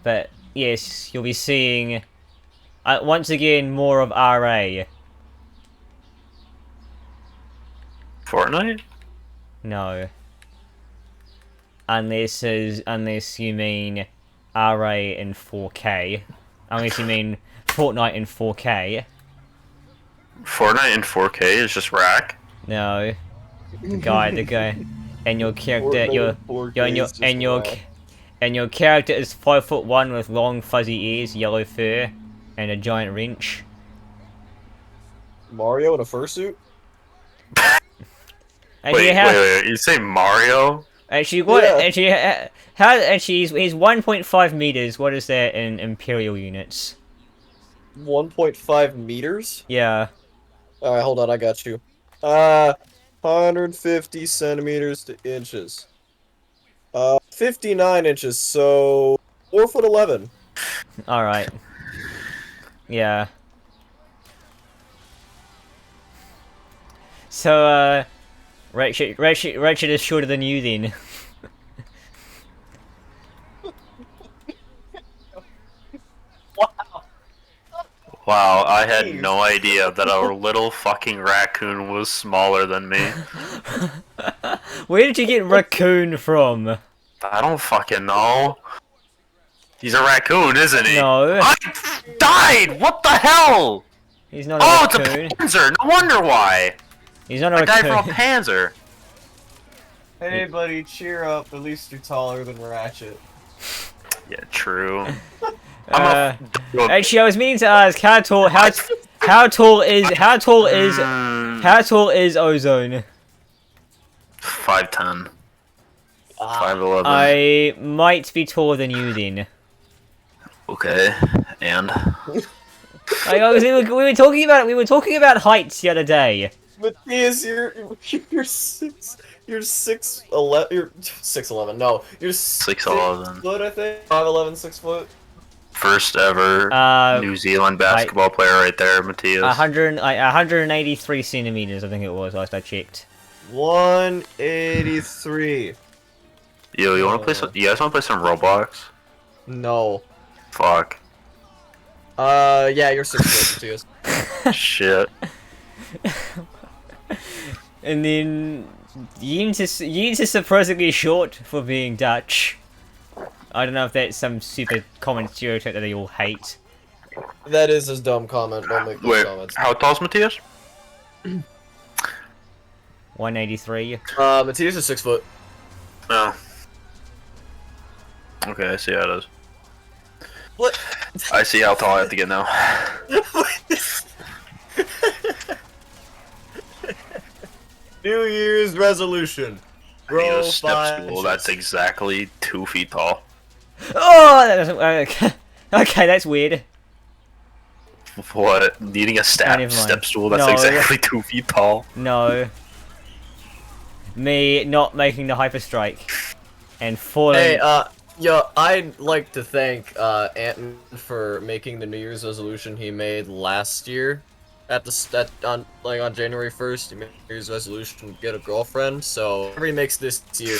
But yes, you'll be seeing once again more of RA. Fortnite? No, unless you mean RA in 4K. Unless you mean Fortnite in 4K. Fortnite in 4K is just rack? No, the guy, and your character, Fortnite in 4K is just whack. and your character is 5'1" with long fuzzy ears, yellow fur, and a giant wrench. Mario in a fursuit? Actually, Wait, you say Mario? Actually, what? Yeah. Actually, he's 1.5 meters. What is that in imperial units? 1.5 meters? Yeah. Alright, hold on, I got you. 150 centimeters to inches. 59 inches, so 4'11". All right. Yeah. So, Ratchet is shorter than you then. Wow, I had no idea that our little fucking raccoon was smaller than me. Where did you get raccoon from? I don't fucking know. He's a raccoon, isn't he? No. I died! What the hell? He's not a Oh, raccoon. it's a panzer! No wonder why! He's not a I died from a raccoon. panzer. Hey, buddy, cheer up. At least you're taller than Ratchet. Yeah, true. Actually, I was meaning to ask how tall is Ozone? 5'10". 5'11". I might be taller than you then. Okay, and? We were talking about heights the other day. Matthias, you're 6'11". You're 6'11". No, you're 6'11". foot, I think. 5'11", 6 foot. First ever New Zealand basketball player right there, Matthias. 183 centimeters, I think it was last I checked. 183. Yo, you wanna play some? You guys wanna play some Roblox? No. Fuck. Yeah, you're 6 foot, Matthias. Shit. And then Jens is surprisingly short for being Dutch. I don't know if that's some super common stereotype that they all hate. That is his dumb comment. Don't make those Wait, comments. how tall's Matthias? 183. Matthias is 6 foot. No. Okay, I see how it is. What? I see how tall I have to get now. New Year's resolution. I need Grow a step 5 stool inches. that's exactly 2 feet tall. Oh, that doesn't. Okay, that's weird. What? Needing a never mind. step stool that's No. exactly 2 feet tall? No. Me not making the hyper strike and falling. Hey, yeah, I'd like to thank Anton for making the New Year's resolution he made last year. On January 1st, he made a New Year's resolution to get a girlfriend. So whatever he makes this year,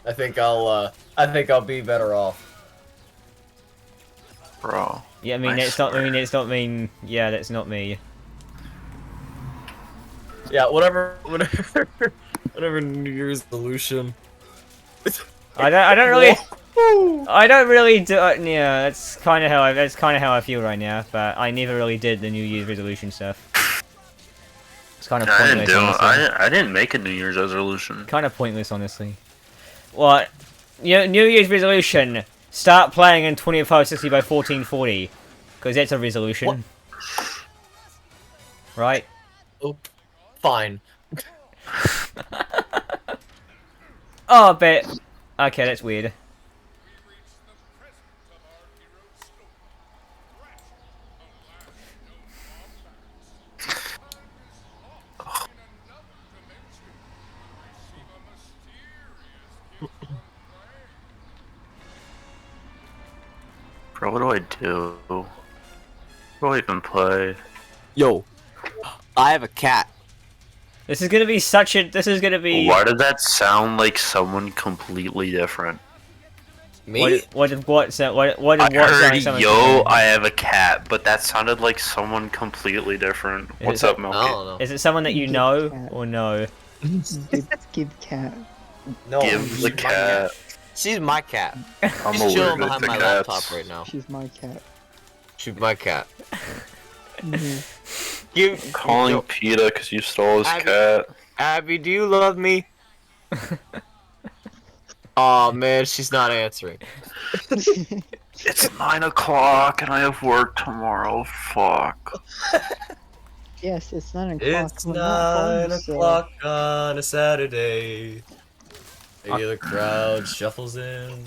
I think I'll be better off. Bro. Yeah, I mean that's not. I mean it's not mean. Yeah, that's not me. Yeah, whatever New Year's resolution. I don't really. I don't really do. Yeah, that's kind of how I feel right now. But I never really did the New Year's resolution stuff. It's kind of I didn't pointless. Honestly. I didn't make a New Year's resolution. Kind of pointless, honestly. What? New Year's resolution: start playing in 2560 by 1440, because that's a resolution, What? right? Oh, fine. Oh, but okay, that's weird. Bro, what do I do? What do I even play? Yo, I have a cat. This is gonna be This is gonna be. Why did that sound like someone completely different? Me? What did what sound? What I did what heard, sound? yo, I have a cat, but that sounded like someone completely different. Is What's it- up, I Milky? don't know. Is it someone that you Give know cat. or no? Give cat. No, Give she's the my cat. She's my cat. I'm She's chilling allergic behind to my cats. laptop right now. She's my cat. She's my cat. Mhm. Give Calling Yo, PETA because you stole his Abby- cat. Abby, do you love me? Oh man, she's not answering. It's 9 o'clock and I have work tomorrow. Fuck. Yes, it's 9 o'clock. It's We're not 9 home, so- o'clock on a Saturday. The crowd shuffles in.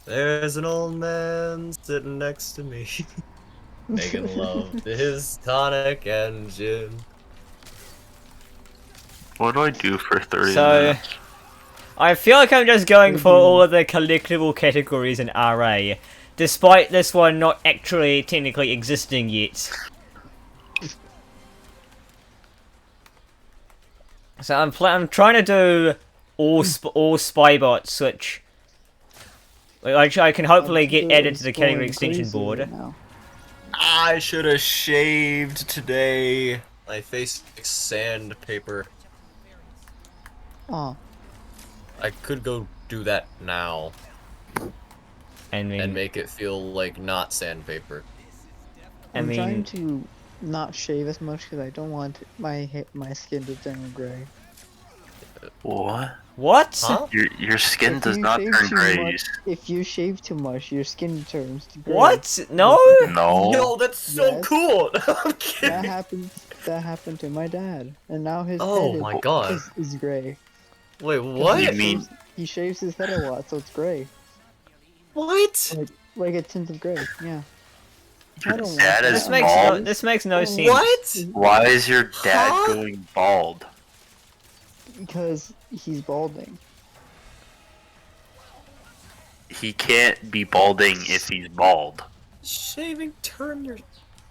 There's an old man sitting next to me, making love to his tonic and gin. What do I do for 30 So- minutes? I feel like I'm just going for all of the collectible categories in RA, despite this one not actually technically existing yet. So I'm trying to do all Spybots, which I can hopefully get added to the category extension board. Now. I should have shaved today. My face is sandpaper. Oh, I could go do that now I mean, and make it feel like not sandpaper. I'm I trying mean- to not shave as much because I don't want my skin to turn gray. What? what? Huh? Your skin If does you not shave turn too gray. much- If you shave too much, your skin turns gray. What? No? No. Yo, that's so Yes. cool! I'm That kidding. happened to my dad, and now his Oh head my god. is gray. Wait, 'Cause what? He You mean- shaves, he shaves his head a lot, so it's gray, What? like a tint of gray. Yeah. I don't Dad want is This that. makes no, bald? this makes no Oh, sense. What? Why is your dad Huh? going bald? Because he's balding. He can't be balding if he's bald. Shaving turn your...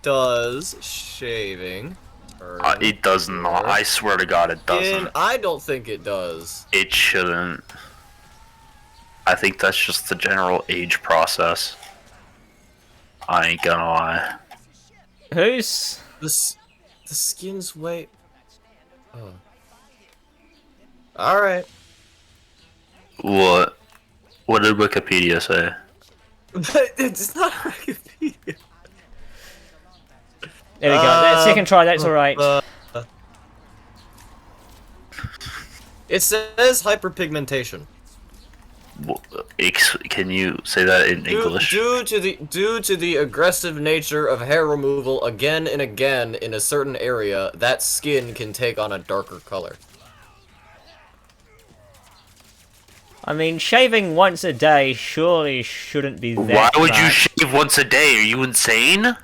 Does shaving turn It does not. I swear to God, it skin? doesn't. I don't think it does. It shouldn't. I think that's just the general age process. I ain't gonna lie. Who's? The skin's way... Oh. Alright. What? What did Wikipedia say? But it's not Wikipedia. There we go. That second try, that's alright. It says hyperpigmentation. Can you say that in English? Due to the aggressive nature of hair removal again and again in a certain area, that skin can take on a darker color. I mean, shaving once a day surely shouldn't be that Why would you bad. shave once a day? Are you insane?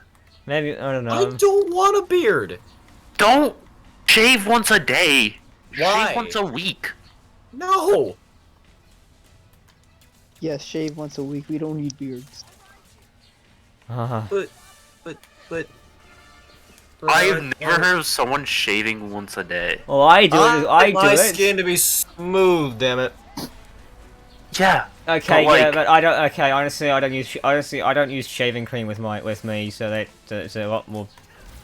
Maybe, I don't I know. don't want a beard. Don't shave once a day. Why? Shave once a week. No. Yes, shave once a week. We don't need beards. But. I have never heard of someone shaving once a day. Well, I do it. I do my it. skin to be smooth, damn it. Yeah. Okay, But, like- yeah, but I don't. Okay, honestly, I don't use shaving cream with me, so it's a lot more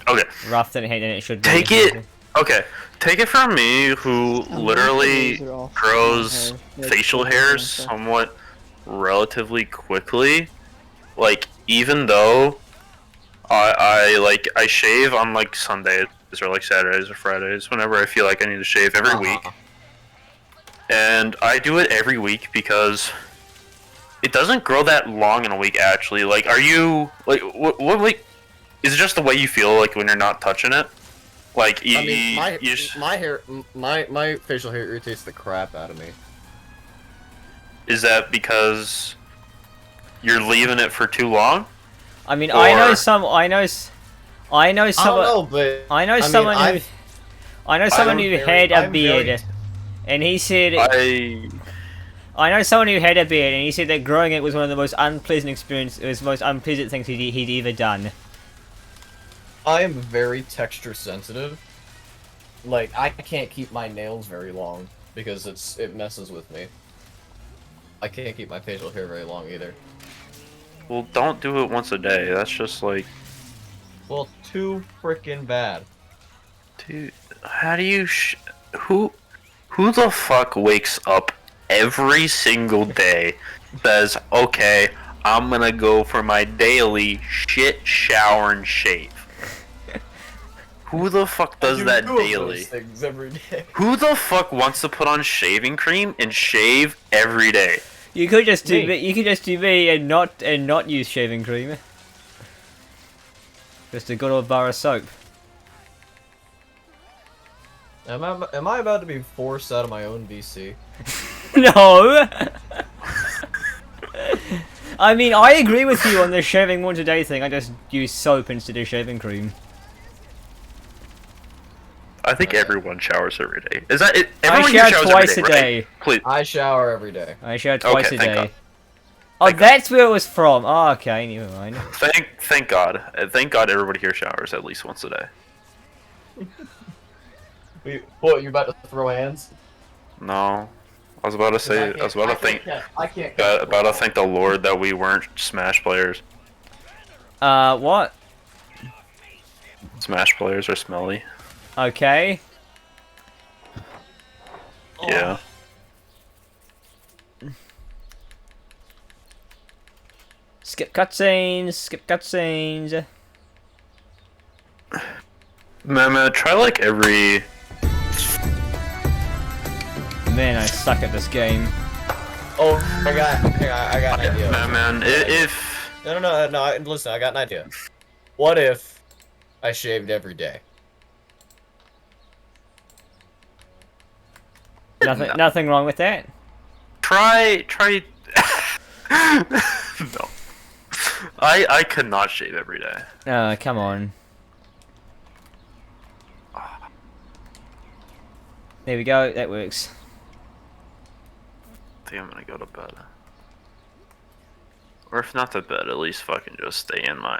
Okay. rough than it should be. Take it. Okay. Take it from me, who I'm literally gonna razor off grows my hair, like, facial facial hairs and stuff. somewhat relatively quickly. Like, even though I shave on like Sundays or like Saturdays or Fridays whenever I feel like I need to shave every week. And I do it every week because it doesn't grow that long in a week actually. Like, are you like what like is it just the way you feel like when you're not touching it? Like I mean, my you facial hair irritates the crap out of me. is that because you're leaving it for too long? I mean, I know Or- someone I don't someone know, but I know mean, someone who I've- I know someone I'm who very- had a I'm beard, very- and he said I know someone who had a beard, and he said that growing it was one of the most unpleasant things he'd ever done. I am very texture sensitive. Like, I can't keep my nails very long because it messes with me. I can't keep my facial hair very long either. Well, don't do it once a day. That's just like, Well, too freaking bad. dude. How do you? Who the fuck wakes up every single day, says, "Okay, I'm gonna go for my daily shit, shower, and shave." Who the fuck does I do that 2 of daily? those things every day. Who the fuck wants to put on shaving cream and shave every day? You could just do Me. me. You could just do me and not use shaving cream. Just a good old bar of soap. Am I about to be forced out of my own VC? No. I mean, I agree with you on the shaving once a day thing. I just use soap instead of shaving cream. I think everyone showers every day. Is that it? I Everyone here shower showers twice every a day, day. right? Please. I shower every day. I shower twice Okay, a thank day. God. Oh, Thank God. that's where it was from. Oh, okay, never mind. Thank God. Thank God everybody here showers at least once a day. What, you about to throw hands? No. I was about to say, I was about to thank, I can't. about to thank the Lord that we weren't Smash players. What? Smash players are smelly. Okay. Yeah. Skip cutscenes, skip cutscenes. Man, try like every... Man, I suck at this game. Oh, I got an idea. Man, if... No, listen, I got an idea. What if I shaved every day? Nothing wrong with that. Try... No. I could not shave every day. Come on. There we go, that works. I think I'm gonna go to bed. Or if not to bed, at least fucking just stay in my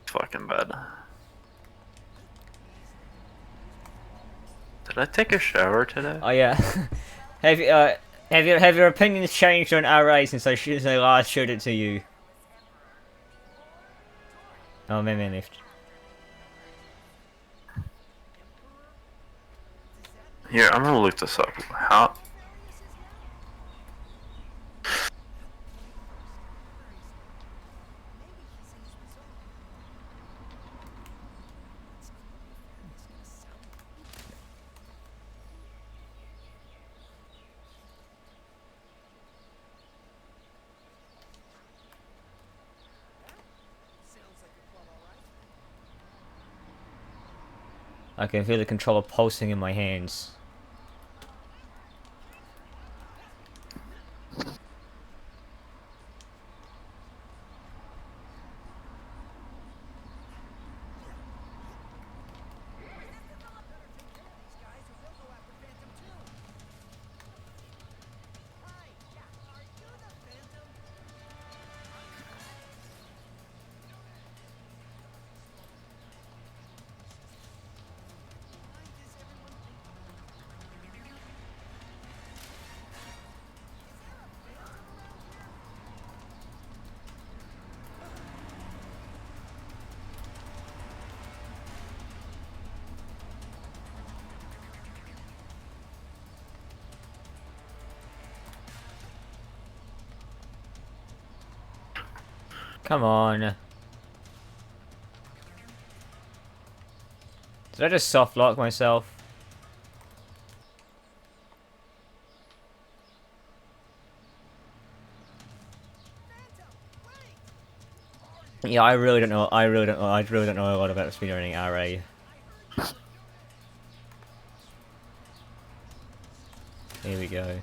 fucking bed. Did I take a shower today? Oh yeah. have your opinions changed on RA since I last showed it to you? Oh, man left. Here, I'm gonna look this up. How? I can feel the controller pulsing in my hands. Come on. Did I just soft lock myself? Yeah, I really don't know. I really don't know a lot about speedrunning RA. Here we go.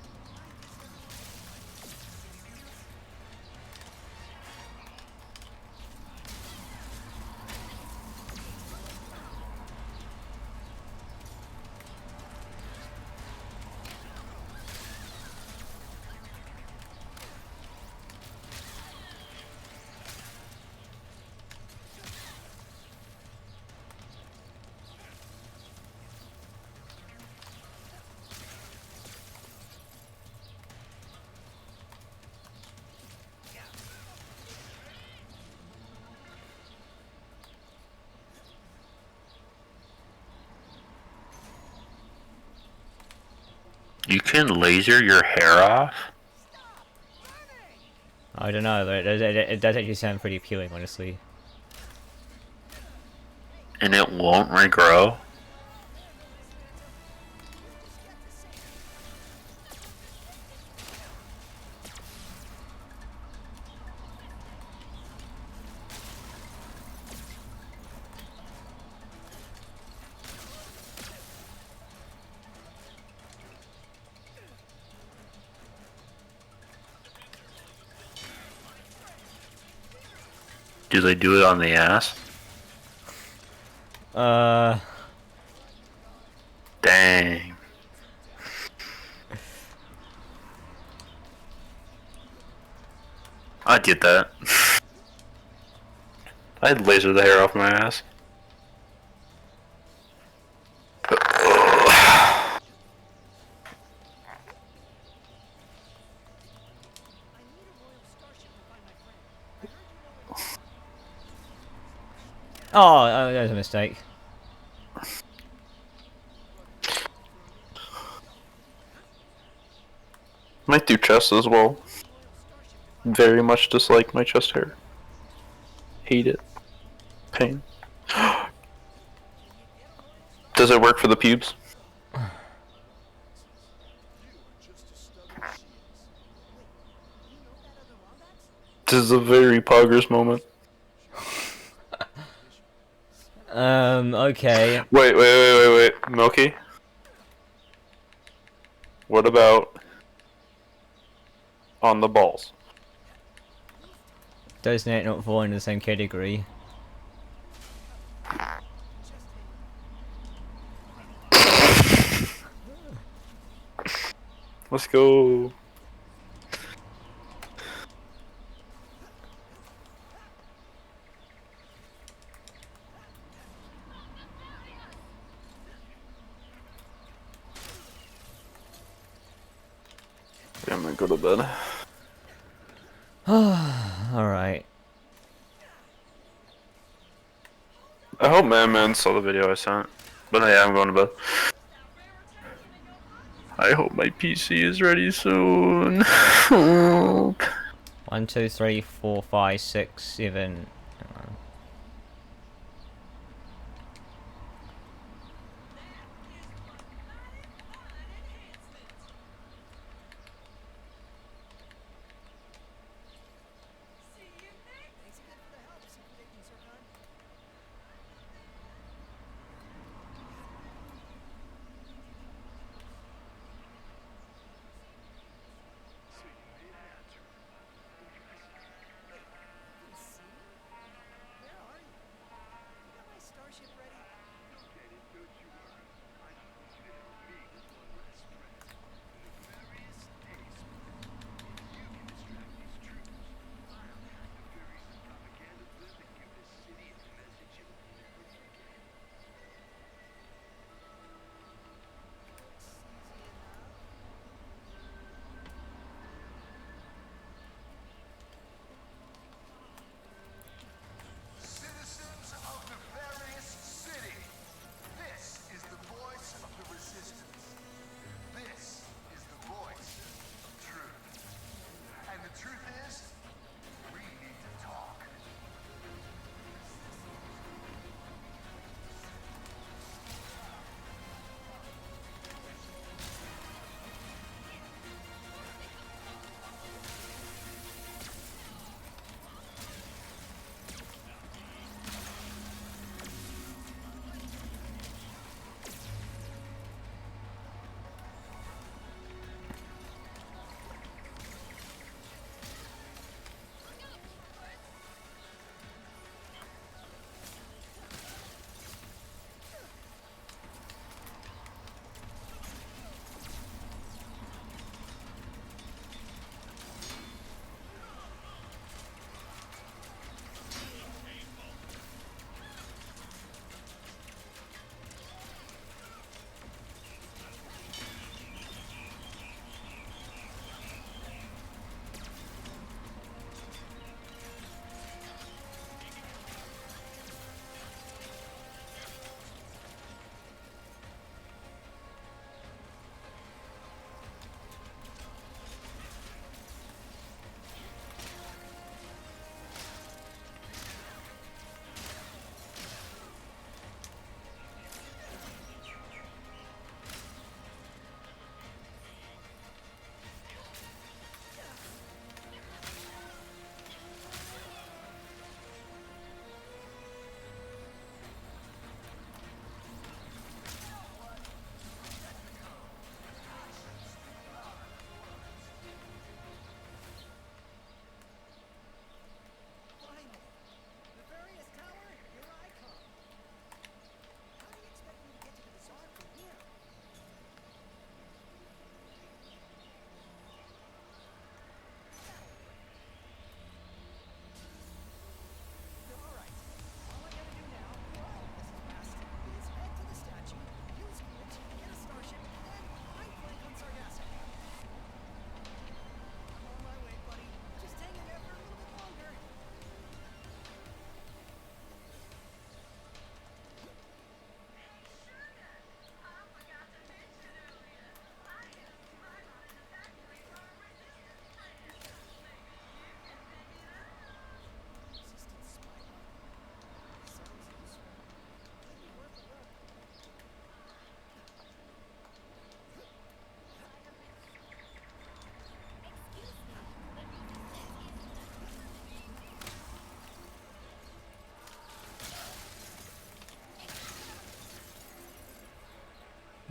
You can laser your hair off? I don't know, but it does actually sound pretty appealing, honestly. And it won't regrow? Do they do it on the ass? Dang. I'd get that. I'd laser the hair off my ass. Oh, that was a mistake. Might do chest as well. Very much dislike my chest hair. Hate it. Pain. Does it work for the pubes? This is a very poggers moment. Okay. Wait. Milky? What about on the balls? Does that not fall into the same category? Let's go. I'm gonna go to bed. Alright. I hope Man saw the video I sent. But yeah, I'm going to bed. I hope my PC is ready soon. 1, 2, 3, 4, 5, 6, 7.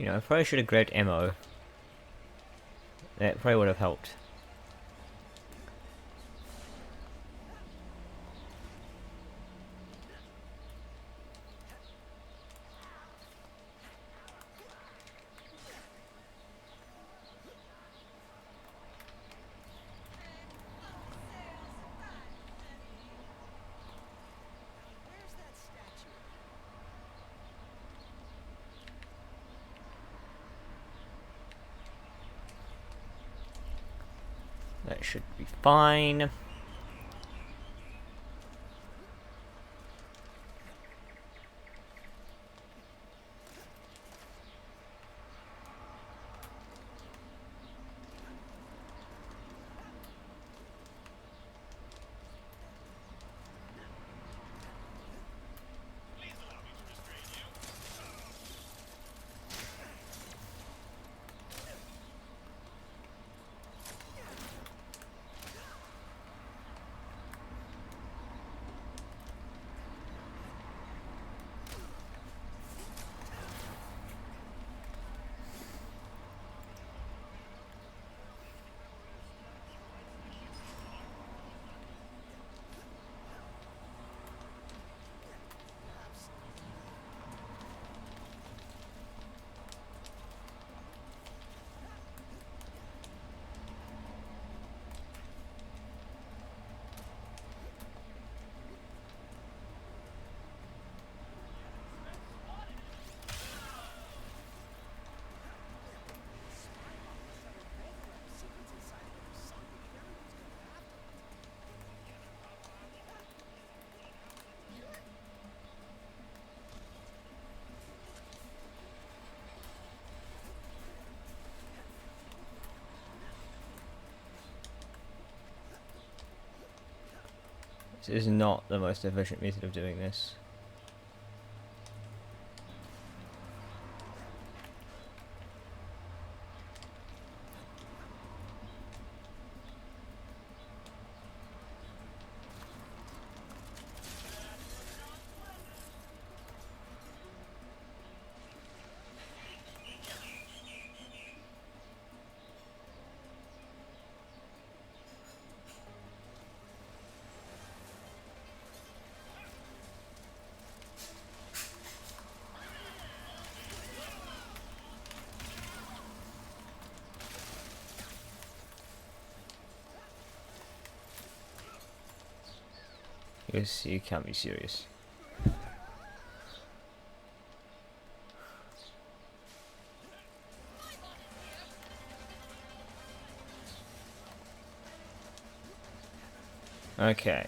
You know, I probably should have grabbed ammo. That probably would have helped. That should be fine. This is not the most efficient method of doing this. You can't be serious. Okay.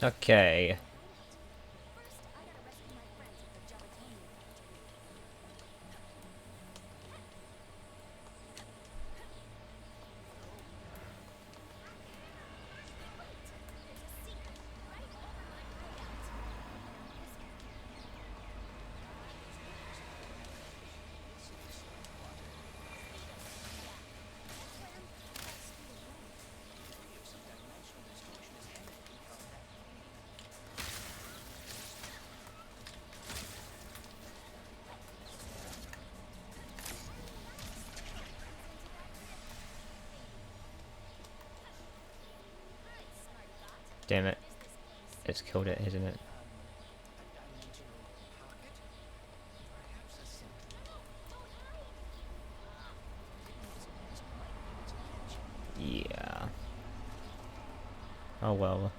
Okay. Damn it. It's killed it, isn't it? Yeah. Oh well.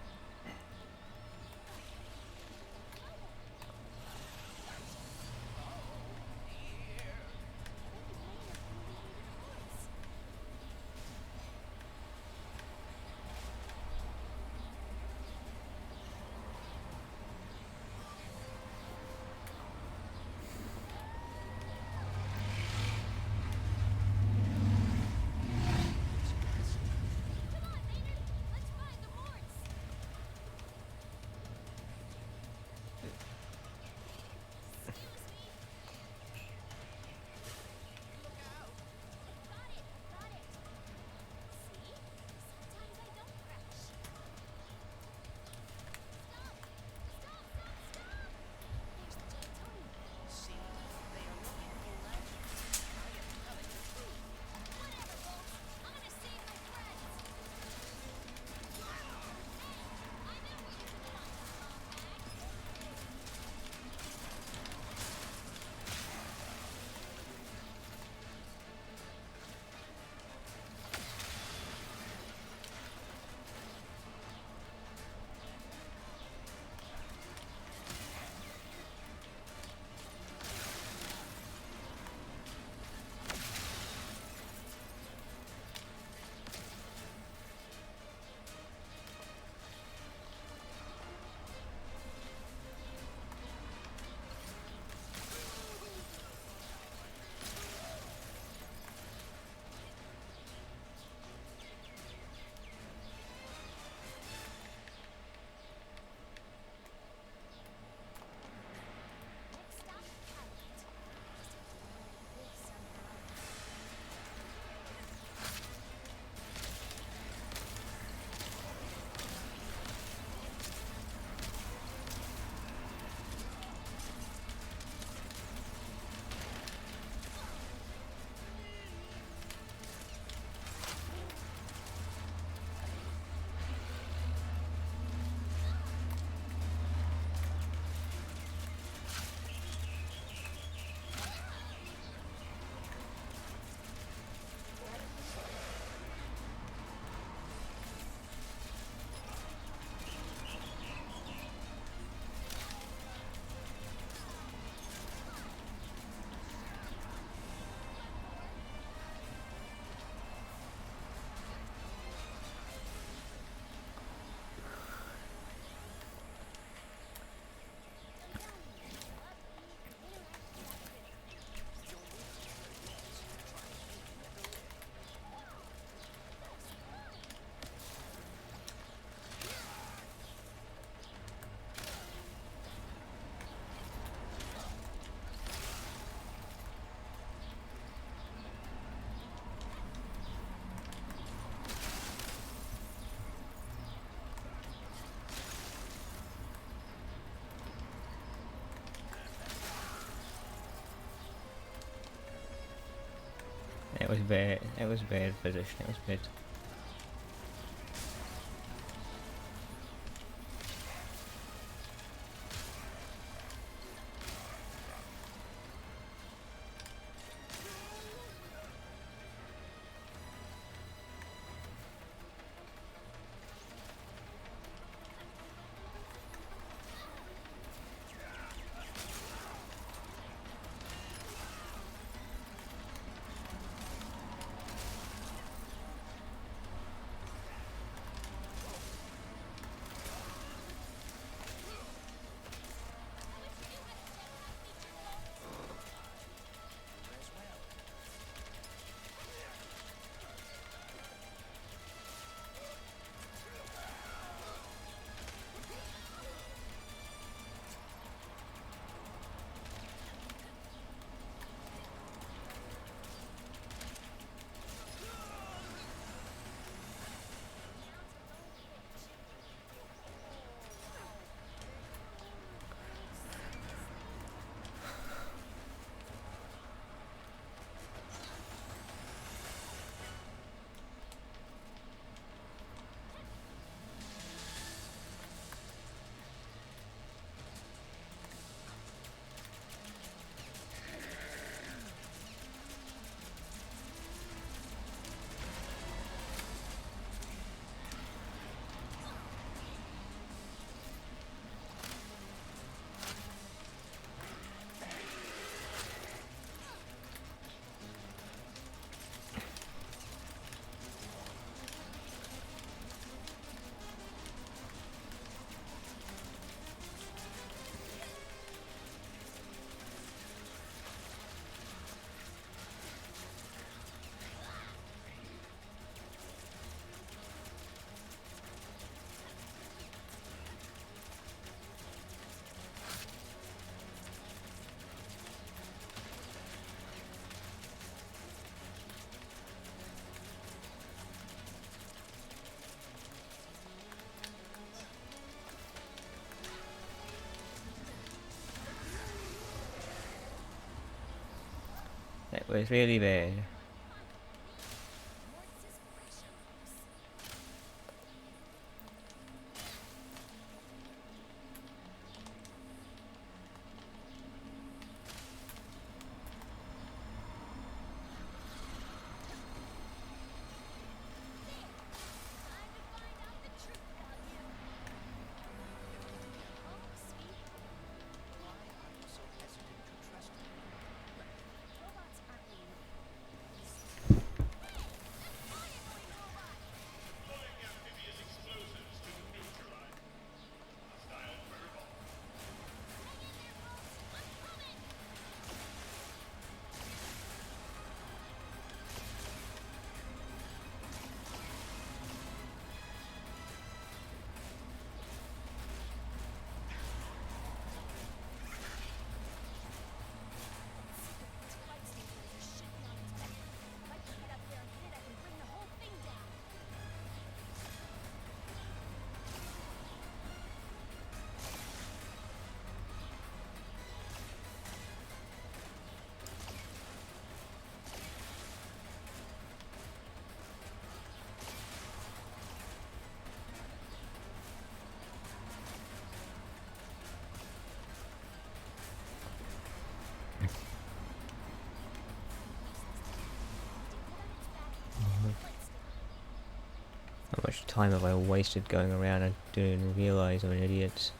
It was bad. It was bad position. It was bad. That was really bad. How much time have I wasted going around and didn't realize I'm an idiot?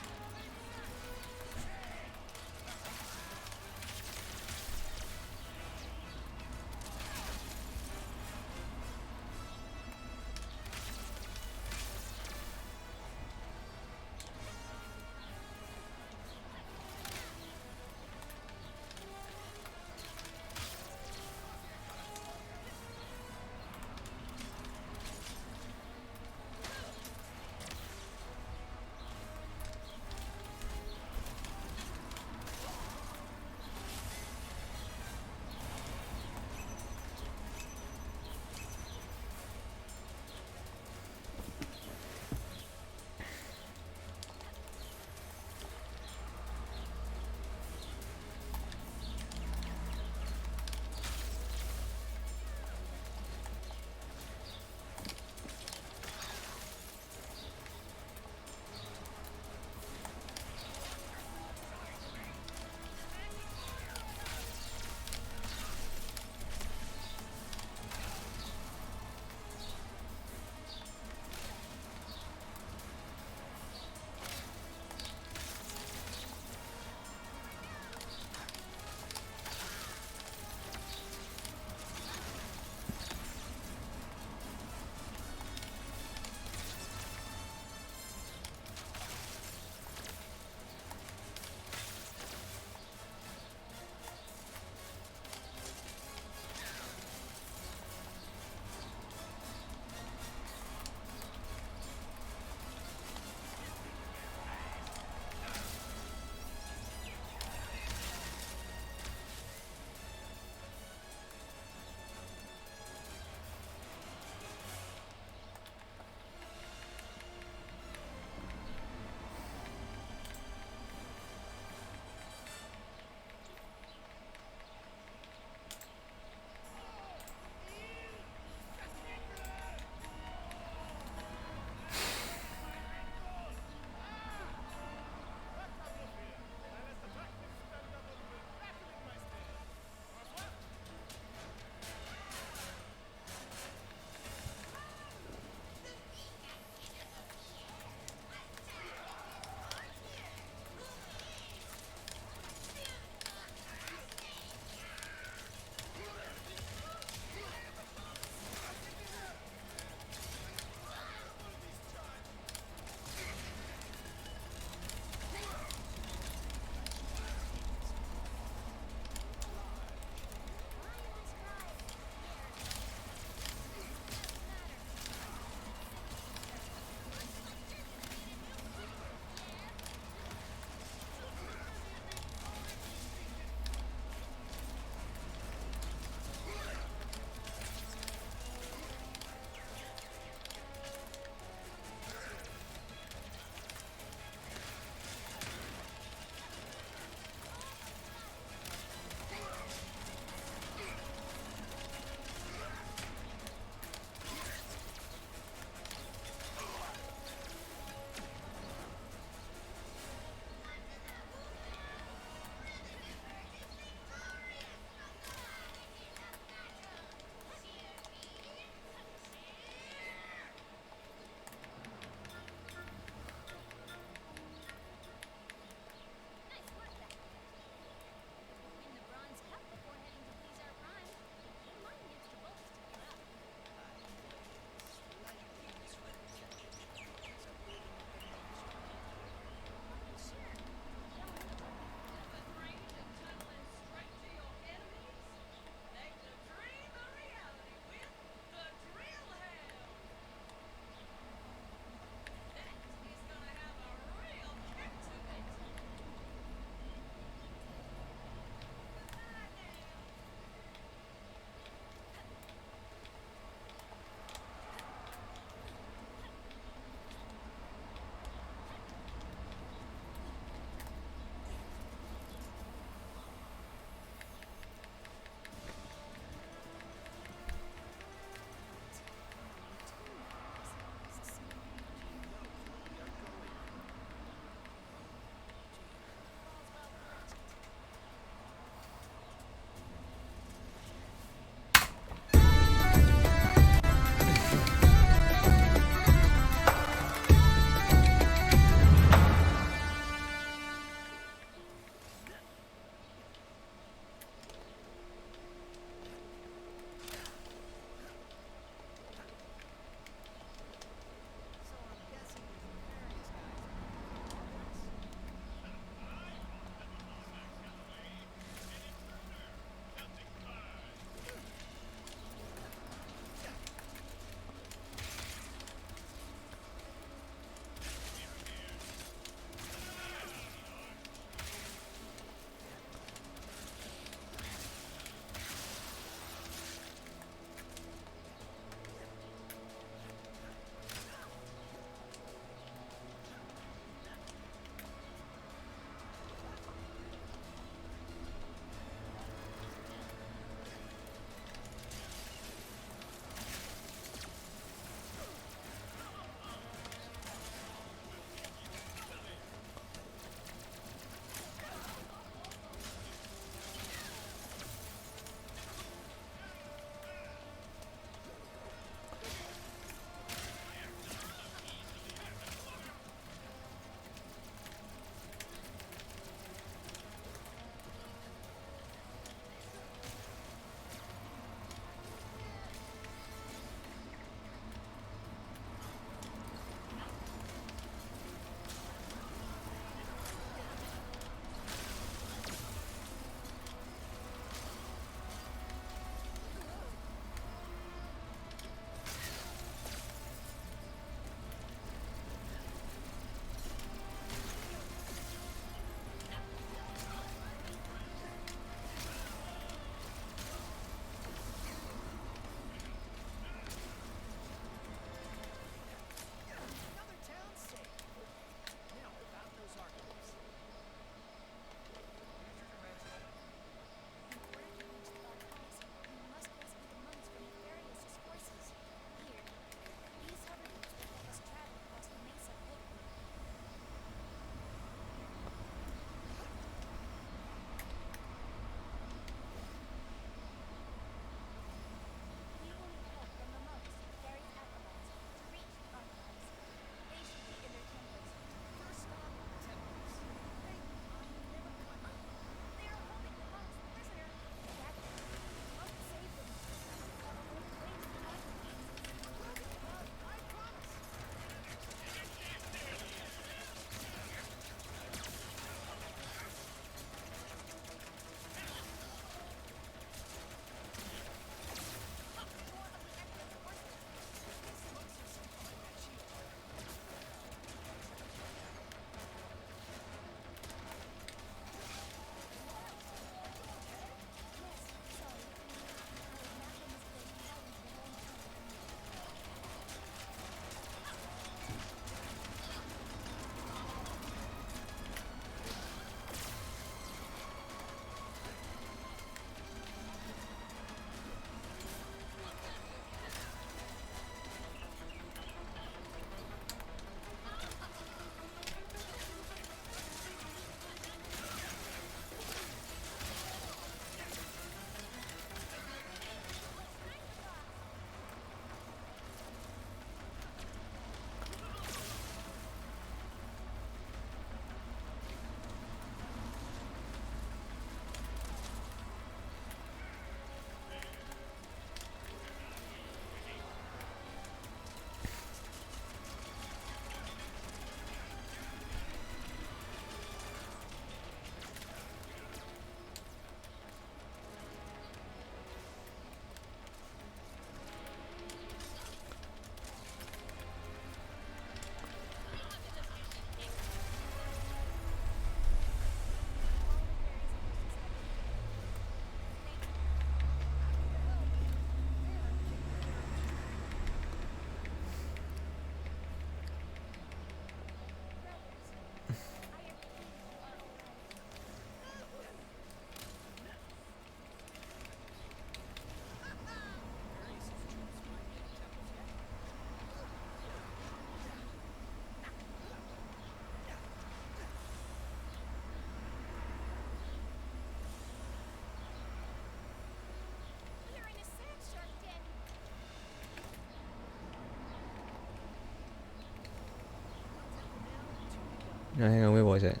No, hang on, where was it?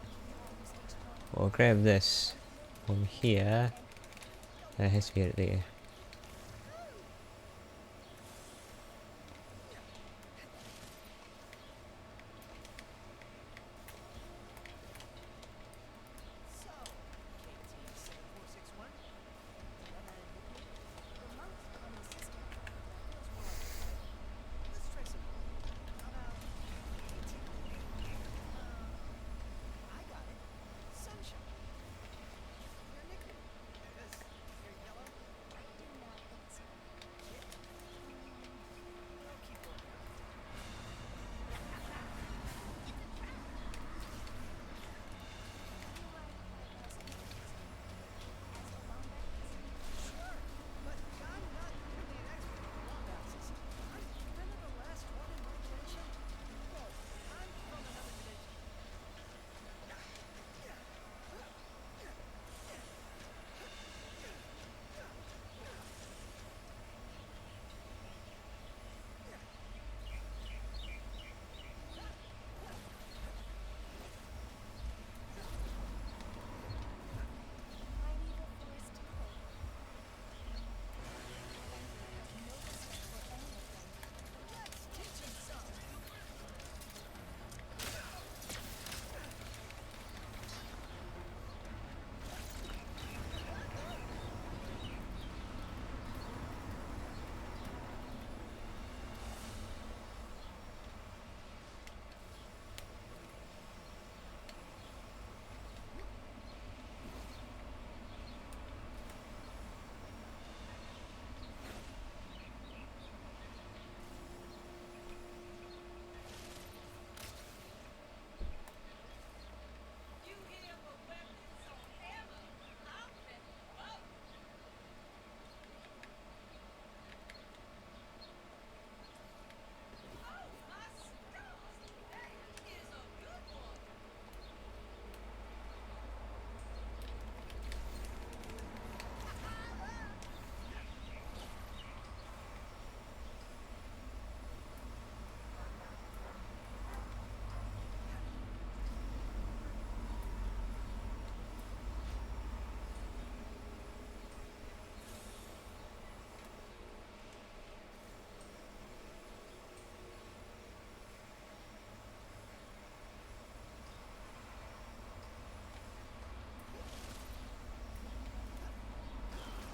Well, I'll grab this from here. That has to be it there.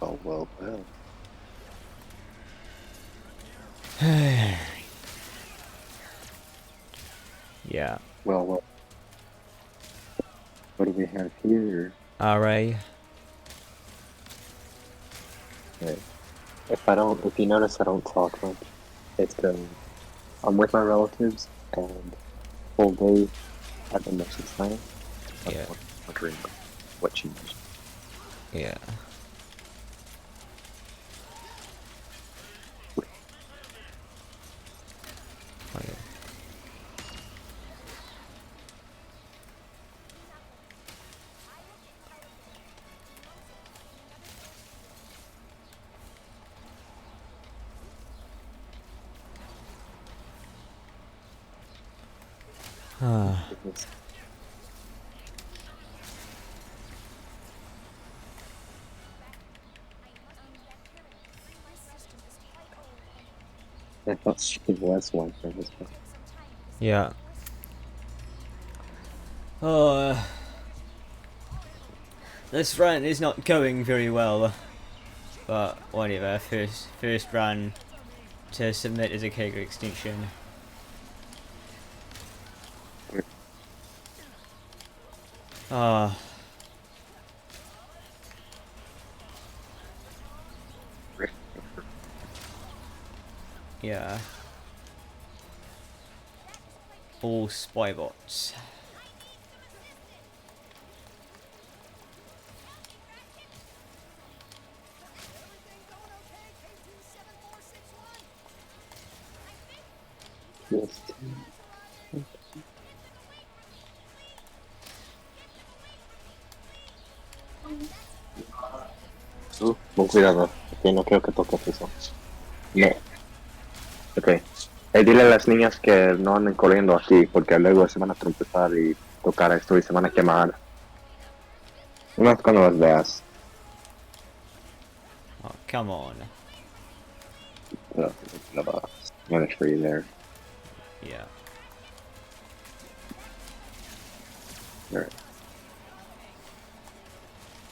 Oh, well, well. Yeah. Well, well. What do we have here? RA. Okay. If you notice I don't talk much, it's because I'm with my relatives and whole day I've been missing time. Yeah. I'm wondering what changed. Yeah. Oh, yeah. Ah. I thought she was one for this one. Yeah. Oh, this run is not going very well, but whatever. First run to submit as a character extension. Ah. Yeah. All Spybots. Yes. Con cuidado, que no quiero que toques eso. No. Ok. Dile a las niñas que no anden corriendo así, porque luego se van a trompezar y tu cara, estoy se van a quemar. Unas cuando las veas. Oh, come on. Manage for you there. Yeah. Alright.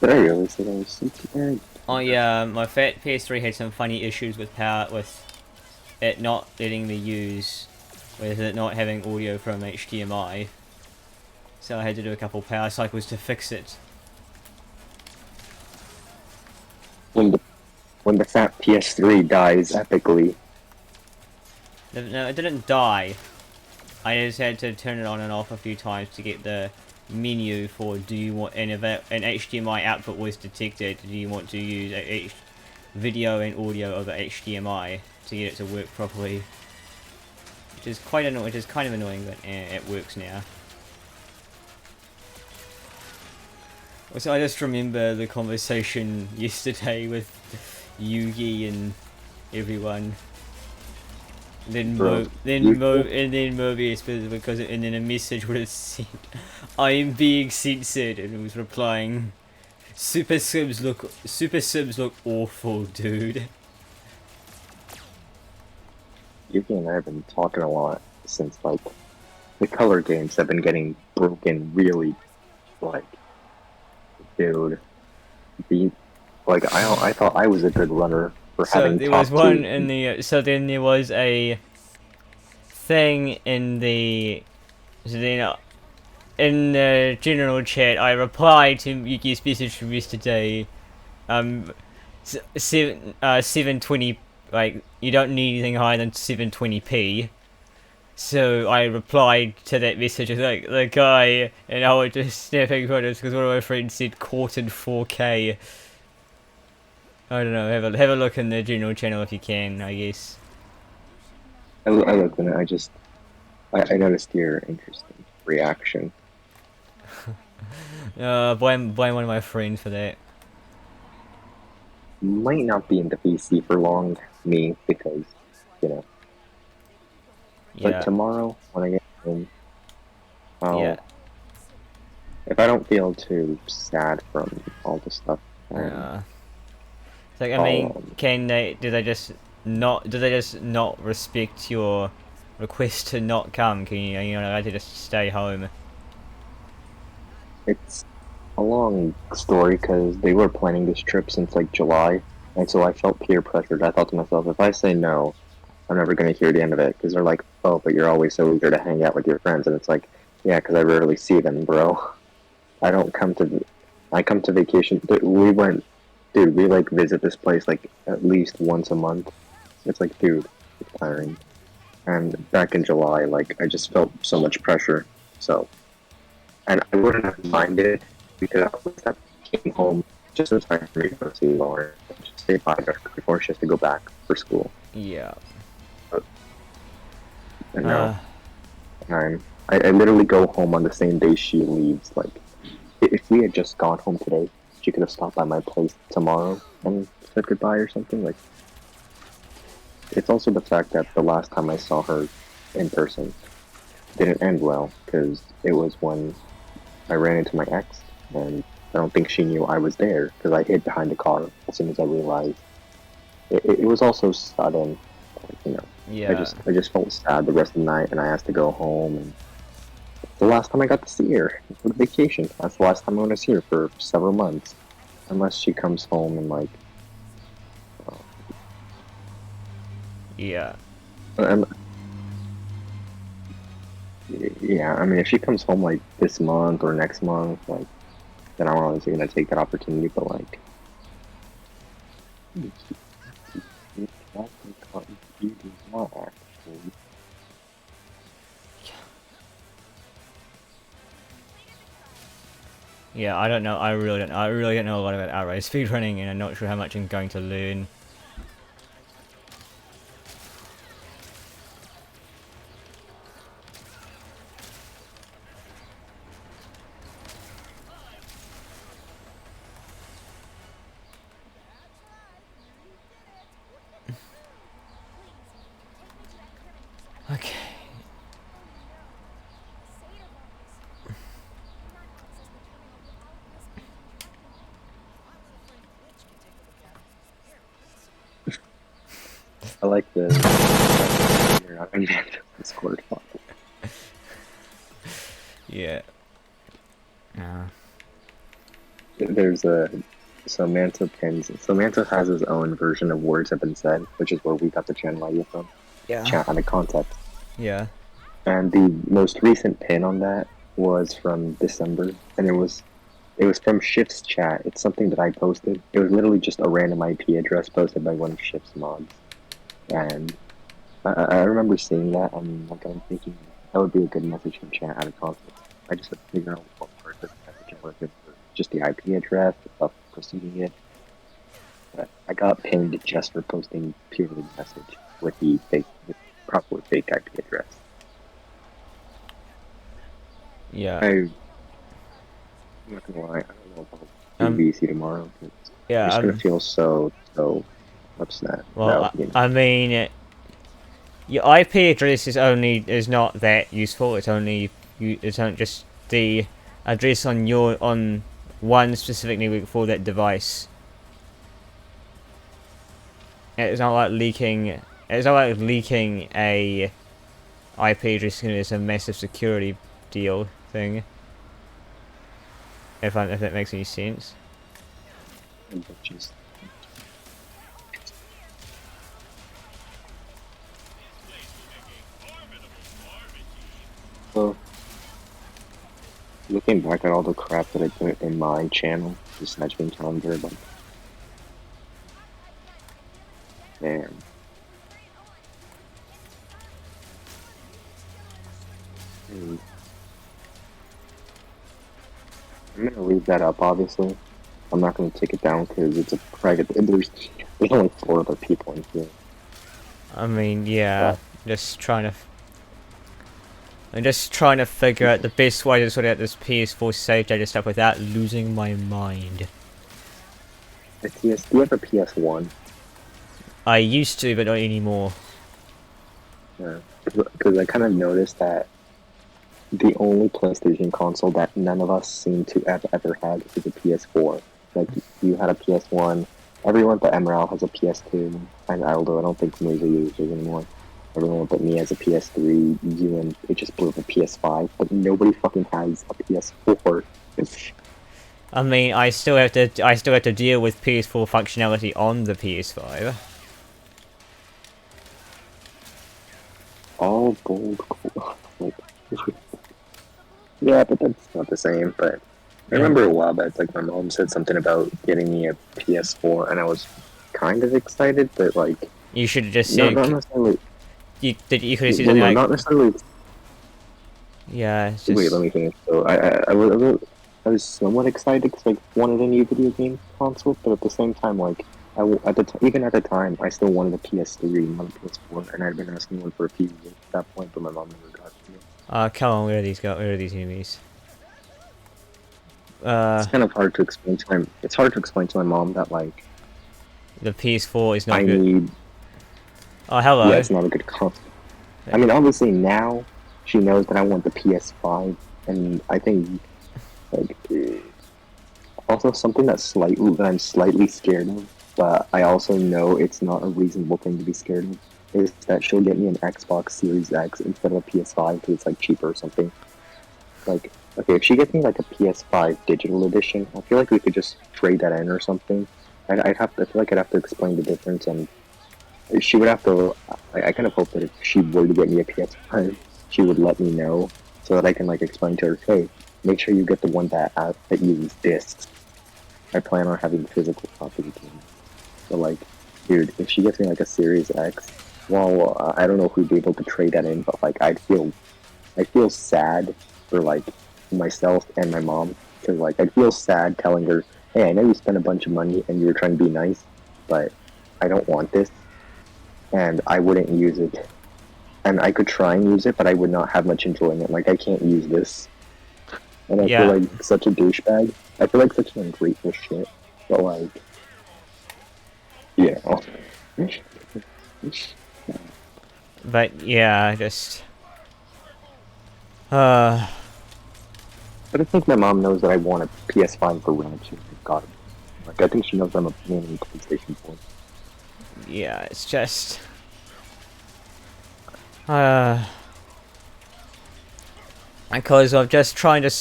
Did I really say that was super? Oh yeah, my fat PS3 had some funny issues with it not letting me use, with it not having audio from HDMI. So I had to do a couple power cycles to fix it. When the fat PS3 dies epically. No, it didn't die. I just had to turn it on and off a few times to get the menu for do you want, and if an HDMI output was detected, do you want to use video and audio over HDMI to get it to work properly? Which is quite annoying. Which is kind of annoying, but it works now. Also, I just remember the conversation yesterday with Yugi and everyone. Then Mobius, because and then a message would have said, "I am being censored," and it was replying, Super Sims look awful, dude." Yuki and I have been talking a lot since like the color games have been getting broken really, like, dude. I thought I was a good runner for So having there top was one two. in the so then there was a thing in the so then in the general chat I replied to Yuki's message from yesterday. 720, like, you don't need anything higher than 720p. So I replied to that message like the guy, and I was just snapping photos because one of my friends said caught in 4K. I don't know. Have a look in the general channel if you can. I guess. I looked and I noticed your interesting reaction. Blame one of my friends for that. Might not be in the PC for long, me, because, you know. But Yeah. tomorrow, when I get home, I'll, Yeah. if I don't feel too sad from all the stuff, It's like, I mean, do they just not respect your request to not come? Can you know, to just stay home? it's a long story because they were planning this trip since like July, and so I felt peer pressured. I thought to myself, if I say no, I'm never going to hear the end of it because they're like, oh, but you're always so eager to hang out with your friends, and it's like, yeah, because I rarely see them, bro. I don't come to, I come to vacation. We went, dude, we like visit this place like at least once a month. It's like, dude, it's tiring. And back in July, like I just felt so much pressure. So, and I wouldn't have minded because I was that came home just in time for me to go see Lauren and just stay by her before she has to go back for school. Yeah. And now, I literally go home on the same day she leaves. Like, if we had just gone home today, she could have stopped by my place tomorrow and said goodbye or something. Like, it's also the fact that the last time I saw her in person didn't end well because it was when I ran into my ex, and I don't think she knew I was there because I hid behind the car as soon as I realized. It was also sudden, you know. Yeah. I just felt sad the rest of the night, and I asked to go home. And the last time I got to see her for vacation. That's the last time I want to see her for several months, unless she comes home and like. Yeah. Yeah, I mean, if she comes home like this month or next month, like, then I'm obviously gonna take that opportunity. But like, you do not actually. Yeah, I don't know. I really don't. I really don't know a lot about outright speedrunning, and I'm not sure how much I'm going to learn. Okay. I like the. You're not gonna get Discord. Yeah. There's a. So Manto pins. So Manto has his own version of words have been said, which is where we got the channel idea from. Yeah. Chat out of context. Yeah. And the most recent pin on that was from December, and it was from Shift's chat. It's something that I posted. It was literally just a random IP address posted by one of Shift's mods, and I remember seeing that, and like I'm thinking that would be a good message from chat out of context. I just had to figure out what part of the message I wanted for just the IP address, the stuff preceding it. But I got pinged just for posting purely the message with the proper fake IP address. Yeah. I'm not gonna lie, I don't know if I'll do VC tomorrow. I'm Yeah. just gonna feel so upset. Well, about, you know, I mean, your IP address is not that useful. It's only just the address on one specific network for that device. It's not like leaking. It's not like leaking a IP address is a massive security deal thing. If that makes any sense. just, so looking back at all the crap that I put in my channel, just not being calendar, like, man. Hmm. I'm gonna leave that up, obviously. I'm not gonna take it down because it's a private. And there's only 4 other people in here. I mean, yeah, I'm just trying to figure out the best way to sort out this PS4 save data stuff without losing my mind. Do you have a PS1? I used to, but not anymore. Yeah, because I kind of noticed that the only PlayStation console that none of us seem to have ever had is a PS4. Like, you had a PS1, everyone but Emerald has a PS2, and although I don't think Musa uses anymore, everyone but me has a PS3, you and it just blew up a PS5, but nobody fucking has a PS4. I mean, I still have to deal with PS4 functionality on the PS5. All gold, like, yeah, but that's not the same, but I remember a while back, like, my mom said something about getting me a PS4, and I was kind of excited, but, like... You should have just No, said... not necessarily... You could have said Well, something no, like... not necessarily... Yeah, it's just... Wait, let me finish. So, I was somewhat excited because I wanted a new video game console, but at the same time, like, even at the time, I still wanted a PS3, not a PS4, and I'd been asking one for a few years at that point, but my mom never got to me. come on, where are these enemies? It's kind of hard to explain to my... It's hard to explain to my mom that, like... The PS4 is not I good. need... Oh, hello. Yeah, it's not a good console. I mean, obviously now, she knows that I want the PS5, and I think, like... Also, something that I'm slightly scared of, but I also know it's not a reasonable thing to be scared of, is that she'll get me an Xbox Series X instead of a PS5 because it's like cheaper or something. Like, okay, if she gets me like a PS5 digital edition, I feel like we could just trade that in or something. I feel like I'd have to explain the difference, and she would have to. I kind of hope that if she were to get me a PS5, she would let me know so that I can like explain to her, hey, make sure you get the one that uses discs. I plan on having physical copies. So like, dude, if she gets me like a Series X, well, I don't know if we'd be able to trade that in, but like, I feel sad for like myself and my mom, because like I'd feel sad telling her, hey, I know you spent a bunch of money and you were trying to be nice, but I don't want this, and I wouldn't use it, and I could try and use it, but I would not have much enjoyment. Like, I can't use this, and I feel like such a douchebag. I feel like such an ungrateful shit, but like, you know. But yeah, just... But I think my mom knows that I want a PS5 for Ratchet. God, like, I think she knows I'm a mainly PlayStation boy. Yeah, it's just... Because I'm just trying to.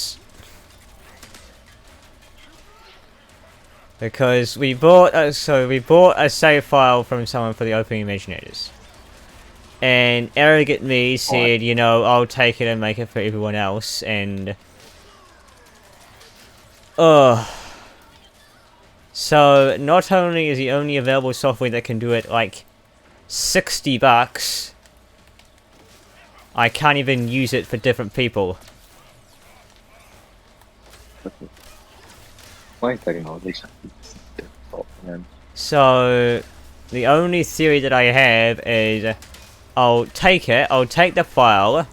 Because we bought a save file from someone for the opening Imaginators. And arrogant me said, you know, I'll take it and make it for everyone else, and so not only is the only available software that can do it like $60, I can't even use it for different people. My technology is difficult, man. So the only theory that I have is I'll take the file,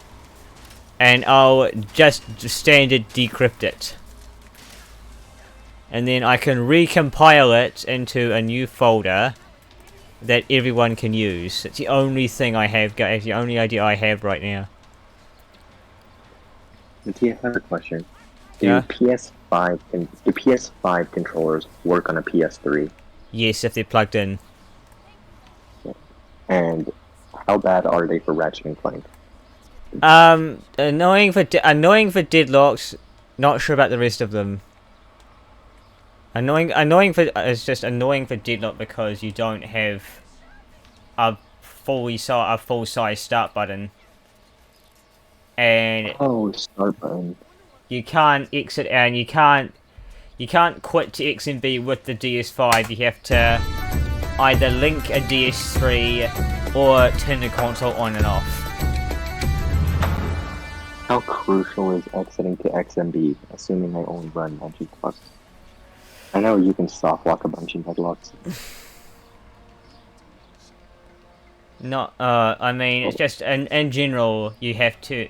and I'll just standard decrypt it. And then I can recompile it into a new folder that everyone can use. It's the only thing I have, it's the only idea I have right now. Mattia, I have a question. Yeah? Do PS5 controllers work on a PS3? Yes, if they're plugged in. And how bad are they for Ratchet and Clank? Annoying for deadlocks. Not sure about the rest of them. It's just annoying for deadlock because you don't have a full-size start button, and Oh, start button. you can't exit, and you can't quit to X and B with the DS5. You have to either link a DS3 or turn the console on and off. How crucial is exiting to XMB, assuming I only run Magic Plus? I know you can soft lock a bunch of deadlocks. Not, I mean, it's just, in general, you have to,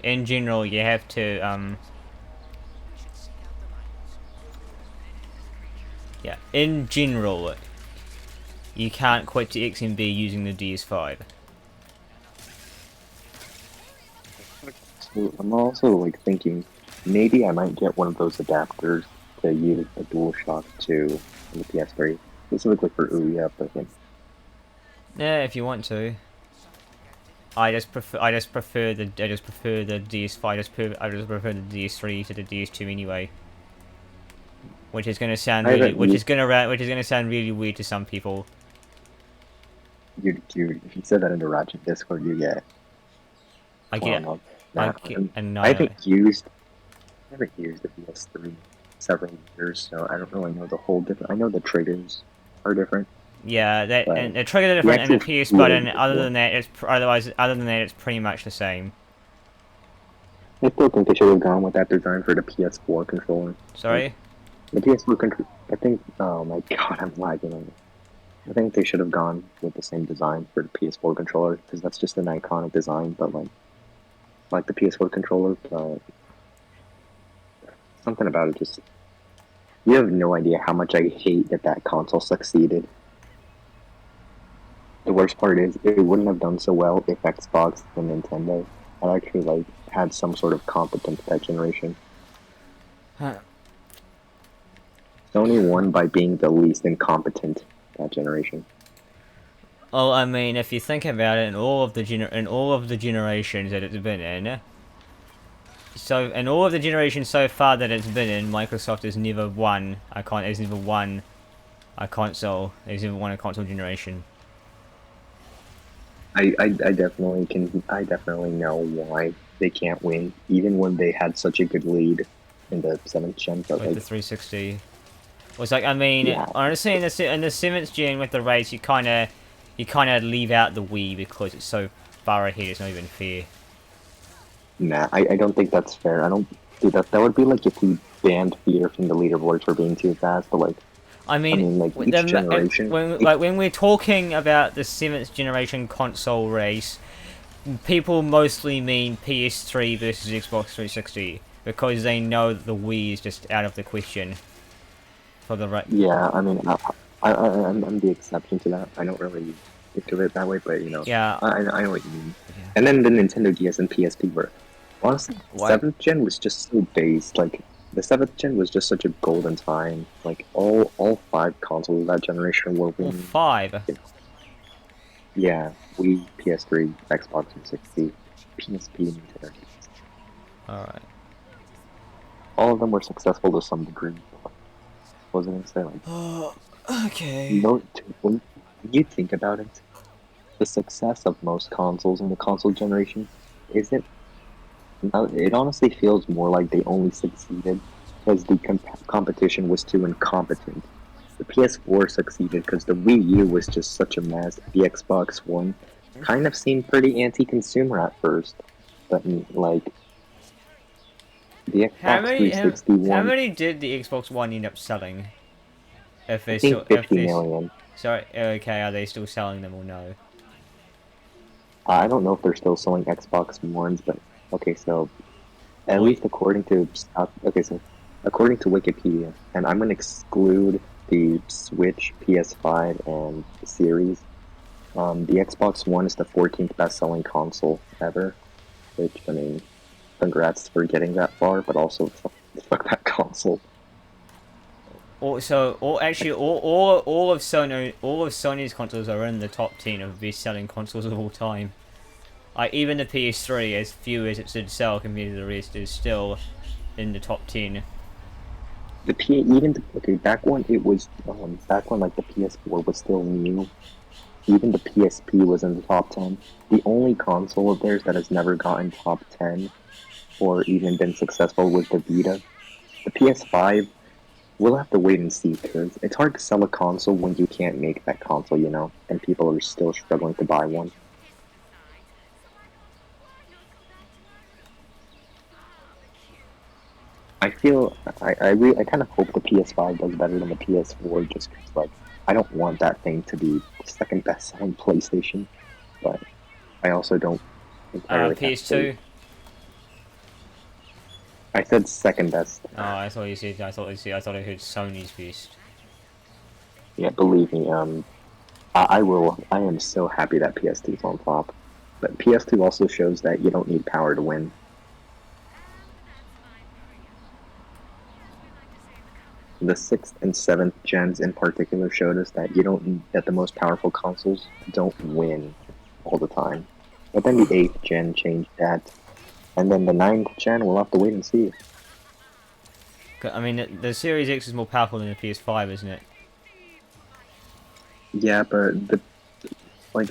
yeah, in general, you can't quit to XMB using the DS5. So I'm also like thinking, maybe I might get one of those adapters to use a DualShock 2 on the PS3, specifically for Ouya, but like, Yeah, if you want to. I just prefer the DS5. I just prefer the DS3 to the DS2 anyway. Which is gonna sound sound really weird to some people. if you said that in the Ratchet Discord, you get. I get I haven't used the PS3 several years, so I don't really know the whole different. I know the triggers are different. Yeah, that But and the trigger are different, and the actual PS button. feel Other is than that, it's pretty much the same. I still think they should have gone with that design for the PS4 controller. Sorry. The PS4 controller. I think. Oh my god, I'm lagging on it. I think they should have gone with the same design for the PS4 controller because that's just an iconic design. But like the PS4 controller, something about it just. You have no idea how much I hate that console succeeded. The worst part is, it wouldn't have done so well if Xbox and Nintendo had actually had some sort of competence that generation. Sony won by being the least incompetent that generation. Oh, I mean, if you think about it, in all of the generations that it's been in, in all of the generations so far that it's been in, Microsoft has never won a console. Has never won a console generation. I definitely know why they can't win, even when they had such a good lead in the 7th gen. But With the 360, was like, I mean, Yeah. honestly, in the 7th gen with the race, you kind of leave out the Wii because it's so far ahead. It's not even fair. Nah, I don't think that's fair. I don't do that. That would be like if we banned Fear from the leaderboards for being too fast, but like. I mean, like each generation. When we're talking about the 7th generation console race, people mostly mean PS3 versus Xbox 360 because they know that the Wii is just out of the question. For the right. Yeah, I mean, I'm the exception to that. I don't really think of it that way, but you know. Yeah. I know what you mean. Yeah. And then the Nintendo DS and PSP were honestly, What? 7th gen was just so based. Like the 7th gen was just such a golden time. Like all 5 consoles of that generation were Well, winning. 5. Yeah, Wii, PS3, Xbox 360. PSP and Nintendo. Alright. All of them were successful to some degree. What was I gonna say? Like, Oh, okay. no, when you think about it, the success of most consoles in the console generation isn't. It honestly feels more like they only succeeded because the competition was too incompetent. The PS4 succeeded because the Wii U was just such a mess. The Xbox One kind of seemed pretty anti-consumer at first, but like the Xbox 360 How one, many did the Xbox One end up selling? If I they think still, if 50 they, million. sorry, okay, are they still selling them or no? I don't know if they're still selling Xbox Ones, but okay, so at Or, least according to okay, so according to Wikipedia, and I'm gonna exclude the Switch, PS5, and the Series. The Xbox One is the 14th best-selling console ever, which I mean, congrats for getting that far, but also fuck that console. so, actually, all of Sony's consoles are in the top 10 of best-selling consoles of all time. Like, even the PS3, as few as it did sell compared to the rest, is still in the top 10. Okay, back when it was back when like the PS4 was still new, even the PSP was in the top 10. The only console of theirs that has never gotten top 10 or even been successful was the Vita. The PS5, we'll have to wait and see because it's hard to sell a console when you can't make that console, you know, and people are still struggling to buy one. I kind of hope the PS5 does better than the PS4 just because, like, I don't want that thing to be the second best selling PlayStation, but I also don't entirely have PS2. faith. I said second best. Oh, I thought you said. I thought I heard Sony's best. Yeah, believe me, I will. I am so happy that PS2 is on top. But PS2 also shows that you don't need power to win. The 6th and 7th gens in particular showed us that that the most powerful consoles don't win all the time. But then the 8th gen changed that. And then the 9th gen, we'll have to wait and see. I mean, the Series X is more powerful than the PS5, isn't it? Yeah, but like,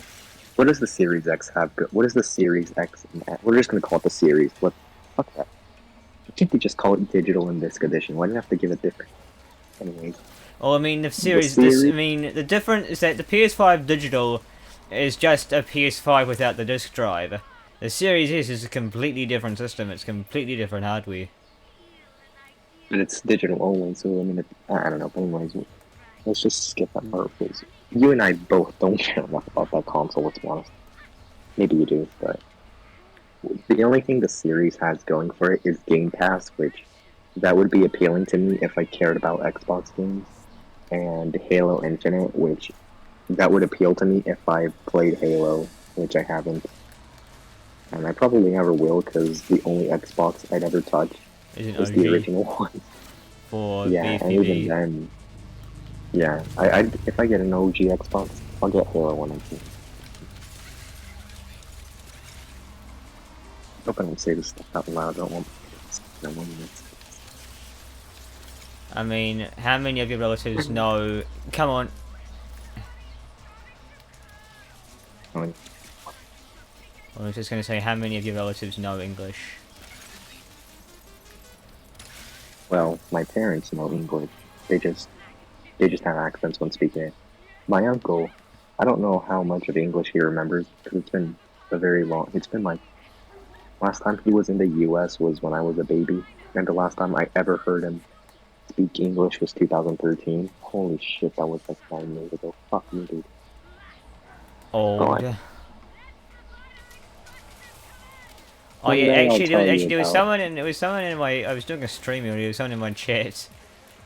what does the Series X have? What is the Series X? We're just gonna call it the Series. Fuck that. Why can't they just call it digital and disc edition? Why do you have to give it different? Anyways. Well, I mean, the series. series- I mean, the difference is that the PS5 digital is just a PS5 without the disc drive. The Series S is a completely different system. It's completely different hardware. And it's digital only, so I mean, I don't know. But anyways, let's just skip that part, please. You and I both don't care enough about that console, let's be honest. Maybe you do, but the only thing the series has going for it is Game Pass, which that would be appealing to me if I cared about Xbox games, and Halo Infinite, which that would appeal to me if I played Halo, which I haven't. And I probably never will, because the only Xbox I'd ever touch Is it is the OG original one. for Yeah, and even BFPB? then, yeah, if I get an OG Xbox, I'll get Halo when I can. I hope I don't say this stuff out loud. I don't want no one minutes. I mean, how many of your relatives know? Come on. I mean, I was just going to say, how many of your relatives know English? well, my parents know English. They just have accents when speaking it. My uncle, I don't know how much of English he remembers because it's been a very long. It's been like last time he was in the U.S. was when I was a baby, and the last time I ever heard him speak English was 2013. Holy shit, that was like 9 years ago. Fuck me, dude. Old. God. Oh yeah, One day I'll actually, tell you there was about- someone in, my. I was doing a stream and there was someone in my chat.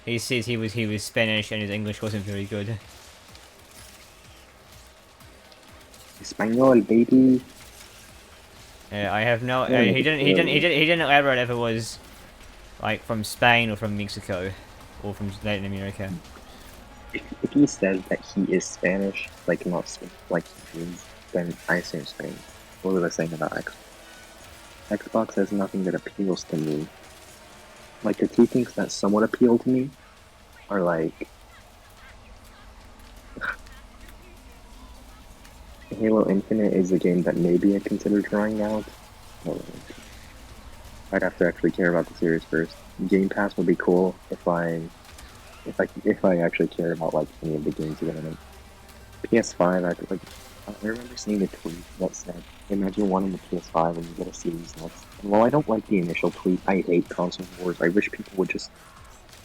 He says he was Spanish and his English wasn't very good. Espanol, baby. I have no. Yeah, He didn't elaborate if it was like from Spain or from Mexico or from Latin America. If he says that he is Spanish, like not like he is, then I assume Spain. What was I saying about X? Xbox has nothing that appeals to me. Like, the two things that somewhat appeal to me are like Halo Infinite is a game that maybe I consider trying out. Well, I'd have to actually care about the series first. Game Pass would be cool if I actually care about like any of the games that are in it. PS5, I remember seeing a tweet that said, "Imagine wanting the PS5 and you get a Series X." And while I don't like the initial tweet, I hate console wars. I wish people would just.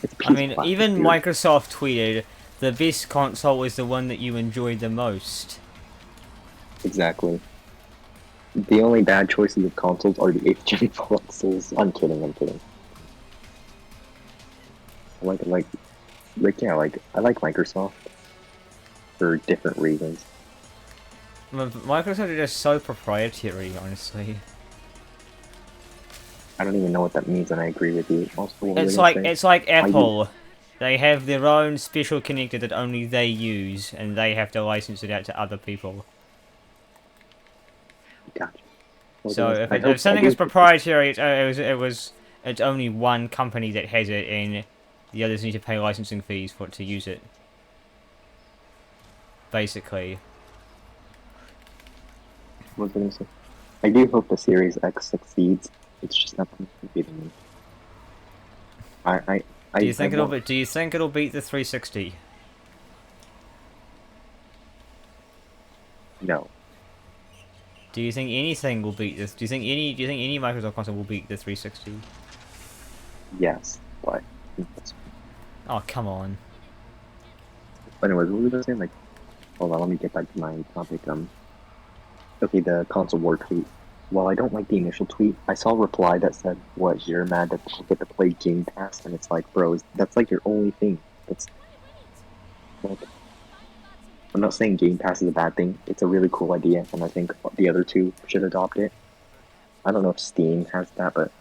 It's I mean, PS5, even dude. Microsoft tweeted, the best console is the one that you enjoyed the most. Exactly. The only bad choices of consoles are the 8th gen consoles. I'm kidding. I like Microsoft for different reasons. Microsoft are just so proprietary, honestly. I don't even know what that means, and I agree with you. Also, what was It's I like gonna say? it's like Apple. They have their own special connector that only they use, and they have to license it out to other people. Gotcha. What was So I gonna say? if something is proprietary, it's only one company that has it, and the others need to pay licensing fees for it to use it. Basically. What was I gonna say? I do hope the Series X succeeds. It's just not going to be me. Do you think I want, do you think it'll beat the 360? no. Do you think anything will beat this? Do you think any Microsoft console will beat the 360? Yes, but Oh, come on. anyways, what was I saying? Like, hold on, let me get back to my topic. Okay, the console war tweet. While I don't like the initial tweet, I saw a reply that said, "What? You're mad that people get to play Game Pass?" And it's like, bro, that's like your only thing. That's like, I'm not saying Game Pass is a bad thing. It's a really cool idea, and I think the other two should adopt it. I don't know if Steam has that, but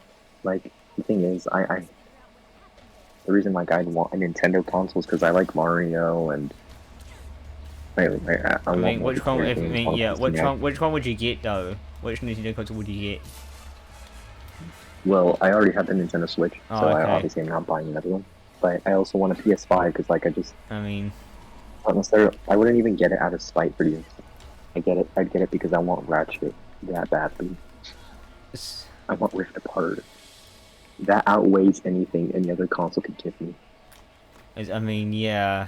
like the thing is, the reason like I'd want a Nintendo console is because I like Mario and I I mean, want which one? multiplayer I games mean, on a yeah, PC. which one would you get though? Which Nintendo console would you get? Well, I already have the Nintendo Switch, Oh, so I okay. obviously am not buying another one. But I also want a PS5 because like I mean, I wouldn't even get it out of spite for you. I'd get it because I want Ratchet that badly. I want Rift Apart. That outweighs anything any other console could give me. I mean, yeah.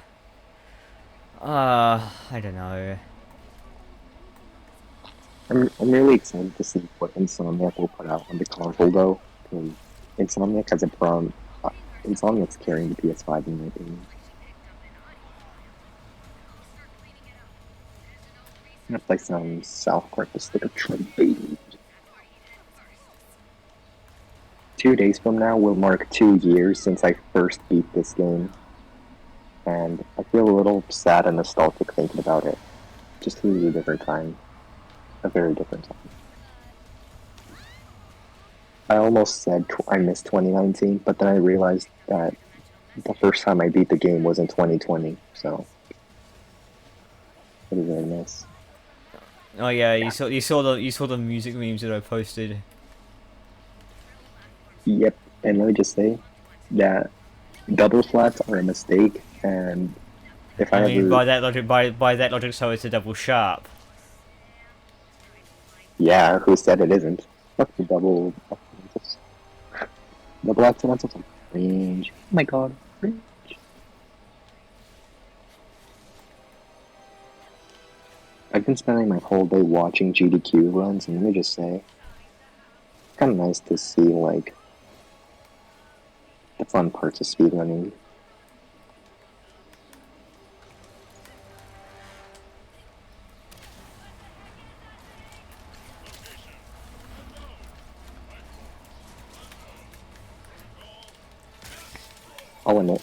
I don't know. I'm really excited to see what Insomniac will put out on the console though, because Insomniac has a problem. Insomniac's carrying the PS5 in my opinion. I'm gonna play some South Park: The Stick of Truth, baby. 2 days from now will mark 2 years since I first beat this game, and I feel a little sad and nostalgic thinking about it. Just it was a different time, a very different time. I almost said I missed 2019, but then I realized that the first time I beat the game was in 2020, so what did I miss? Oh yeah, you saw the music memes that I posted. Yep, and let me just say that double flats are a mistake, and if I I mean, ever, by that logic, so it's a double sharp. yeah, who said it isn't? Fuck the double accidentals are cringe. Oh my god, cringe. I've been spending my whole day watching GDQ runs, and let me just say, it's kind of nice to see, like, the fun parts of speedrunning. I'll admit,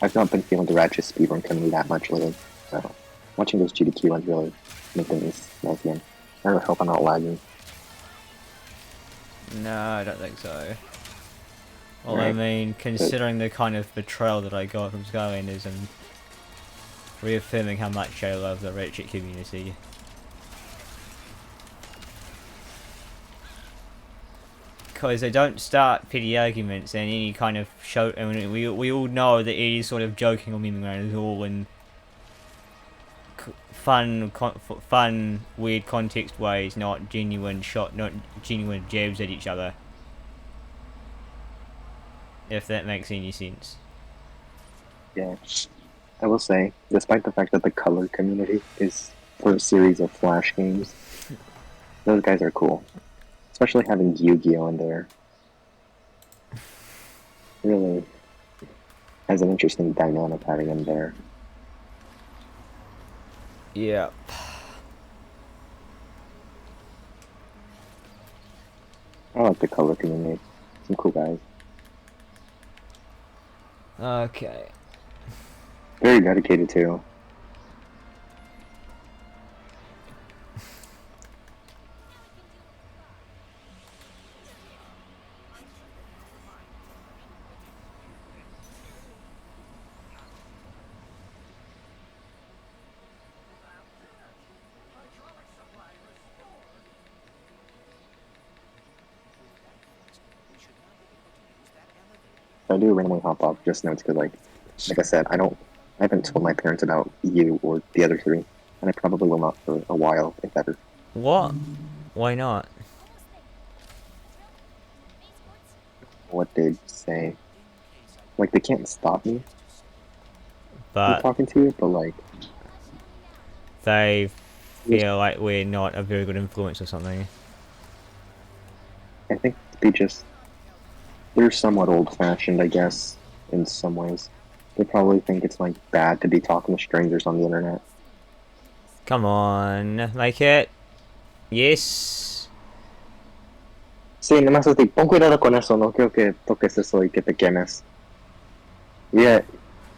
I've not been feeling the Ratchet speedrun coming that much lately, so watching those GDQ runs really make things nice again. I really hope I'm not lagging. No, I don't think so. Well, I Right. mean, considering the kind of betrayal that I got from Skylanders and reaffirming how much I love the Ratchet community. because they don't start petty arguments and any kind of show. I mean, we all know that it is sort of joking or memeing around. It's all in fun, weird context ways, not genuine jabs at each other. If that makes any sense. Yeah. I will say, despite the fact that the color community is for a series of Flash games, those guys are cool. Especially having Yu-Gi-Oh! In there. Really has an interesting dynamic having him there. Yeah. I like the color community. Some cool guys. Okay. Very dedicated too. I do randomly hop off just notes because, like I said, I haven't told my parents about you or the other three, and I probably will not for a while, if ever. What? Why not? What they'd say, like they can't stop me from But talking to you, but like they feel like we're not a very good influence or something. I think they're somewhat old-fashioned, I guess, in some ways. They probably think it's like bad to be talking to strangers on the internet. Come on, make it. Yes. Sí, nomás así, pon cuidado con eso, no quiero que toques eso y que te quemes. Yeah,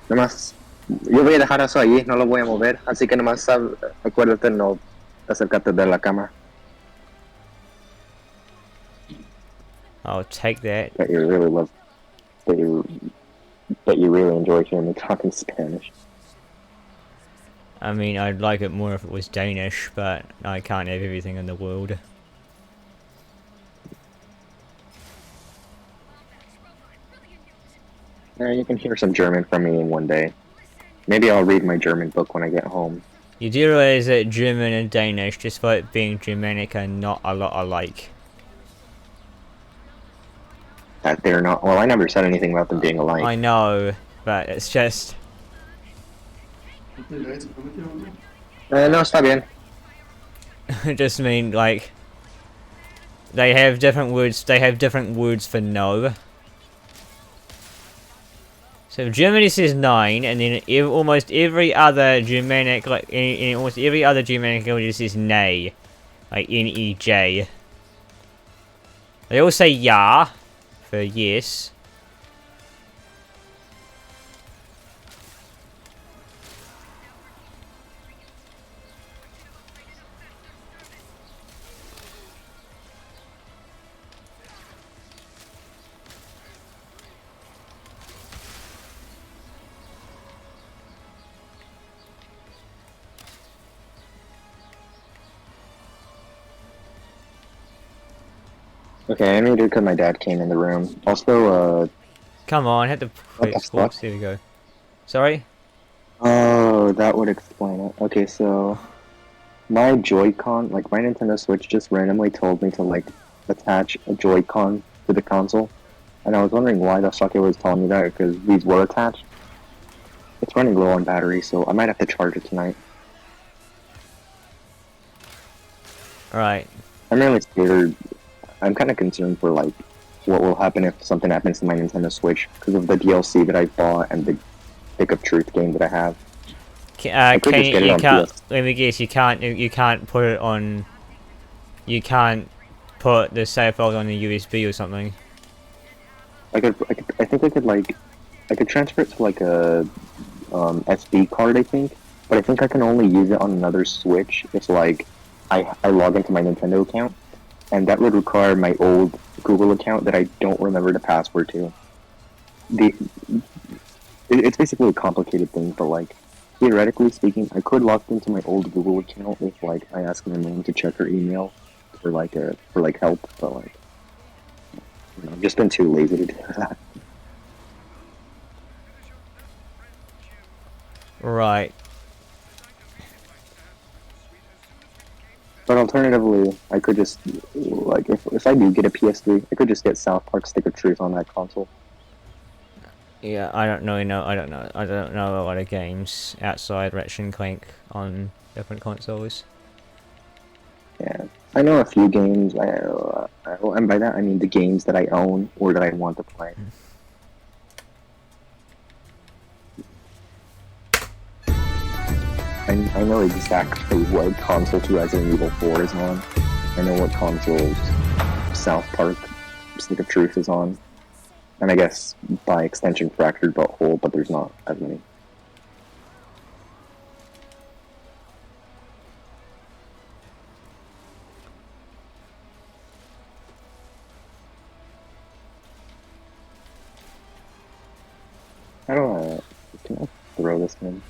nomás, yo voy a dejar eso ahí, no lo voy a mover, así que nomás acuérdate no acércate de la cama. I'll take that. That you really love, that you really enjoy hearing me talk in Spanish. I mean, I'd like it more if it was Danish, but I can't have everything in the world. You can hear some German from me in one day. Maybe I'll read my German book when I get home. You do realize that German and Danish, despite being Germanic, are not a lot alike. That they're not. Well, I never said anything about them being alike. I know, but it's just... No, está bien. I just mean, like... They have different words for no. So Germany says 9, and then almost every other Germanic, like in almost every other Germanic language says nay, like N-E-J. They all say ja for yes. Okay, I need to because my dad came in the room. Also, Come on, I had to What play the sports. fuck? There we go. Sorry? oh, that would explain it. Okay, so my Joy-Con, like my Nintendo Switch just randomly told me to like attach a Joy-Con to the console. And I was wondering why the fuck it was telling me that, because these were attached. It's running low on battery, so I might have to charge it tonight. Alright. I'm really scared. I'm kind of concerned for like what will happen if something happens to my Nintendo Switch because of the DLC that I bought and the Stick of Truth game that I have. I could just get it on PS. Let me guess, you can't put it on... You can't put the save file on the USB or something. I think I could transfer it to like a SD card, I think, but I think I can only use it on another Switch if like I log into my Nintendo account, and that would require my old Google account that I don't remember the password to. It's basically a complicated thing, but like theoretically speaking, I could log into my old Google account if like I ask my mom to check her email for like help, but like I've just been too lazy to do that. Right. But alternatively, I could just, like, if I do get a PS3, I could just get South Park Stick of Truth on that console. Yeah, I don't really know. I don't know a lot of games outside Ratchet and Clank on different consoles. Yeah. I know a few games, and by that I mean the games that I own or that I want to play. I know exactly what console Resident Evil 4 is on. I know what consoles South Park Stick of Truth is on. And I guess by extension Fractured Butthole, but there's not as many. I don't know. Can I throw this in?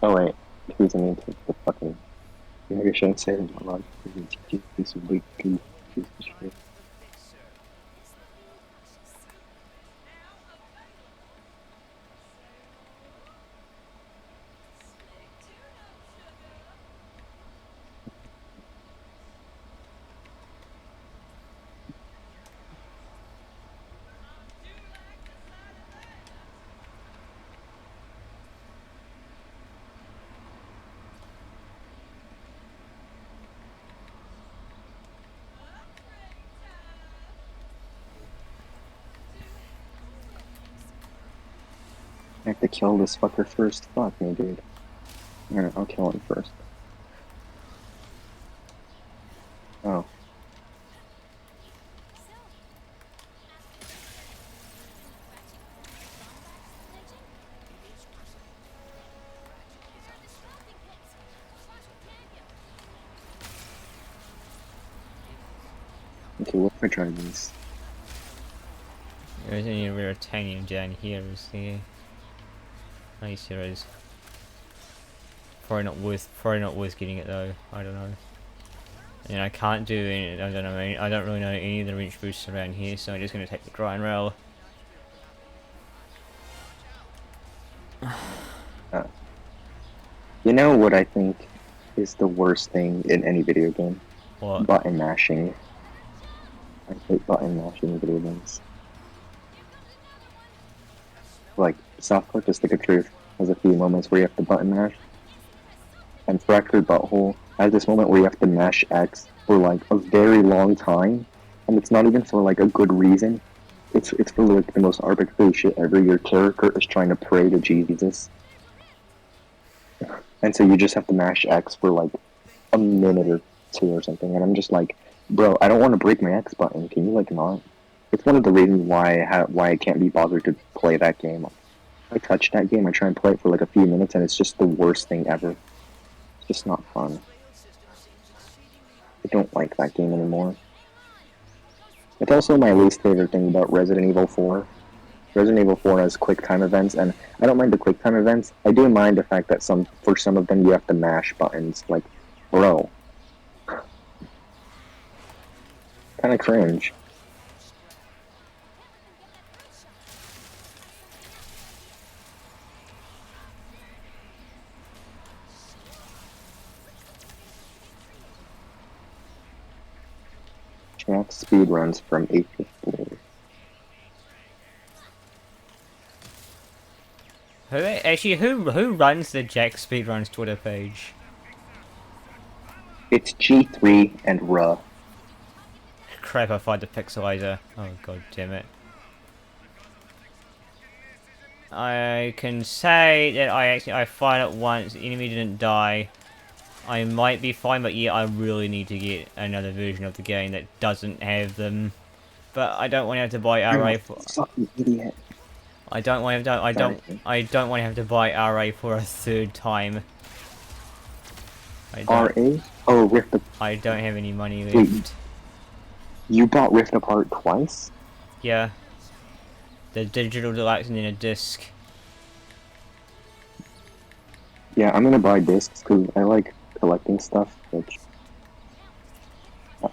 Oh wait, who's I mean to the fucking... Maybe I shouldn't say it out loud. This would be good. I have to kill this fucker first. Fuck me, dude. Alright, I'll kill him first. Oh. Okay, what if I try these? There's any rare titanium down here, is the nice heroes. Probably not worth getting it though. I don't know. And I can't do any. I don't know. I don't really know any of the reach boosts around here, so I'm just gonna take the grind rail. You know what I think is the worst thing in any video game? What? Button mashing. I hate button mashing in video games. Like, South Park The Stick of Truth has a few moments where you have to button mash. And Fractured Butthole has this moment where you have to mash X for like a very long time. And it's not even for like a good reason. It's for like the most arbitrary shit ever. Your character is trying to pray to Jesus. And so you just have to mash X for like a minute or two or something. And I'm just like, bro, I don't want to break my X button. Can you like not? It's one of the reasons why I can't be bothered to play that game. I touch that game, I try and play it for like a few minutes, and it's just the worst thing ever. It's just not fun. I don't like that game anymore. It's also my least favorite thing about Resident Evil 4. Resident Evil 4 has quick time events, and I don't mind the quick time events. I do mind the fact that for some of them you have to mash buttons. Like, bro. Kind of cringe. Track speed runs from 8:15. Who runs the Jack Speedruns Twitter page? It's G3 and RUH. Crap! I find the pixelizer. Oh god damn it! I can say that I fired it once. The enemy didn't die. I might be fine, but yeah, I really need to get another version of the game that doesn't have them. But I don't want to have to buy RA for. Fucking idiot. I don't want to. I don't want to have to buy RA for a third time. RA? Oh, Rift Apart. I don't have any money left. Wait. You bought Rift Apart twice? Yeah. The digital deluxe and then a disc. Yeah, I'm gonna buy discs because I like collecting stuff, which...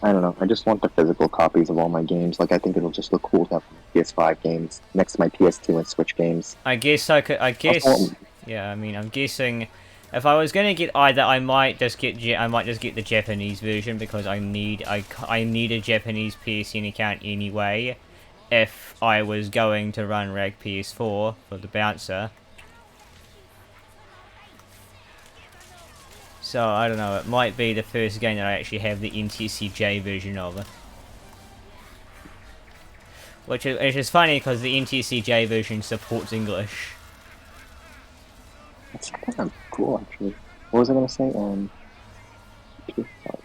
I don't know. I just want the physical copies of all my games. Like, I think it'll just look cool to have my PS5 games next to my PS2 and Switch games. I guess I could. I guess. Yeah, I mean, I'm guessing. If I was gonna get either, I might just get the Japanese version because I need a Japanese PSN account anyway. If I was going to run Rag PS4 for the bouncer. So, I don't know, it might be the first game that I actually have the NTSC-J version of. Which is funny, because the NTSC-J version supports English. That's kind of cool, actually. What was I gonna say? PS5.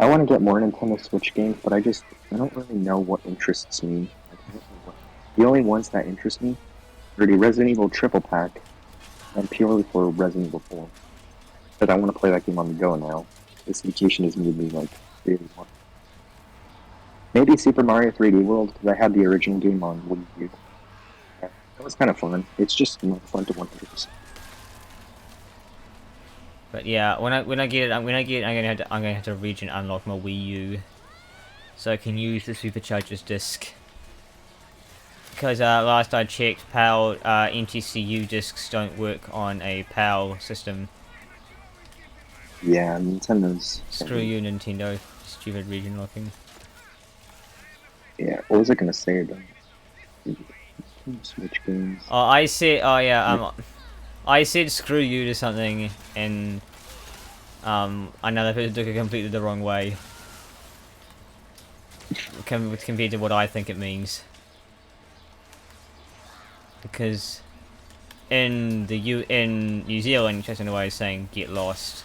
I want to get more Nintendo Switch games, but I don't really know what interests me. Like, I don't know the only ones that interest me are the Resident Evil triple pack, and purely for Resident Evil 4. But I want to play that game on the go now. This vacation has made me, like, really want. Maybe Super Mario 3D World, because I had the original game on Wii U. That was kind of fun. It's just not fun to 100%. But yeah, when I get it, I'm gonna have to region unlock my Wii U, so I can use the Superchargers disc. Because last I checked, PAL NTCU discs don't work on a PAL system. Yeah, Nintendo's... Screw you, Nintendo. Stupid region locking. Yeah, what was I gonna say about Switch games? Oh, I said screw you to something, and another person took it completely the wrong way. Compared to what I think it means. Because in New Zealand, just in a way, saying get lost.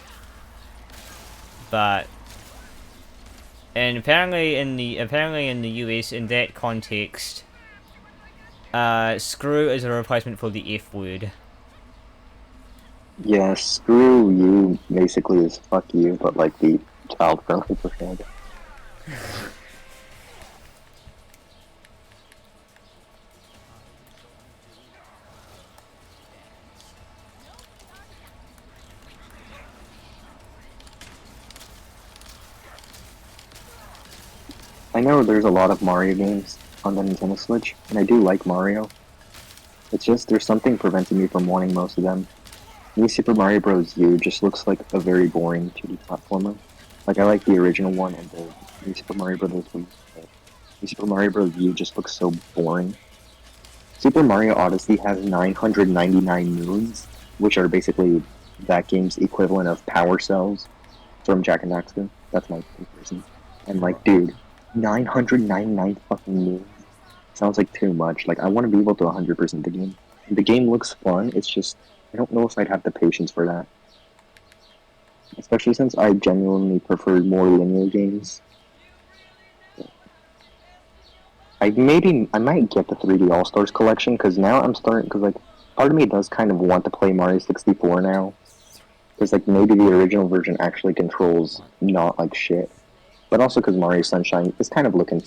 But and apparently in the US, in that context, screw is a replacement for the F word. Yeah, screw you basically is fuck you, but like the child-friendly version. I know there's a lot of Mario games on the Nintendo Switch, and I do like Mario. It's just there's something preventing me from wanting most of them. New Super Mario Bros. U just looks like a very boring 2D platformer. Like, I like the original one, and the New Super Mario Bros. Wii. New Super Mario Bros. U just looks so boring. Super Mario Odyssey has 999 moons, which are basically that game's equivalent of power cells from Jak and Daxter. That's my comparison. And like, dude, 999 fucking moons sounds like too much. Like, I want to be able to 100% the game. The game looks fun, it's just, I don't know if I'd have the patience for that. Especially since I genuinely prefer more linear games. I might get the 3D All-Stars collection, because now I'm starting, because like, part of me does kind of want to play Mario 64 now. Because like, maybe the original version actually controls not like shit. But also because Mario Sunshine is kind of looking,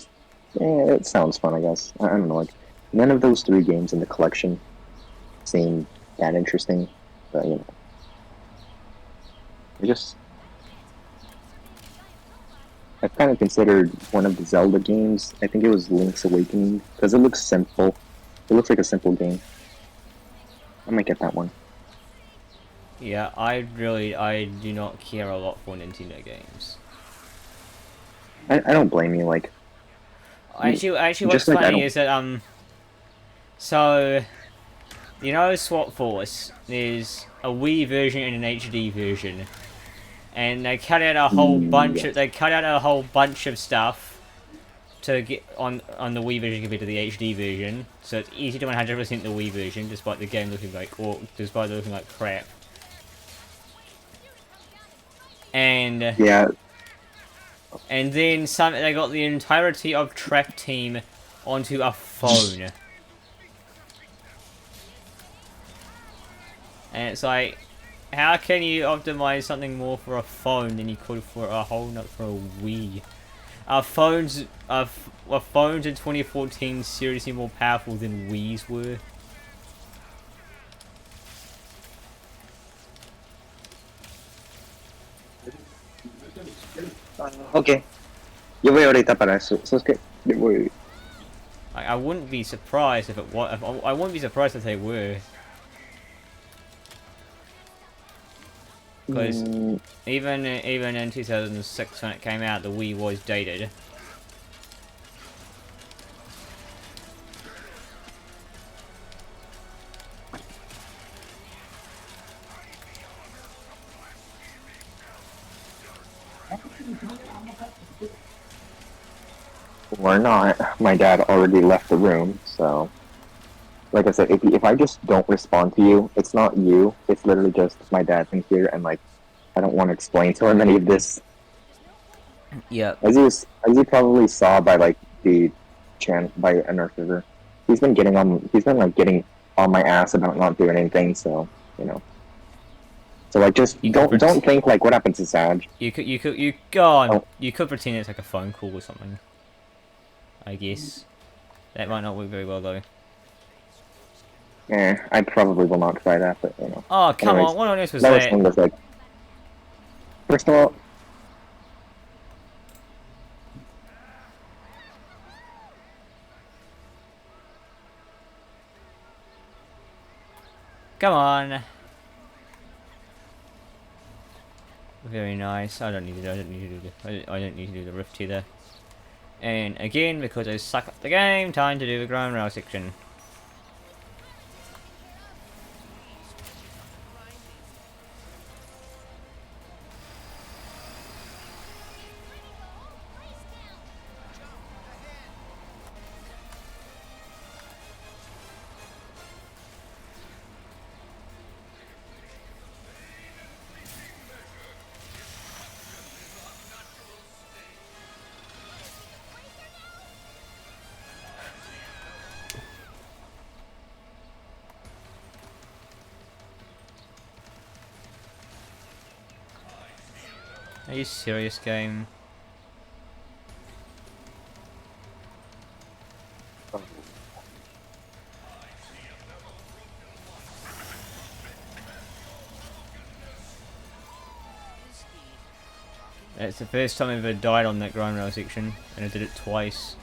it sounds fun, I guess. I don't know, like, none of those 3 games in the collection seem that interesting, but you know. I've kind of considered one of the Zelda games. I think it was Link's Awakening, because it looks simple. It looks like a simple game. I might get that one. Yeah, I do not care a lot for Nintendo games. I don't blame you, like... Actually, what's like, funny is that, so, you know Swap Force, there's a Wii version and an HD version. And they cut out a whole bunch of stuff to get on the Wii version compared to the HD version. So it's easy to 100% the Wii version, despite the game looking like crap. And yeah. And then they got the entirety of Track Team onto a phone. And it's like, how can you optimize something more for a phone than you could for a Wii? Are phones in 2014 seriously more powerful than Wii's were? Okay. Yo voy ahorita para eso. ¿Sabes qué? Yo voy. I wouldn't be surprised if it was. I wouldn't be surprised if they were. Because even in 2006 when it came out, the Wii was dated. Or not. My dad already left the room, so. Like I said, if I just don't respond to you, it's not you. It's literally just my dad's in here, and like, I don't want to explain to him any of this. Yep. As you probably saw by like the channel by Nurse River, he's been getting on my ass about not doing anything. So you know. So like, just don't think like what happens to Sag. You go on. Oh. You could pretend it's like a phone call or something. I guess that might not work very well though. I probably will not try that, but you know. Oh come Anyways, on! What on earth was lowest that? one was like. First of all, Come on. Very nice. I don't need to do the rift either. And again, because I suck at the game, time to do the ground rail section. Are you serious, game? It's the first time I've ever died on that ground rail section, and I did it twice.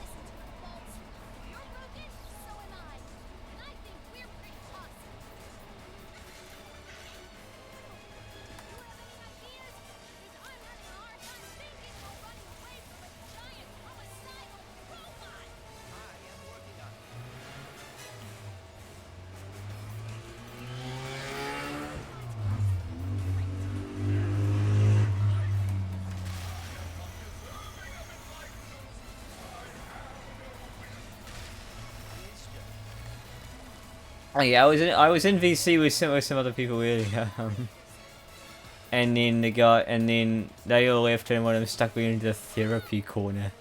Oh yeah, I was in VC with some other people earlier, and then they all left and one of them stuck me into the therapy corner.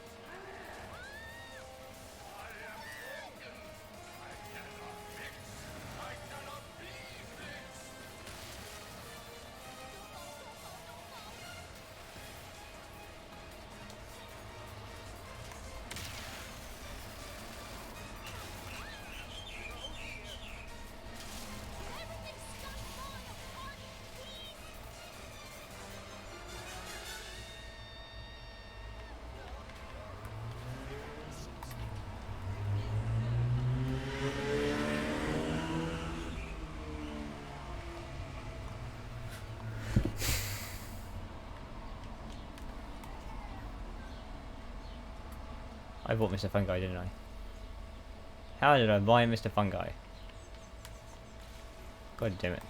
I bought Mr. Fungi, didn't I? How did I buy Mr. Fungi? God damn it.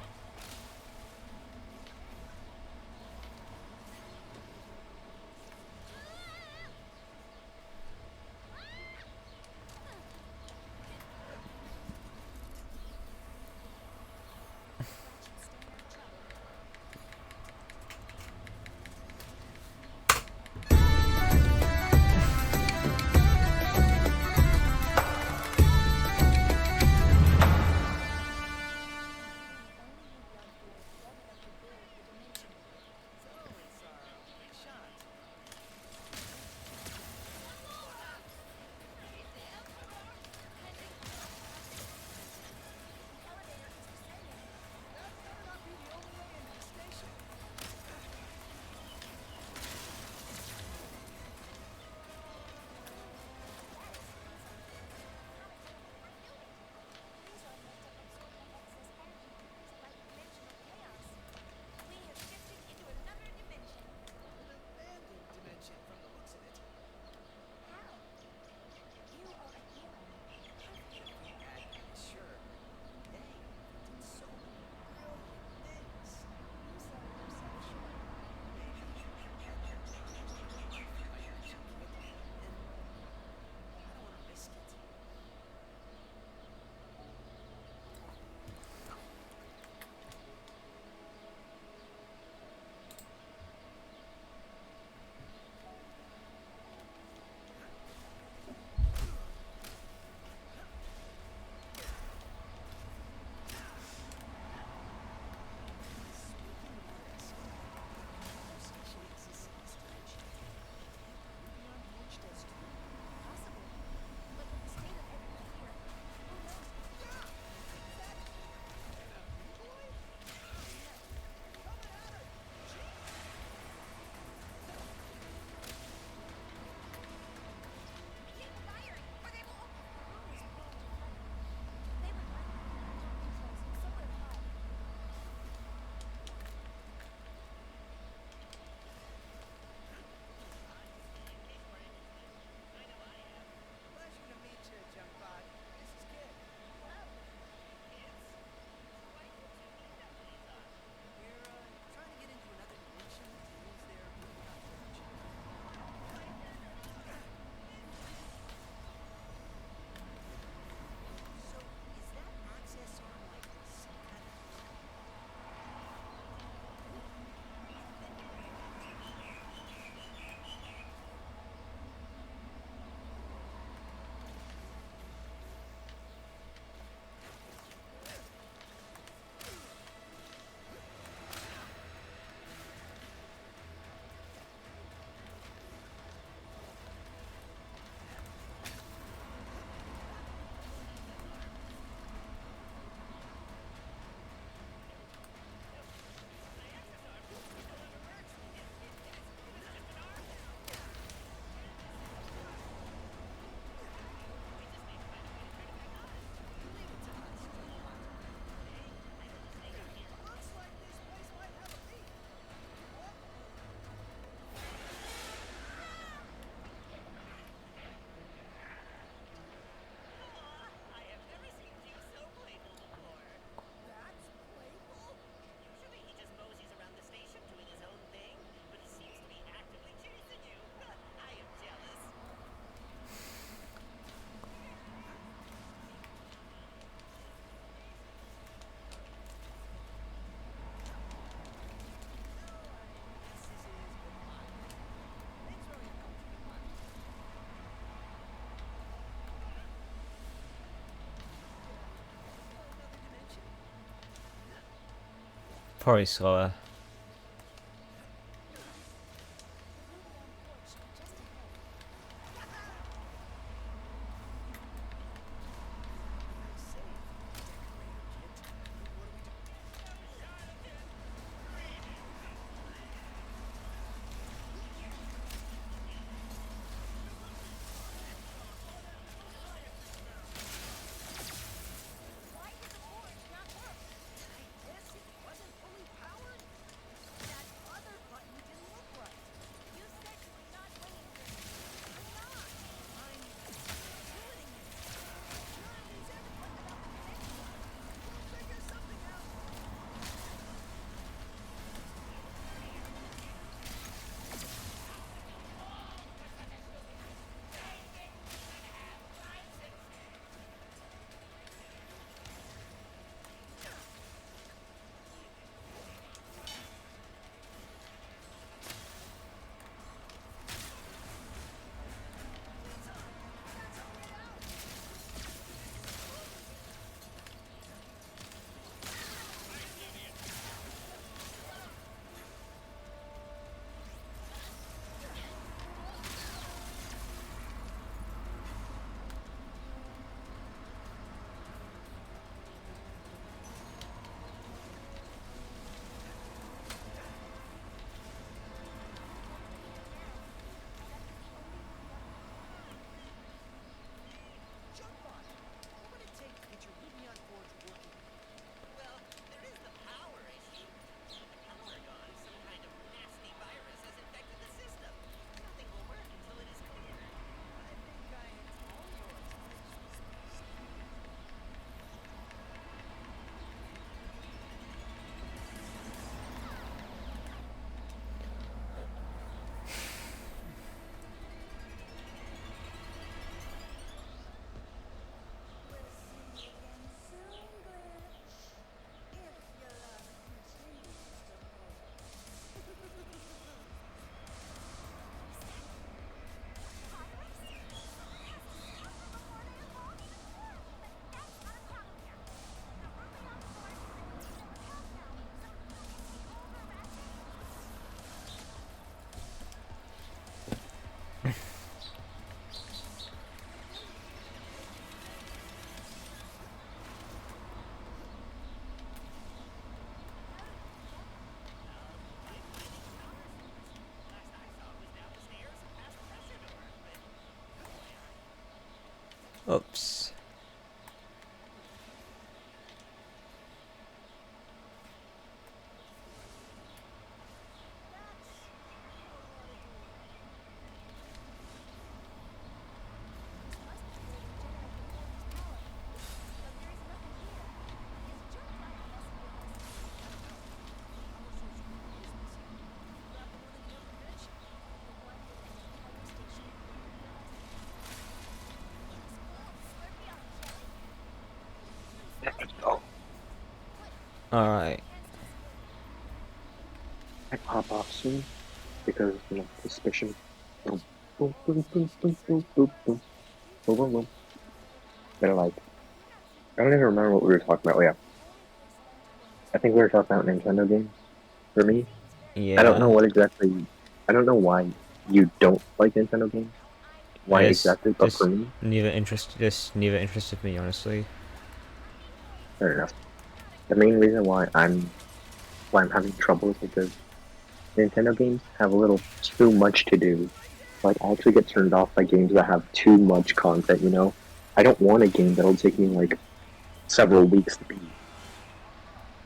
Probably slower. Oops. Alright. I pop off soon because suspicion. Boom, boom, boom, boom, boom, boom, boom, boom, boom, boom, boom. They're like, I don't even remember what we were talking about. Oh yeah, I think we were talking about Nintendo games. For me, I don't know Yeah. what exactly. I don't know why you don't like Nintendo games. Why exactly? But for me, Neither interested me, honestly. fair enough. The main reason why I'm having trouble is because Nintendo games have a little too much to do. Like, I actually get turned off by games that have too much content, you know? I don't want a game that'll take me, like, several weeks to beat.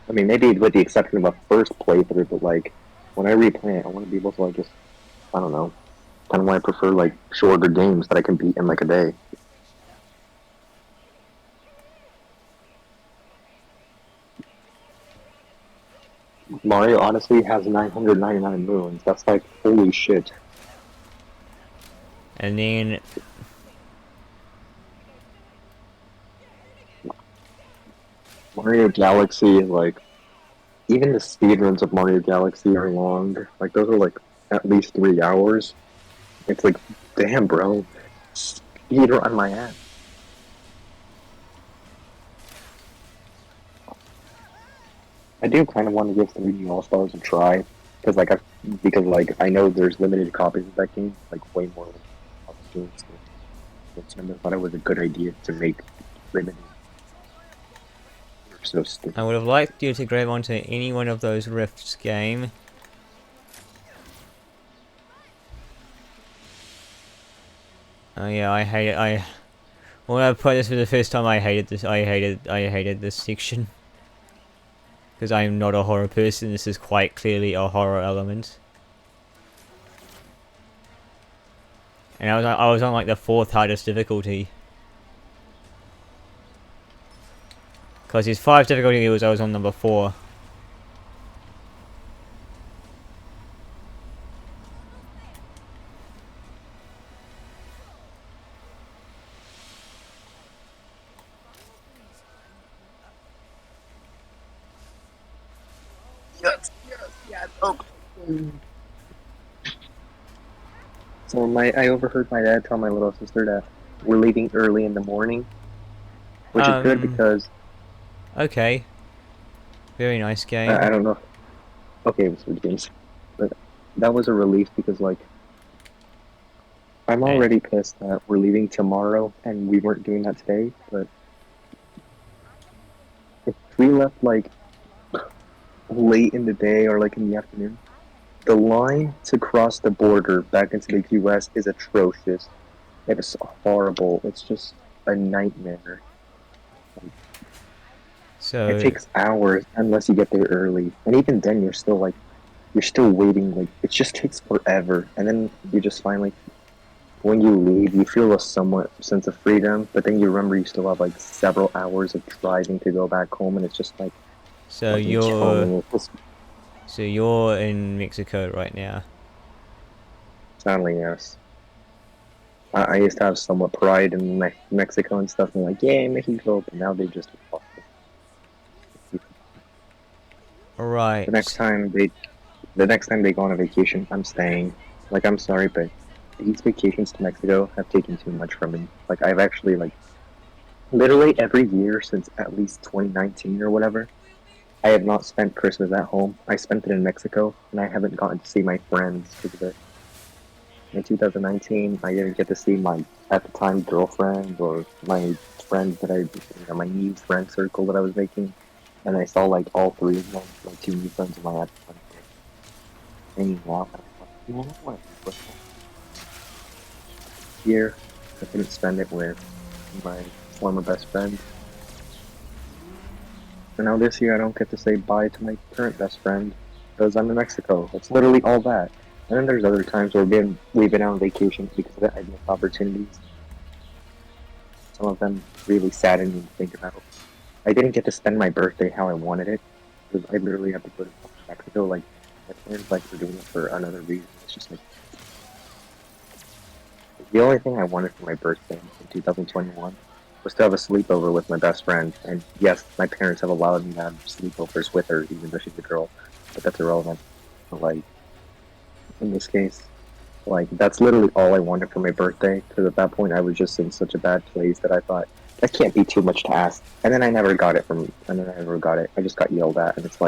I mean, maybe with the exception of a first playthrough, but, like, when I replay it, I want to be able to, like, just, I don't know. Kind of why I prefer, like, shorter games that I can beat in, like, a day. Mario Odyssey has 999 moons. That's, like, holy shit. And then Mario Galaxy is, like, even the speedruns of Mario Galaxy are long. Like, those are, like, at least 3 hours. It's like, damn, bro. Speedrun my ass. I do kind of want to give 3D All Stars a try because I know there's limited copies of that game, like way more games. So I thought it was a good idea to make limited. So stupid. I would have liked you to grab onto any one of those Rifts game. Oh yeah, I hate it. When I played this for the first time, I hated this. I hated this section. Because I am not a horror person, this is quite clearly a horror element. And I was on like the 4th hardest difficulty. Because there's 5 difficulty levels, I was on number 4. So I overheard my dad tell my little sister that we're leaving early in the morning, which is good because Okay. Very nice game. I don't know. Okay, it was for games, but that was a relief because I'm already pissed that we're leaving tomorrow and we weren't doing that today. But if we left late in the day or in the afternoon, the line to cross the border back into the U.S. is atrocious. It is horrible. It's just a nightmare. So It takes hours unless you get there early, and even then you're still waiting. It just takes forever, and then you just finally, when you leave, you feel a somewhat sense of freedom. But then you remember you still have several hours of driving to go back home, and it's just so fucking you're chilling. so you're in Mexico right now. Sadly, yes. I used to have somewhat pride in Mexico and stuff, and yeah, Mexico, but now they just. Alright. The next time they go on a vacation, I'm staying. I'm sorry, but these vacations to Mexico have taken too much from me. I've actually literally every year since at least 2019 or whatever, I have not spent Christmas at home. I spent it in Mexico, and I haven't gotten to see my friends because of it. In 2019, I didn't get to see my, at the time, girlfriend or my friends my new friend circle that I was making. And I saw all 3 of them, my 2 new friends and my ex friend. Hanging out. And I'm like, what? Here, I couldn't spend it with my former best friend. And now this year, I don't get to say bye to my current best friend because I'm in Mexico. It's literally all that. And then there's other times where we've been on vacation because of it. I've missed opportunities. Some of them really sadden me to think about. I didn't get to spend my birthday how I wanted it because I literally had to go to Mexico. My parents were doing it for another reason. It's just the only thing I wanted for my birthday in 2021 was to have a sleepover with my best friend. And yes, my parents have allowed me to have sleepovers with her, even though she's a girl. But that's irrelevant. But in this case, that's literally all I wanted for my birthday. Because at that point, I was just in such a bad place that I thought that can't be too much to ask. And then I never got it. I just got yelled at, and it's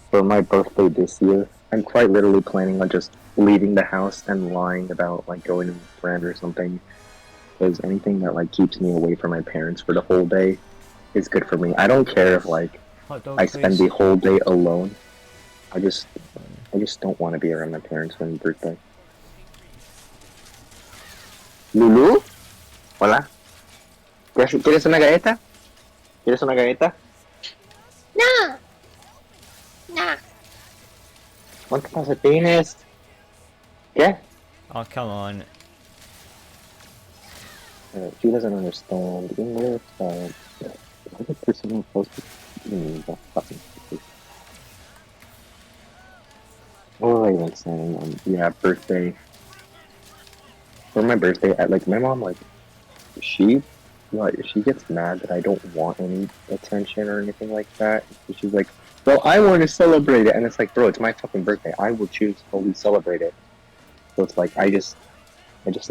for my birthday this year, I'm quite literally planning on just leaving the house and lying about going to a friend or something. Because anything that keeps me away from my parents for the whole day is good for me. I don't care if I spend the whole day alone. I just don't want to be around my parents for my birthday. Lulu, hola. ¿Quieres una galleta? ¿Quieres una galleta? No. No. ¿Cuántos calcetines? ¿Qué? Oh, come on. She doesn't understand English. Other person supposed to be that fucking stupid. What was I even saying? Yeah, birthday. For my birthday, my mom, she gets mad that I don't want any attention or anything like that. She's like, well, I want to celebrate it. And it's bro, it's my fucking birthday. I will choose how we celebrate it. So it's I just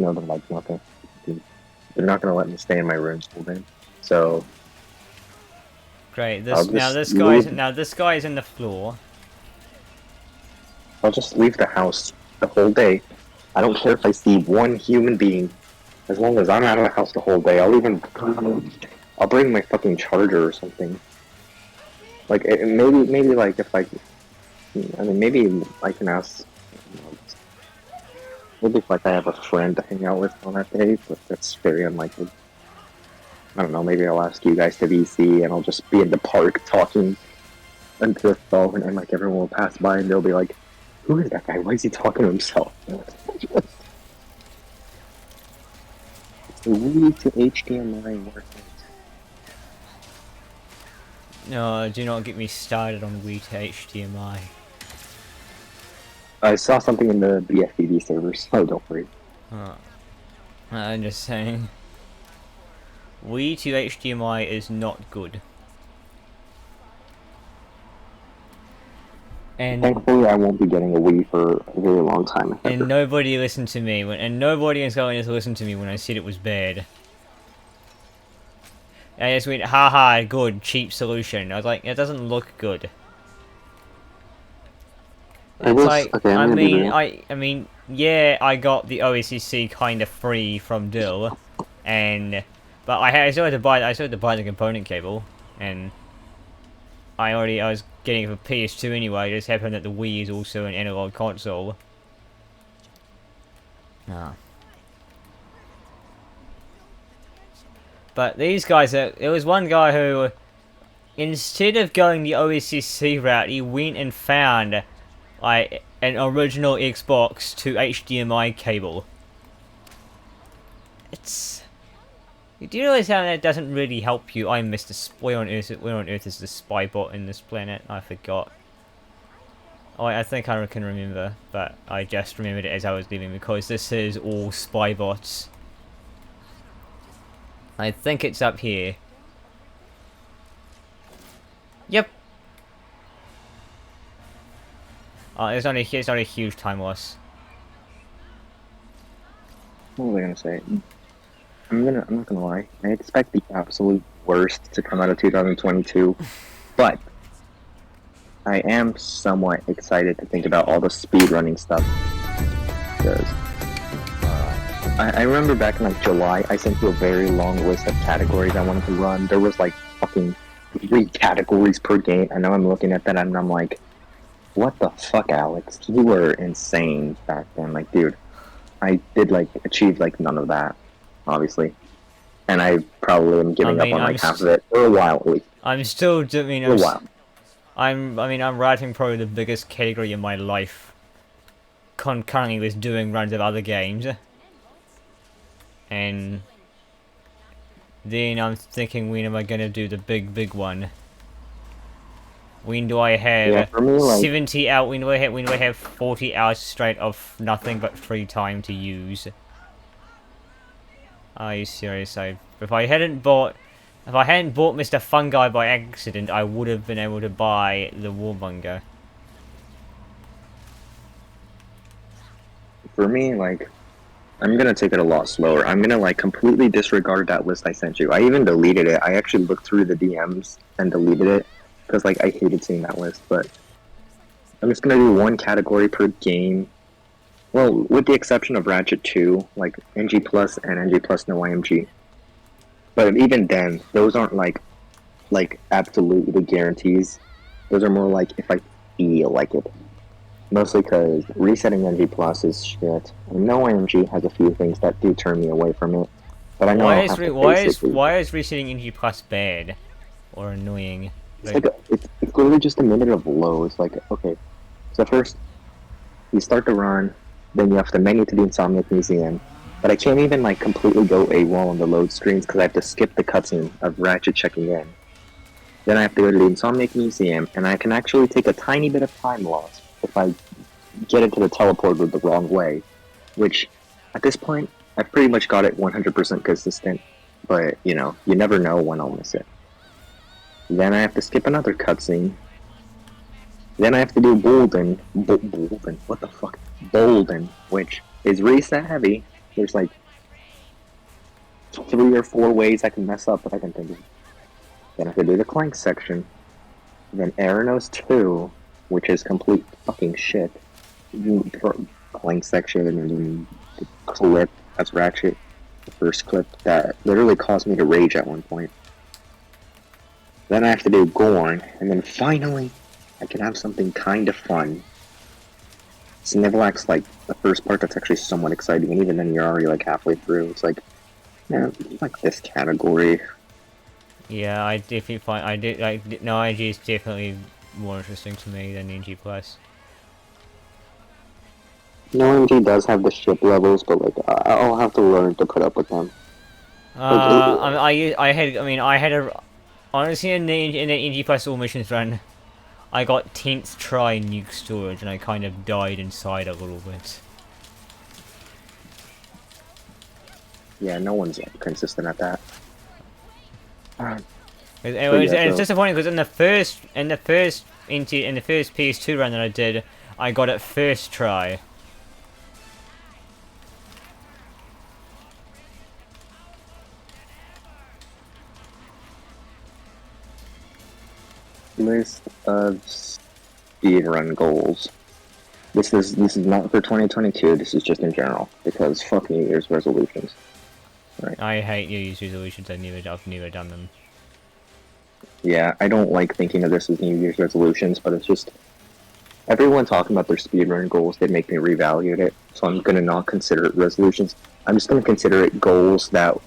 know that, they're not gonna let me stay in my room all day. So Great. I'll This just guy's leave- this guy's in the floor. I'll just leave the house the whole day. I don't care if I see one human being. As long as I'm out of the house the whole day, I'll bring my fucking charger or something. Like maybe like if maybe I can ask. Maybe if like I have a friend to hang out with on that day, but that's very unlikely. I don't know. Maybe I'll ask you guys to VC, and I'll just be in the park talking into the phone, and like everyone will pass by, and they'll be like, "Who is that guy? Why is he talking to himself?" The Wii to HDMI working. No, do not get me started on Wii to HDMI. I saw something in the BFBB servers. Oh, don't worry. I'm just saying. Wii to HDMI is not good. And Thankfully, I won't be getting a Wii for a very long time. and nobody listened to me and nobody is going to listen to me when I said it was bad. I just went, haha, good, cheap solution. I was like, it doesn't look good. It's like, okay, I mean, yeah, I got the OSCC kind of free from Dill, but I still had to buy the component cable, and I was getting it for PS2 anyway. It just happened that the Wii is also an analog console. But these guys, there was one guy who, instead of going the OSCC route, he went and found like an original Xbox to HDMI cable. Do you realize how that doesn't really help you? I missed where on earth is the Spybot in this planet? I forgot. Oh, I think I can remember, but I just remembered it as I was leaving because this is all Spybots. I think it's up here. Yep. Oh, it's not a huge time loss. What was I gonna say? I'm not gonna lie. I expect the absolute worst to come out of 2022, but I am somewhat excited to think about all the speedrunning stuff. Because I remember back in like July, I sent you a very long list of categories I wanted to run. There was like fucking 3 categories per game. I know I'm looking at that and I'm like, what the fuck, Alex? You were insane back then. Like, dude, I did like achieve like none of that, obviously, and I probably am giving up on like half of it for a while at least. I'm still doing. For a while. I'm writing probably the biggest category in my life. Concurrently with doing runs of other games. And then I'm thinking, when am I gonna do the big one? When do I have for me, like, 70 hours? When do I have 40 hours straight of nothing but free time to use? Are you serious? If I hadn't bought Mr. Fungi by accident, I would have been able to buy the Warmonger. For me, like, I'm gonna take it a lot slower. I'm gonna like completely disregard that list I sent you. I even deleted it. I actually looked through the DMs and deleted it because like I hated seeing that list. But I'm just gonna do 1 category per game. Well, with the exception of Ratchet 2, like NG Plus and NG Plus no IMG. But even then, those aren't like absolutely guarantees. Those are more like if I feel like it. Mostly because resetting NG Plus is shit. And no IMG has a few things that do turn me away from it. But I know why is resetting NG Plus bad or annoying? It's literally just a minute of lows. Like, okay, so first you start the run, then you have to menu to the Insomniac Museum. But I can't even like completely go AWOL on the load screens because I have to skip the cutscene of Ratchet checking in. Then I have to go to the Insomniac Museum, and I can actually take a tiny bit of time loss if I get into the teleporter the wrong way. Which, at this point, I've pretty much got it 100% consistent. But, you know, you never know when I'll miss it. Then I have to skip another cutscene. Then I have to do Bolden, what the fuck? Bolden, which is reset heavy. There's like 3 or 4 ways I can mess up that I can think of. Then I could do the Clank section. Then Aranos 2, which is complete fucking shit. Clank section, and then the clip, that's Ratchet. The first clip that literally caused me to rage at one point. Then I have to do Gorn, and then finally, I can have something kind of fun. Snivelax's like the first part that's actually somewhat exciting, and even then you're already like halfway through. It's like, man, like this category. Yeah, I definitely find no IG is definitely more interesting to me than NG Plus. No, MG does have the ship levels, but like I'll have to learn to put up with them. I had a honestly in the NG Plus All Missions run, I got 10th try nuke storage and I kind of died inside a little bit. Yeah, no one's consistent at that. It's disappointing because in the first PS2 run that I did, I got it first try. List of speedrun goals. This is not for 2022. This is just in general because fuck New Year's resolutions. Right. I hate New Year's resolutions. I've never done them. Yeah, I don't like thinking of this as New Year's resolutions, but it's just everyone talking about their speedrun goals. They make me reevaluate it. So I'm gonna not consider it resolutions. I'm just gonna consider it goals that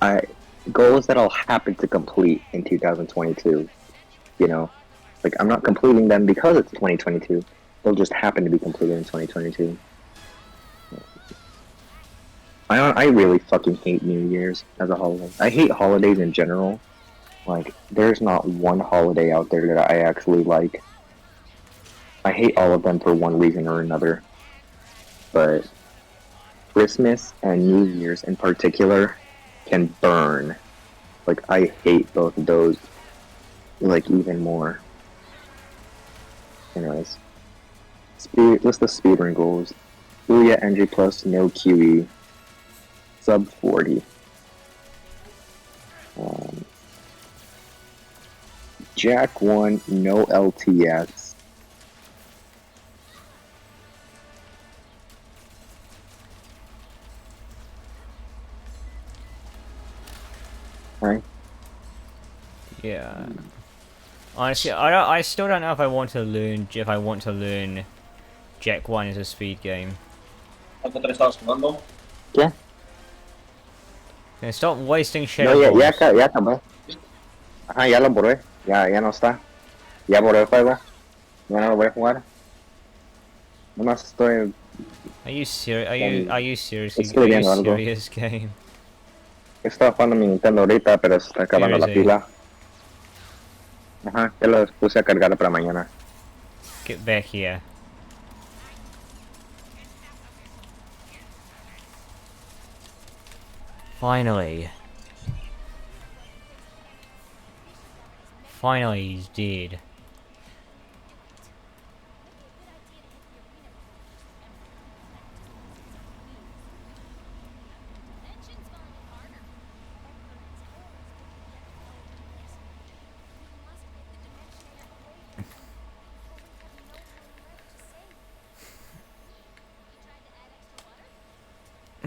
I'll happen to complete in 2022. You know, like I'm not completing them because it's 2022. They'll just happen to be completed in 2022. I really fucking hate New Year's as a holiday. I hate holidays in general. Like, there's not one holiday out there that I actually like. I hate all of them for one reason or another. But Christmas and New Year's in particular can burn. Like, I hate both of those, like, even more. Anyways. List of speedrun goals. Booyah NG Plus, no QE. Sub 40. Jack 1, no LTS. Right? Yeah. Honestly, I still don't know if I want to learn Jack 1 as a speed game. Yeah. Okay, stop wasting No, shadow ya balls. acabé. Ajá, ya lo borré. Ya no está. Ya borré el juego. Ya no lo voy a jugar. Nomás estoy... Are you serious? Are you seriously? Are you escribiendo algo. serious, game? Estaba jugando mi Nintendo ahorita, pero se está acabando la Seriously? pila. Ajá, ya lo puse a cargar para mañana. Get back here. Finally. Finally, he's dead.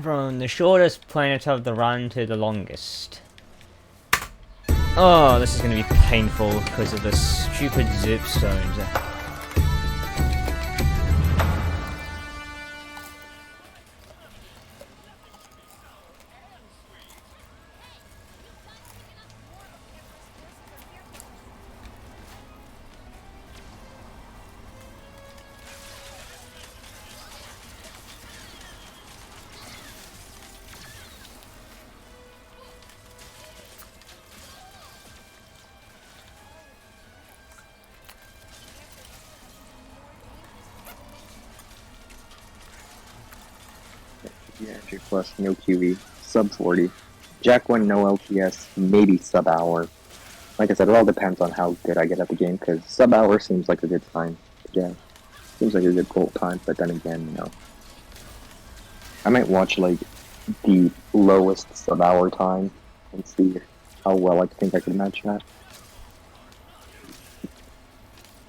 From the shortest planet of the run to the longest. Oh, this is going to be painful because of the stupid zip stones. Yeah, G Plus, no QE. Sub 40. Jack 1, no LTS. Maybe sub hour. Like I said, it all depends on how good I get at the game, because sub hour seems like a good time. Yeah. Seems like a good goal time, but then again, you know. I might watch, like, the lowest sub-hour time and see how well I think I could match that.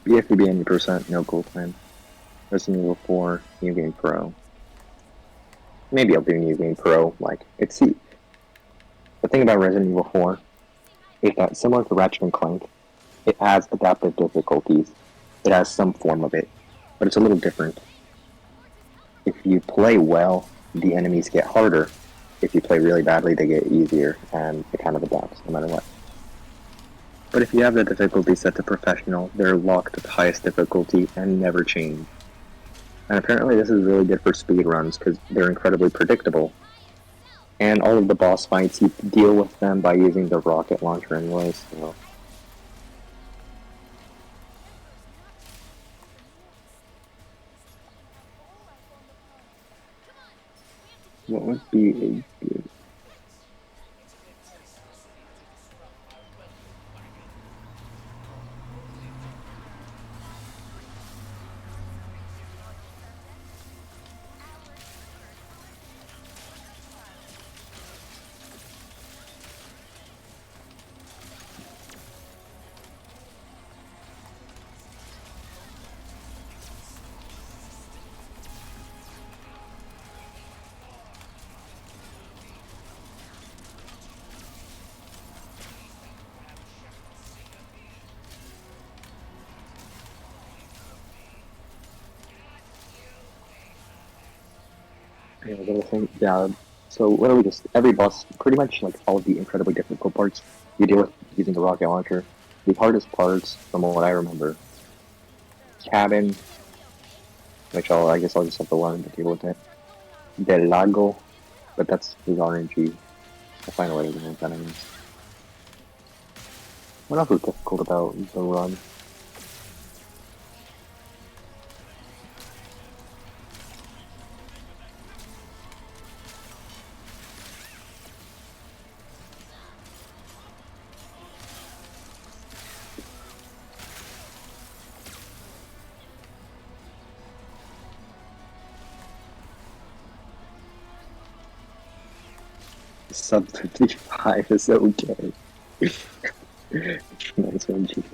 BFB any percent, no gold plan. Resident Evil 4, New Game Pro. Maybe I'll do New Game Pro, like, it's the thing about Resident Evil 4 is that similar to Ratchet and Clank, it has adaptive difficulties. It has some form of it, but it's a little different. If you play well, the enemies get harder. If you play really badly, they get easier, and it kind of adapts no matter what. But if you have the difficulty set to professional, they're locked at the highest difficulty and never change. And apparently this is really good for speedruns because they're incredibly predictable. And all of the boss fights, you deal with them by using the rocket launcher anyway, so... What would be a good... Yeah, the other thing, yeah. So literally just every boss, pretty much like all of the incredibly difficult parts, you deal with using the rocket launcher. The hardest parts, from what I remember, cabin, which I guess I'll just have to learn to deal with it. Del Lago, but that's his RNG. I'll find a way to do that anyways. What else was difficult about the run? Sub 55 is okay. Nice one, Chief.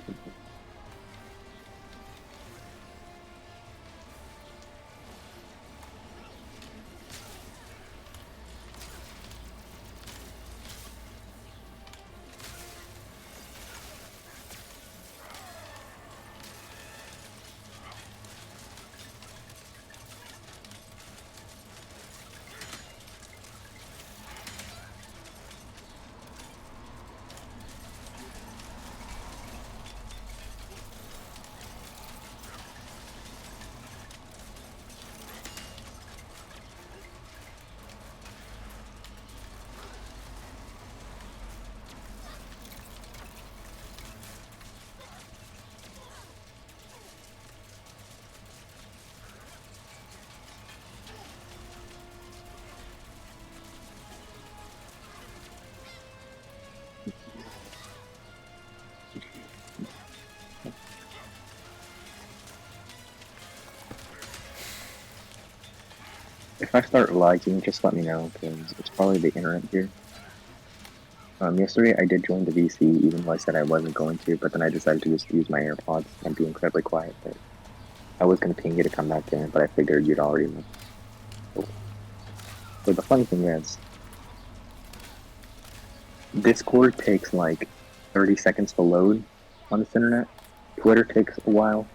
If I start lagging, just let me know, because it's probably the internet here. Yesterday I did join the VC, even though I said I wasn't going to, but then I decided to just use my AirPods and be incredibly quiet. But I was going to ping you to come back in, but I figured you'd already know. So the funny thing is, Discord takes like 30 seconds to load on this internet. Twitter takes a while.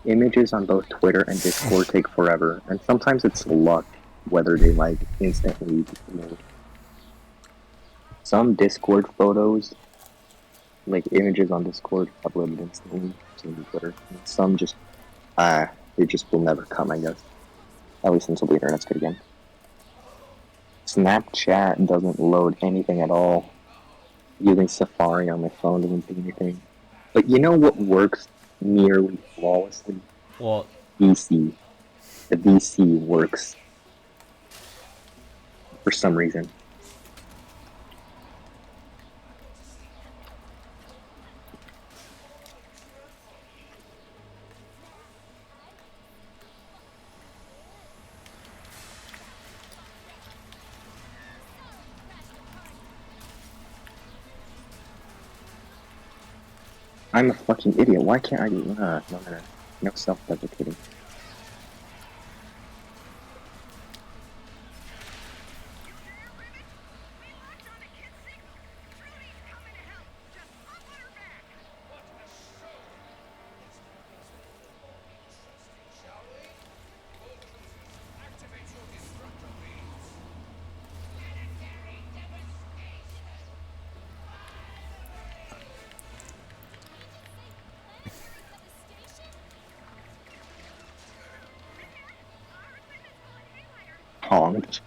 Images on both Twitter and Discord take forever, and sometimes it's luck whether they like instantly load. Some Discord photos, like images on Discord, uploaded instantly to Twitter. And some just, they just will never come, I guess. At least until the internet's good again. Snapchat doesn't load anything at all. Using Safari on my phone doesn't do anything. But you know what works nearly flawlessly? What? VC. The VC works. For some reason. I'm a fucking idiot. Why can't I do? No self-deprecating. Honked.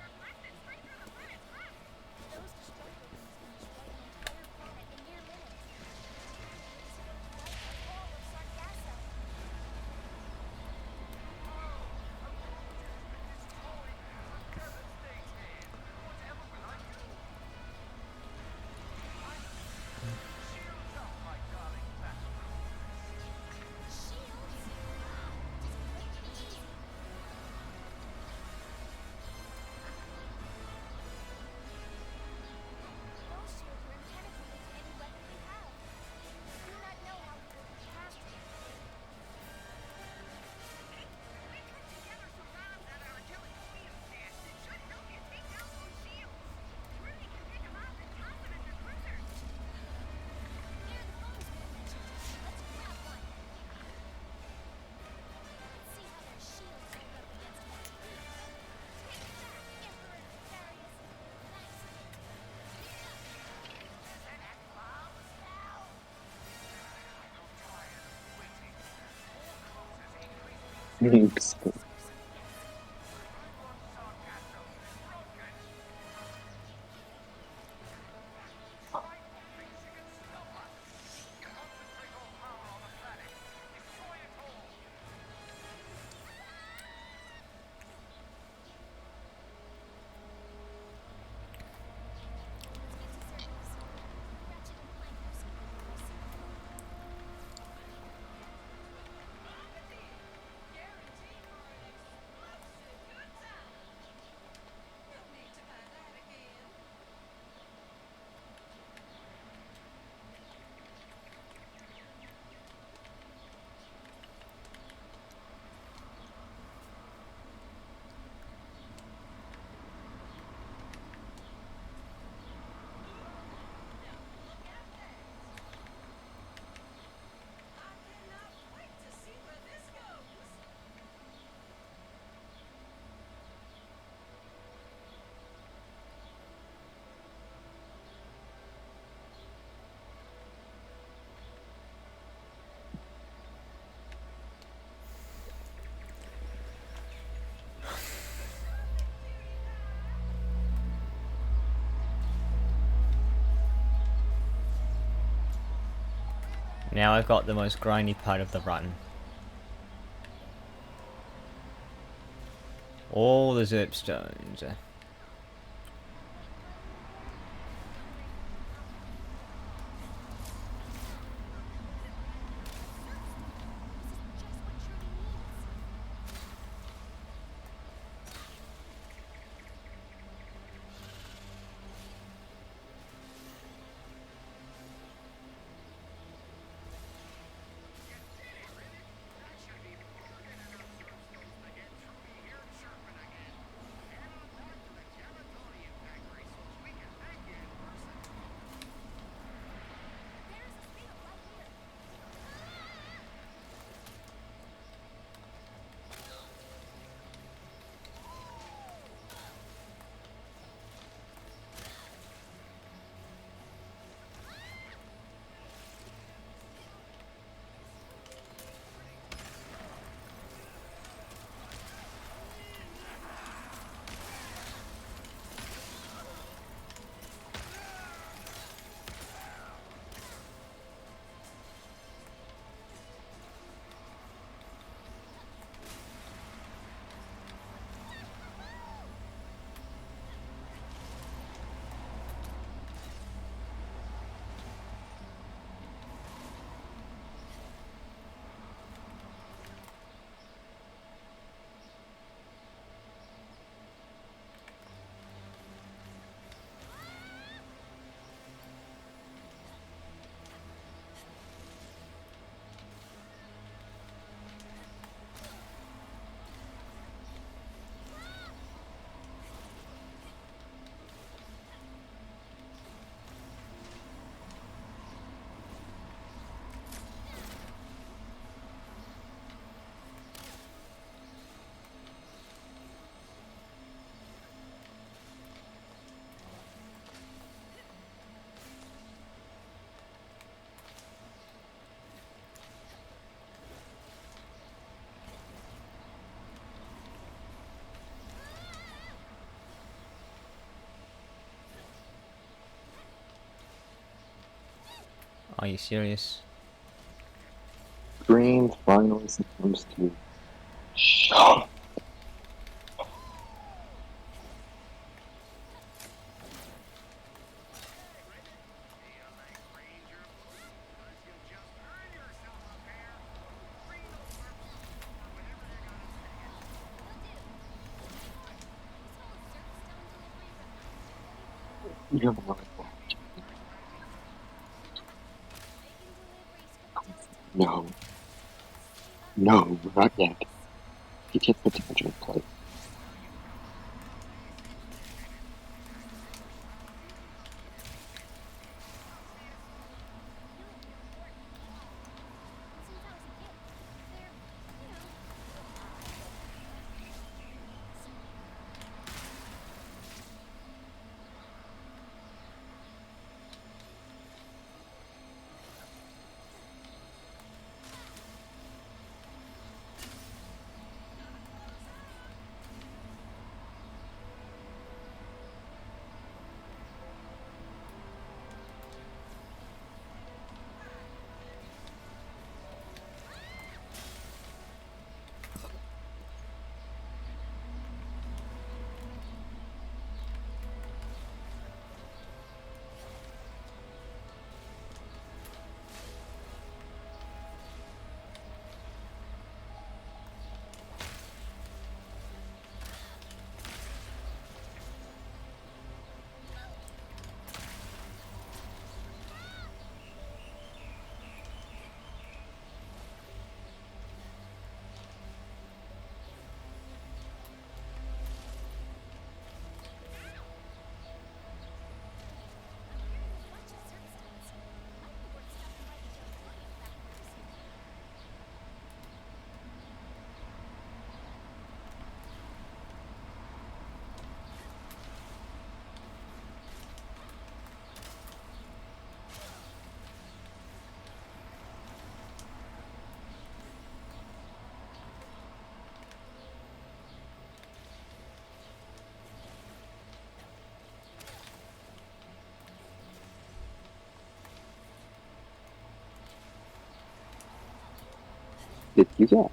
Now I've got the most grindy part of the run. All the Zerp stones. Are you serious? Green finally succumbs to shock. You have a lot of No. No, not yet. You can't put too much in play. Did you get?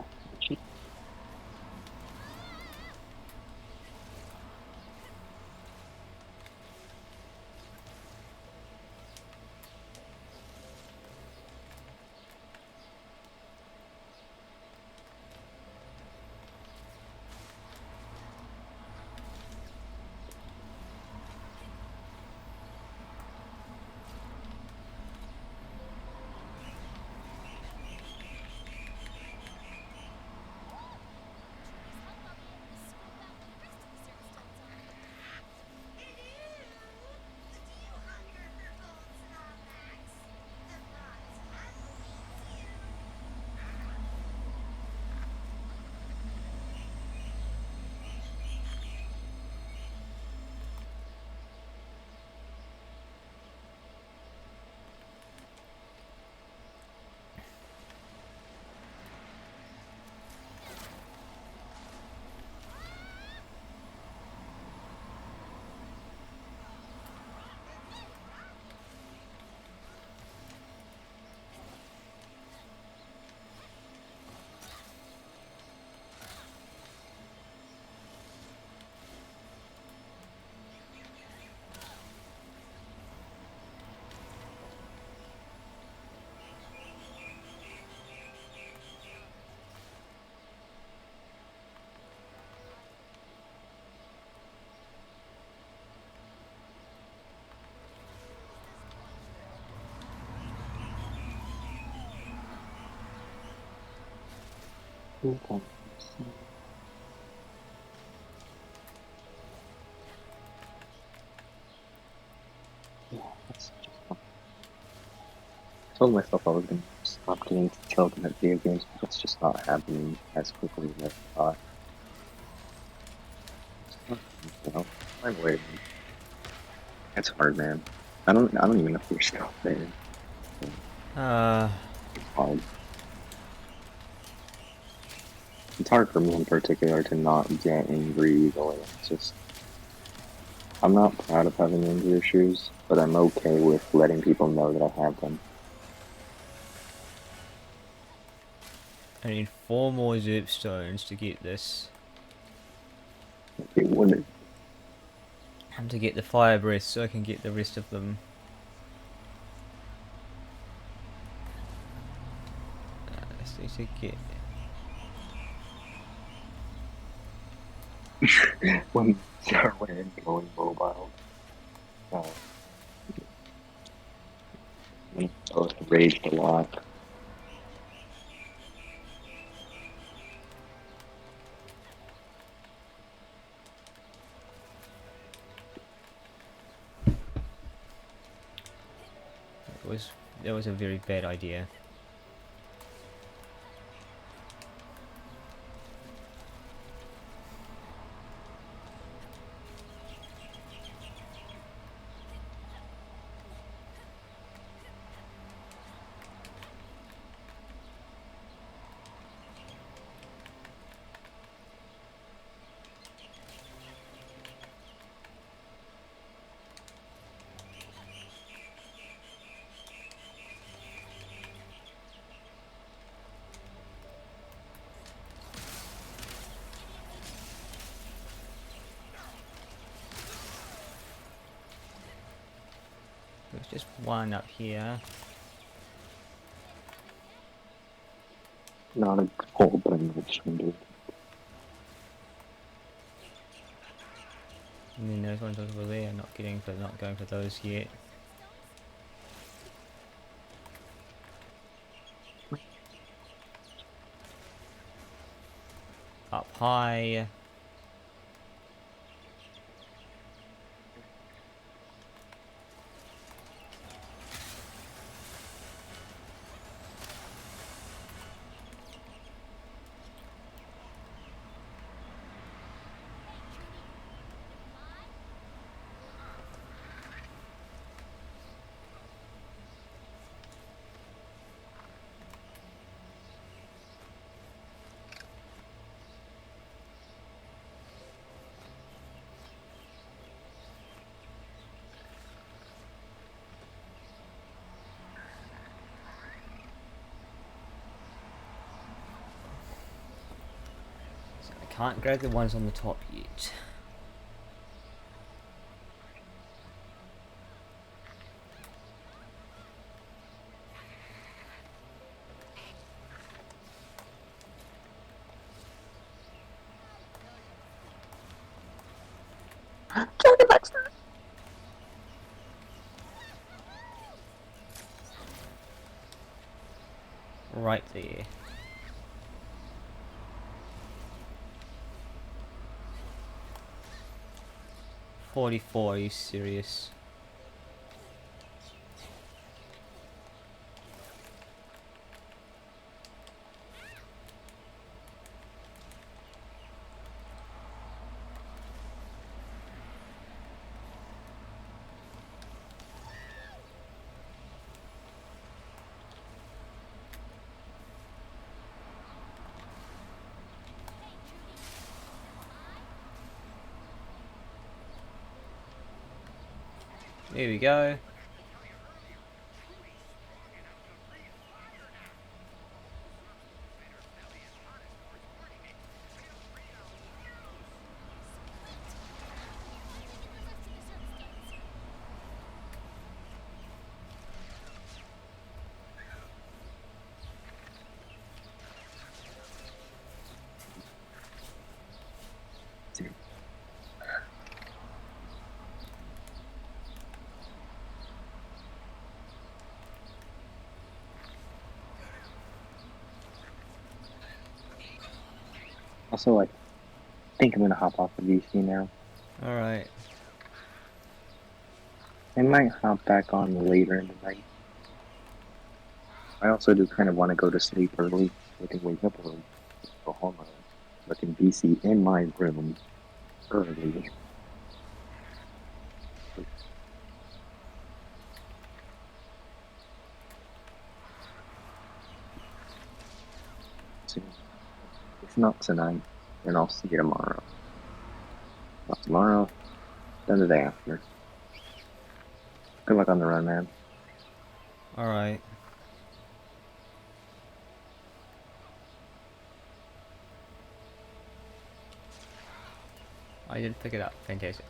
Okay. Yeah, that's just fun. I told myself I was gonna stop getting killed in video games, but it's just not happening as quickly as I thought. You know, I'm waiting. It's hard, man. I don't even know if you're still there. It's hard. It's hard for me in particular to not get angry easily. It's just, I'm not proud of having anger issues, but I'm okay with letting people know that I have them. I need 4 more zoop stones to get this. It wouldn't. And to get the fire breath so I can get the rest of them. I just need to get... When Sarah went in going mobile, uh, we both raged a lot. That was a very bad idea. There's just one up here. Not a goal, but I'm not trying to. And then those ones over there, not going for those yet. Up high. So I can't grab the ones on the top yet. Right there. $44, are you serious? There we go. Also, I think I'm gonna hop off of VC now. Alright. I might hop back on later in the night. I also do kind of want to go to sleep early so I can wake up early. Go home early. So I can VC in my room early. So, if not tonight, then I'll see you tomorrow. Not tomorrow, then the day after. Good luck on the run, man. Alright. I did pick it up. Fantastic.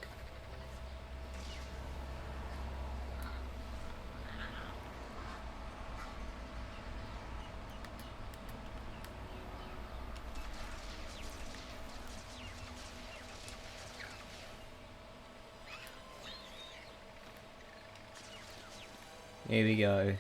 Here we go.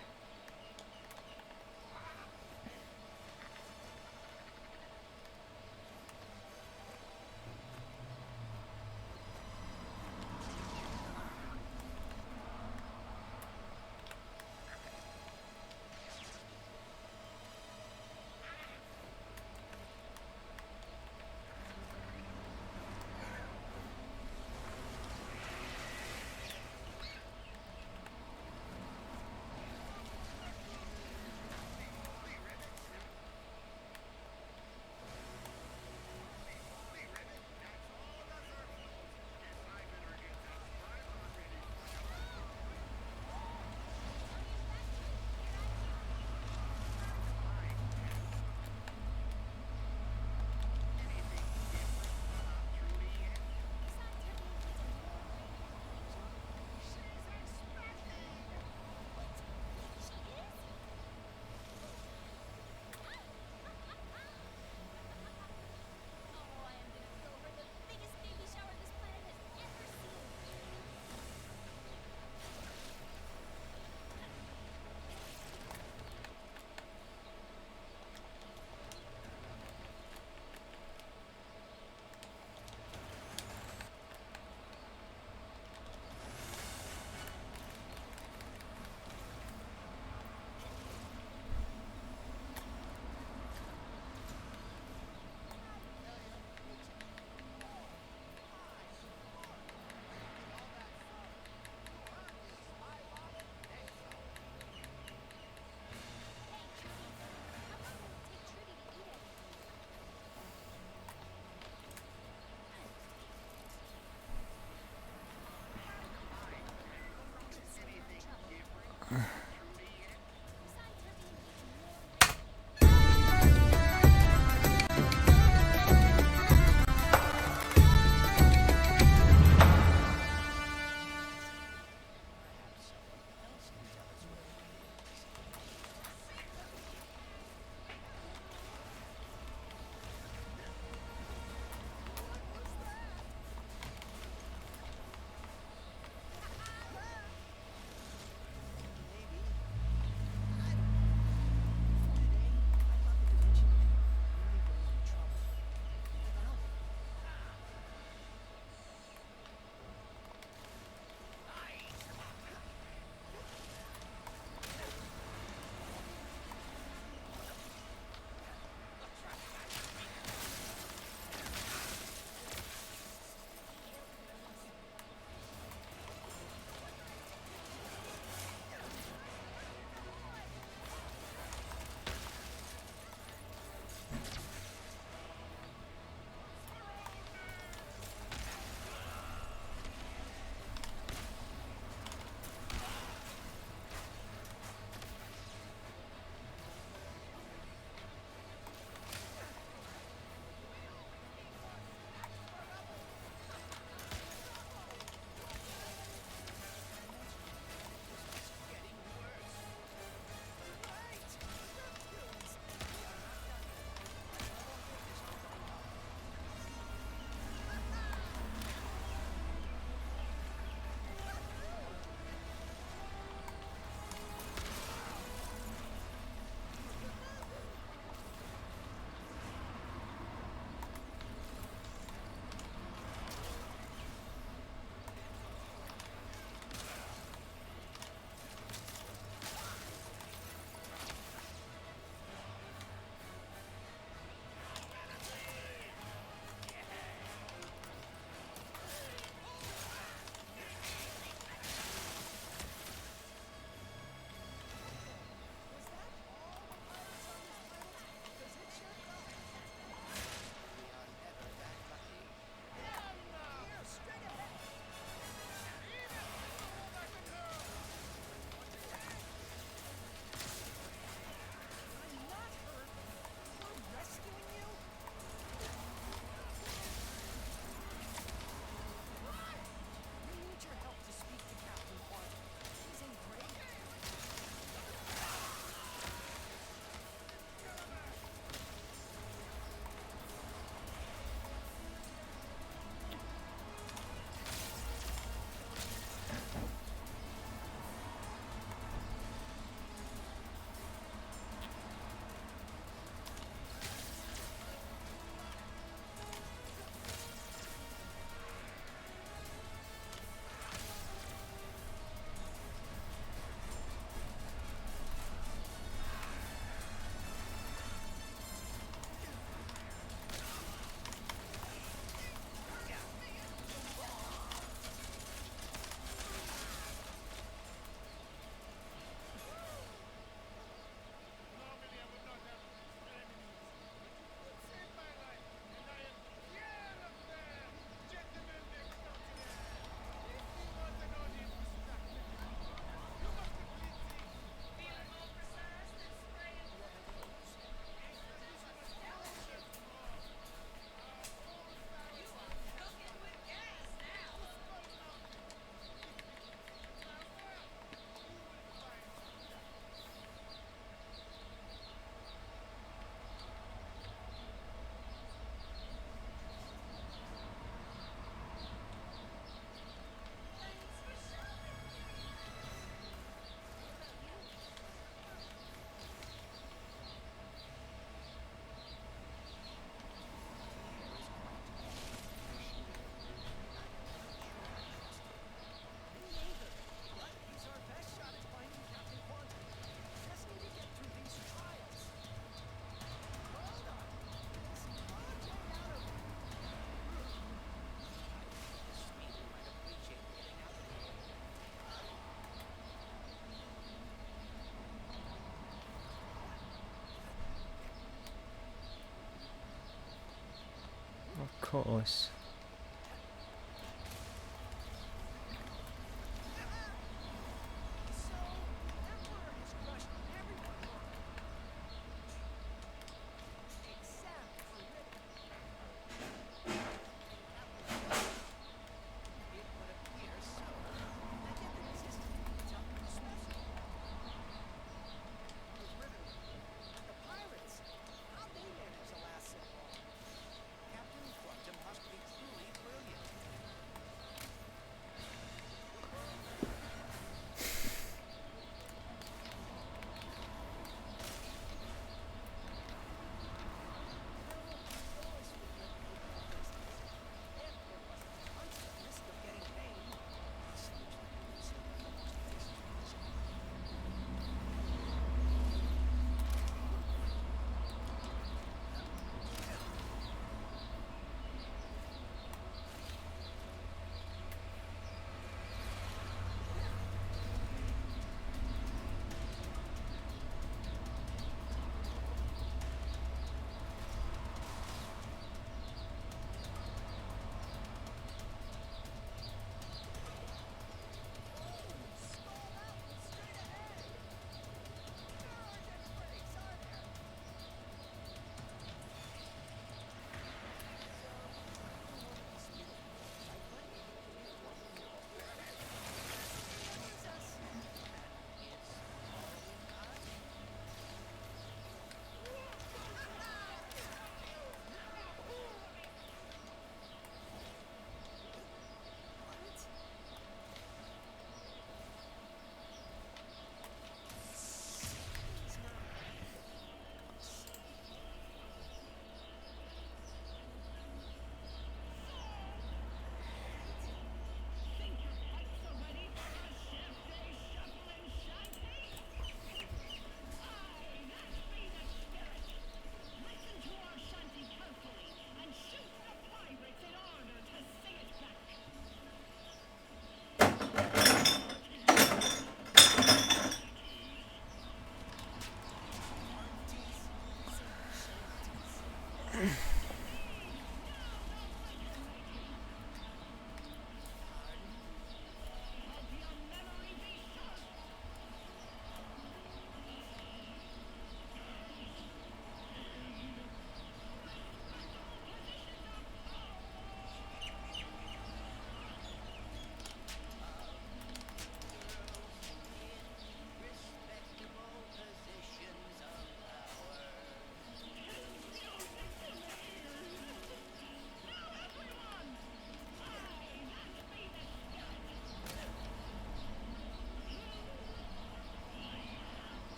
course.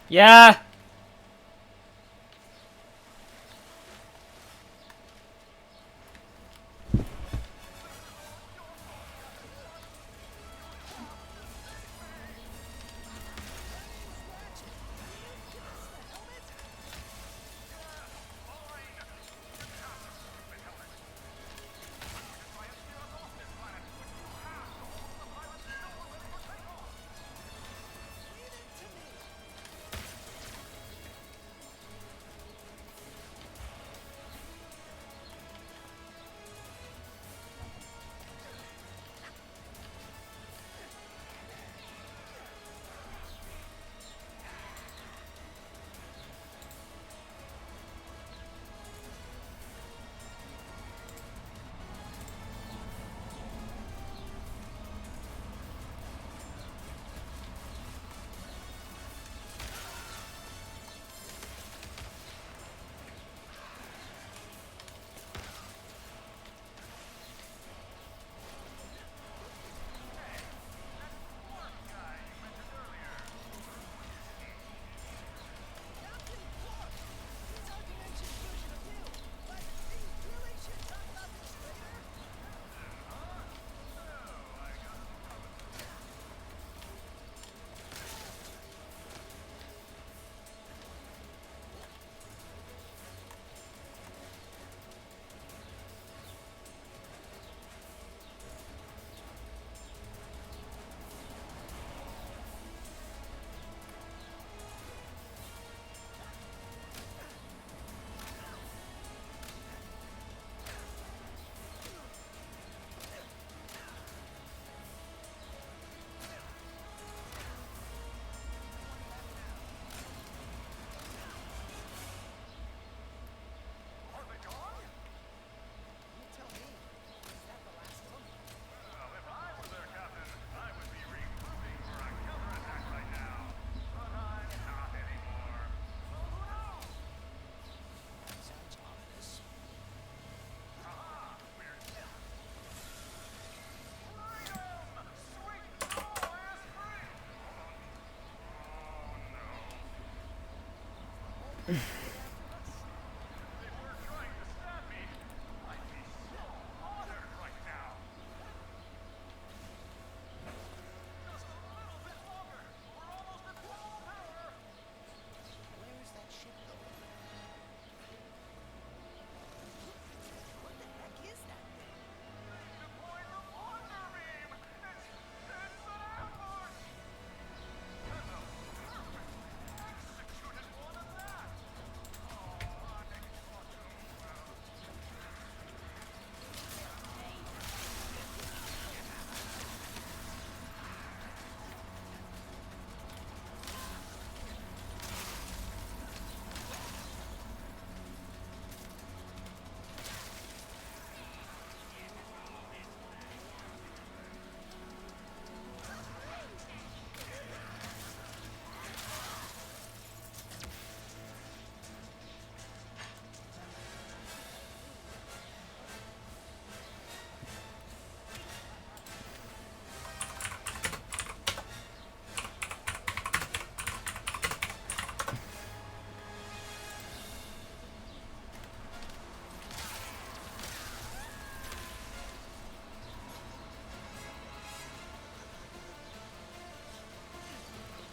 Yeah!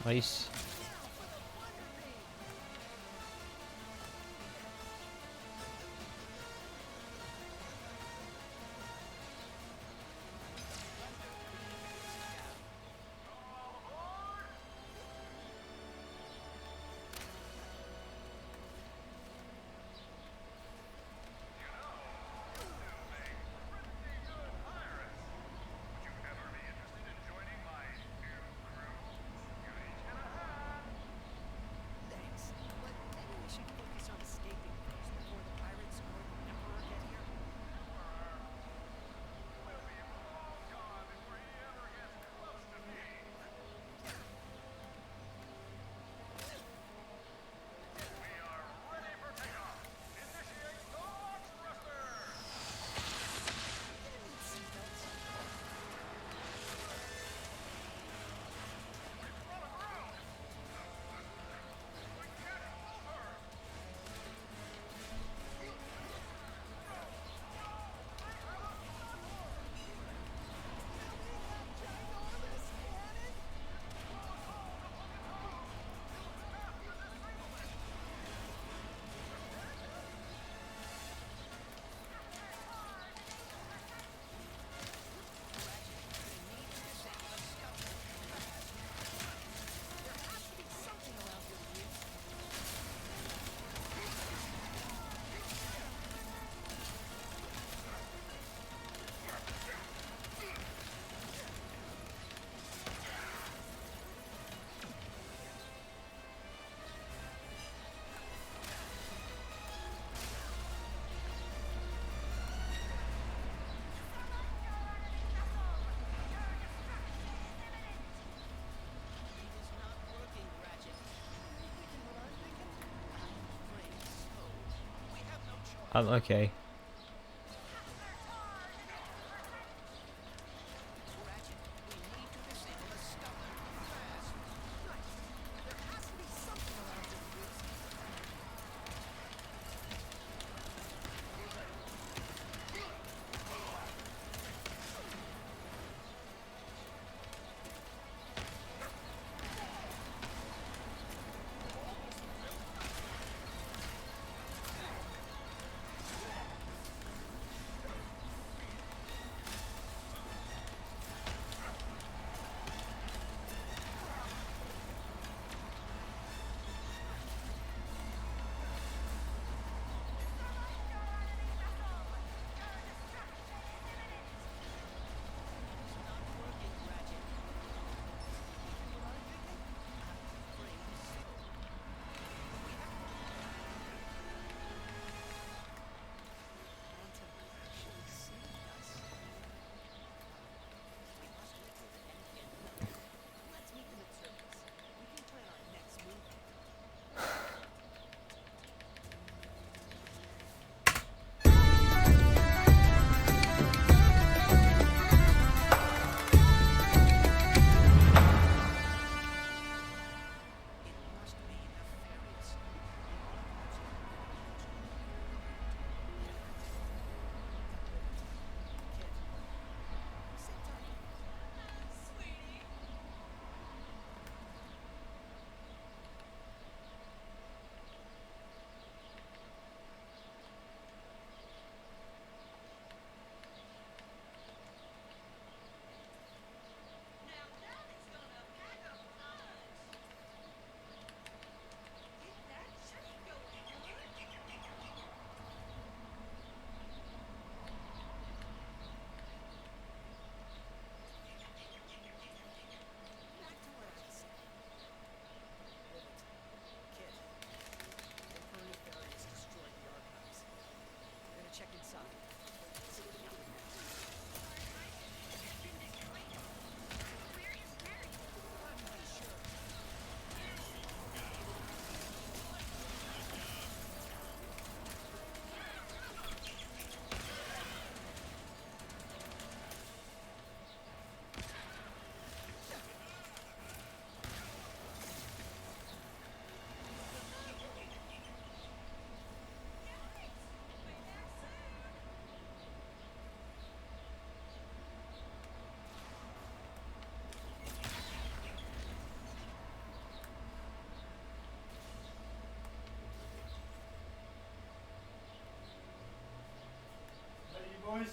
Nice. Okay.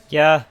Yeah.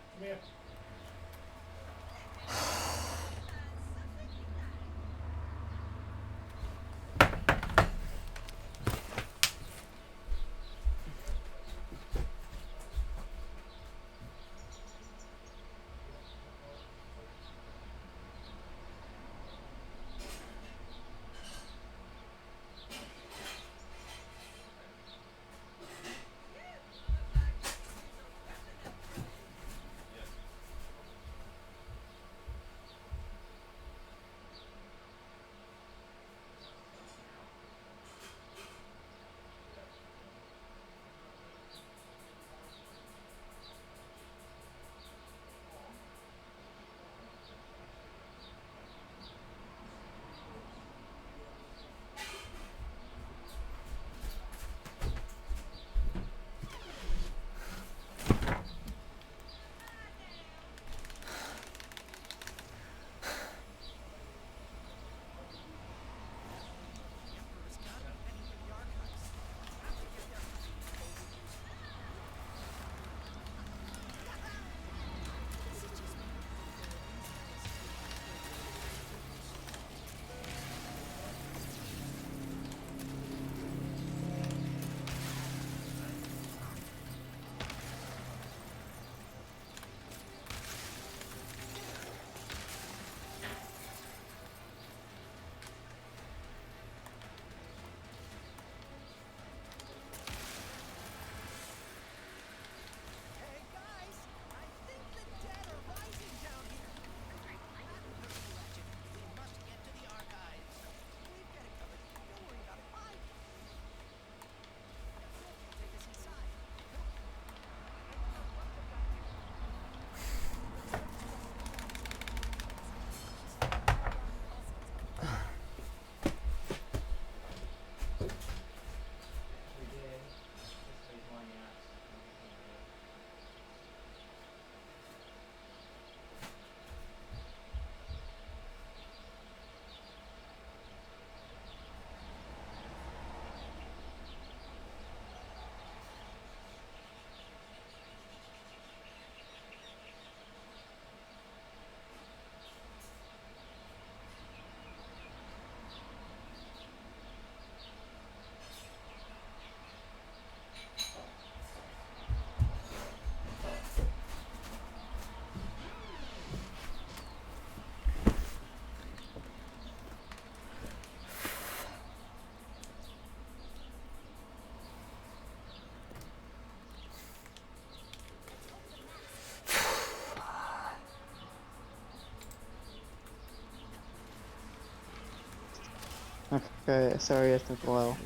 Okay, sorry it took a while.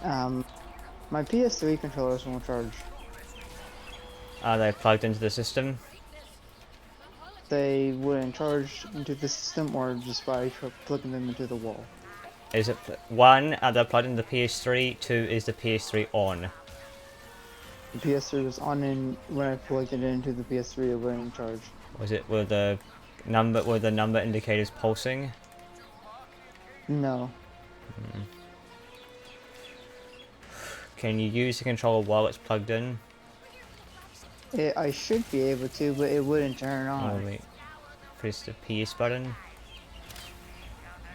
Yeah. My PS3 controllers won't charge. Are they plugged into the system? They wouldn't charge into the system or just by plugging them into the wall. Is it one? Are they plugged into the PS3? Two, is the PS3 on? The PS3 was on and when I plugged it into the PS3 it wouldn't charge. Were the number indicators pulsing? No. Can you use the controller while it's plugged in? I should be able to, but it wouldn't turn Oh on. wait, press the PS button.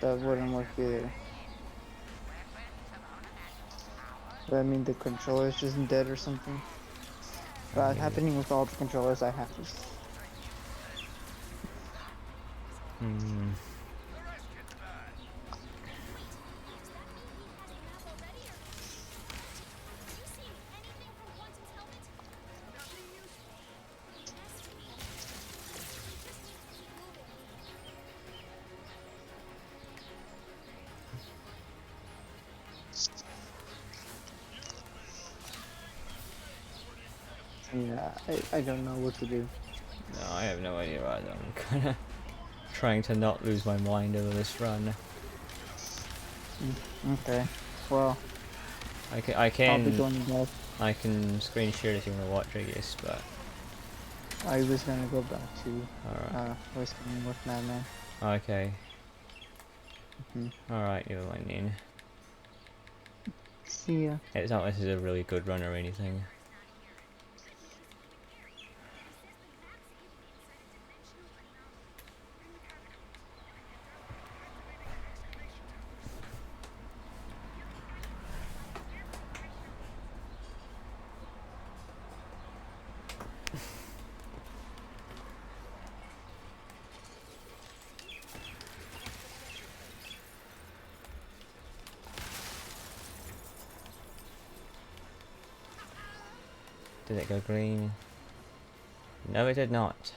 That wouldn't work either. But I mean the controller's just dead or something. But happening with all the controllers I have. Hmm. Yeah, I don't know what to do. No, I have no idea either. I'm kind of trying to not lose my mind over this run. Okay. Well, I I'll be can going back. I can screen share if you want to watch, I guess, but I was gonna go back to alright. voice coming with Madman. Okay. Mhm. Alright, never mind then. See ya. It's not like this is a really good run or anything. Did it go green? No, it did not.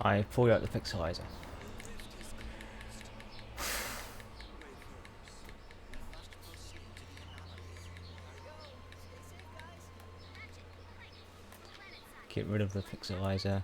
I pulled out the pixelizer. Get rid of the pixelizer.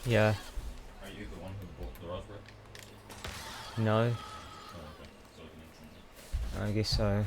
Yeah. Are you the one who bought the raspberry? No. Oh, okay. So you mentioned it. I guess so.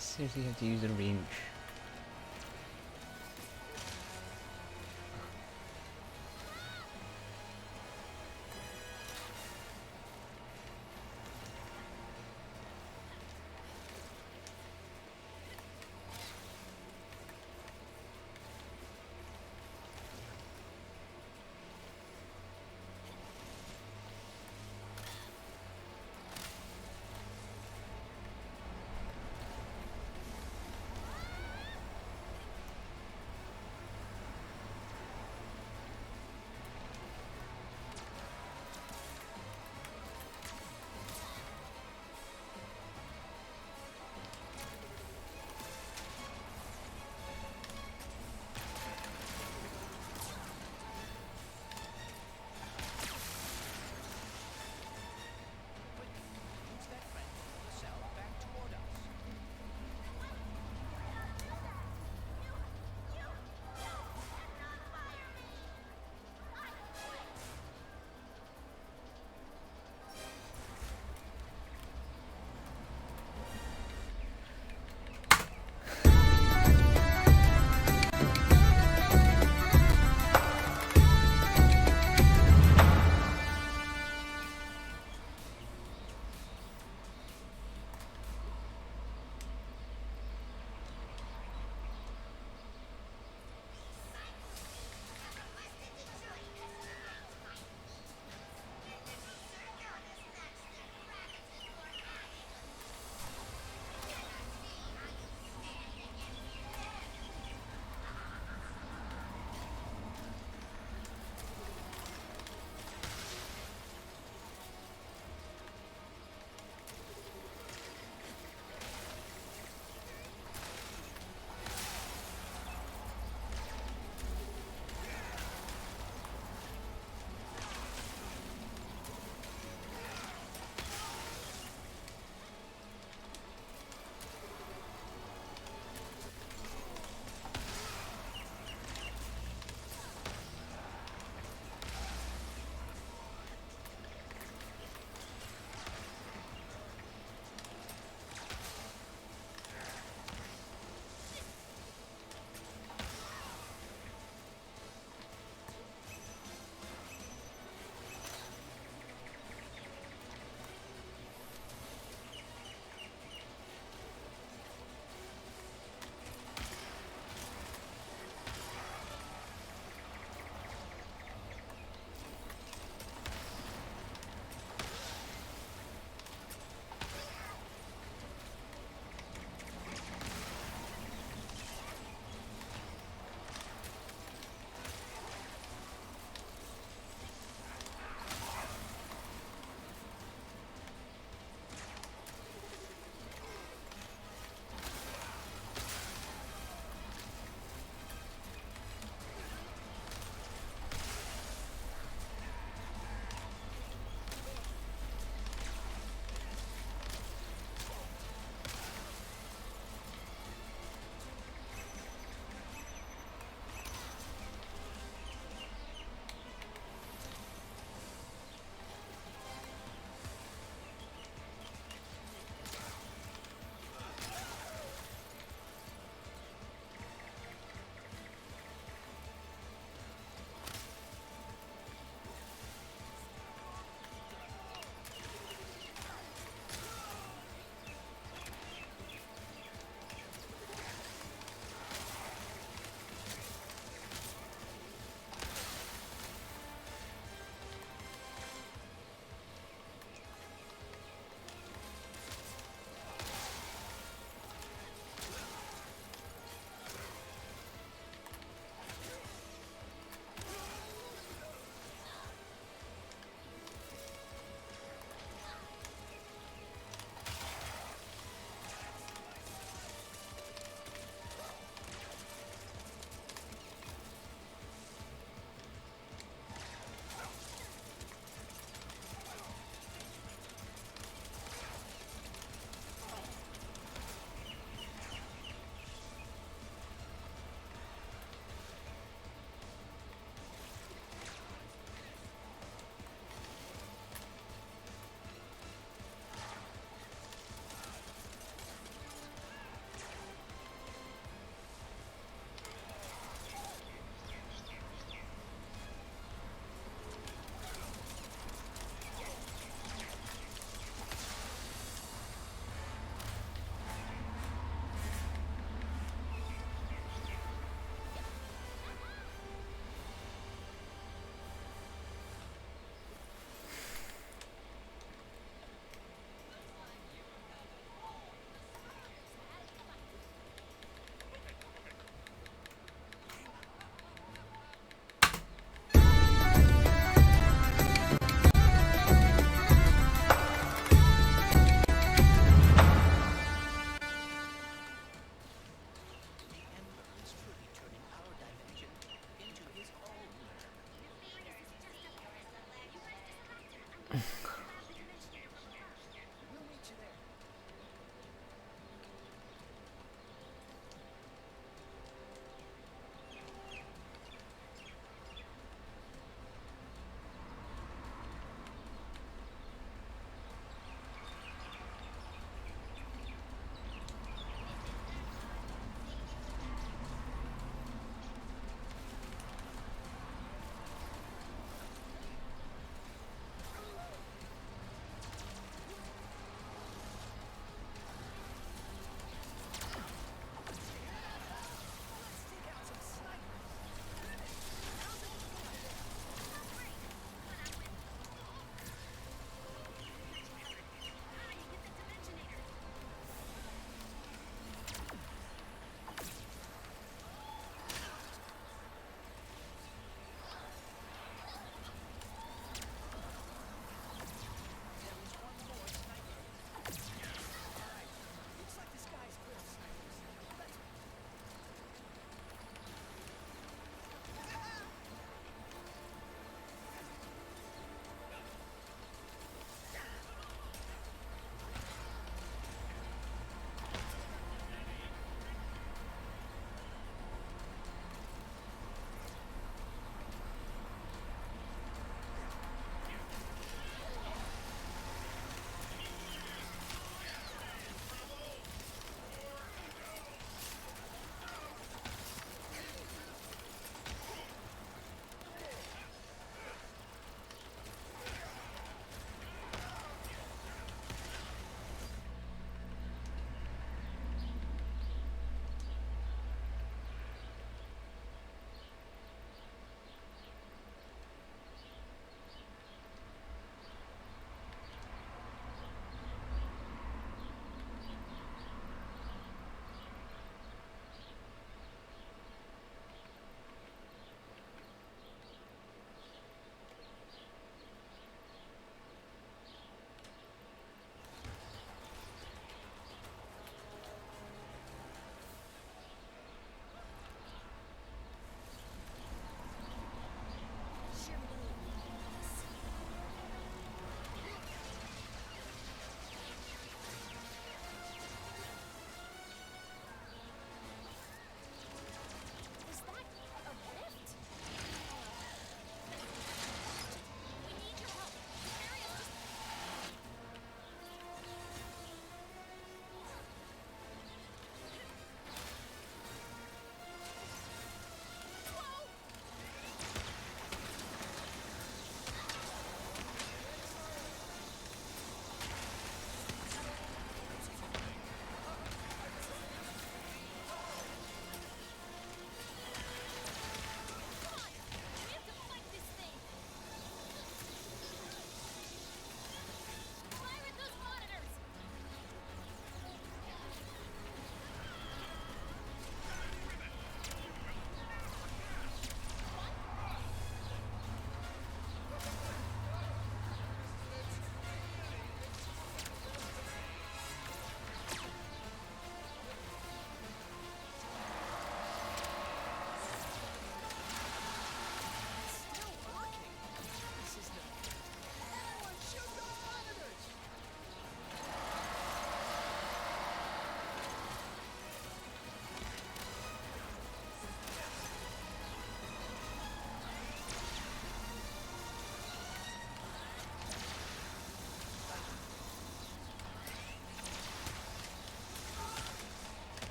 seriously have to use a wrench.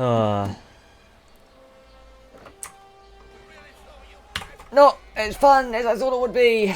Oh. No, it's fun as I thought it would be.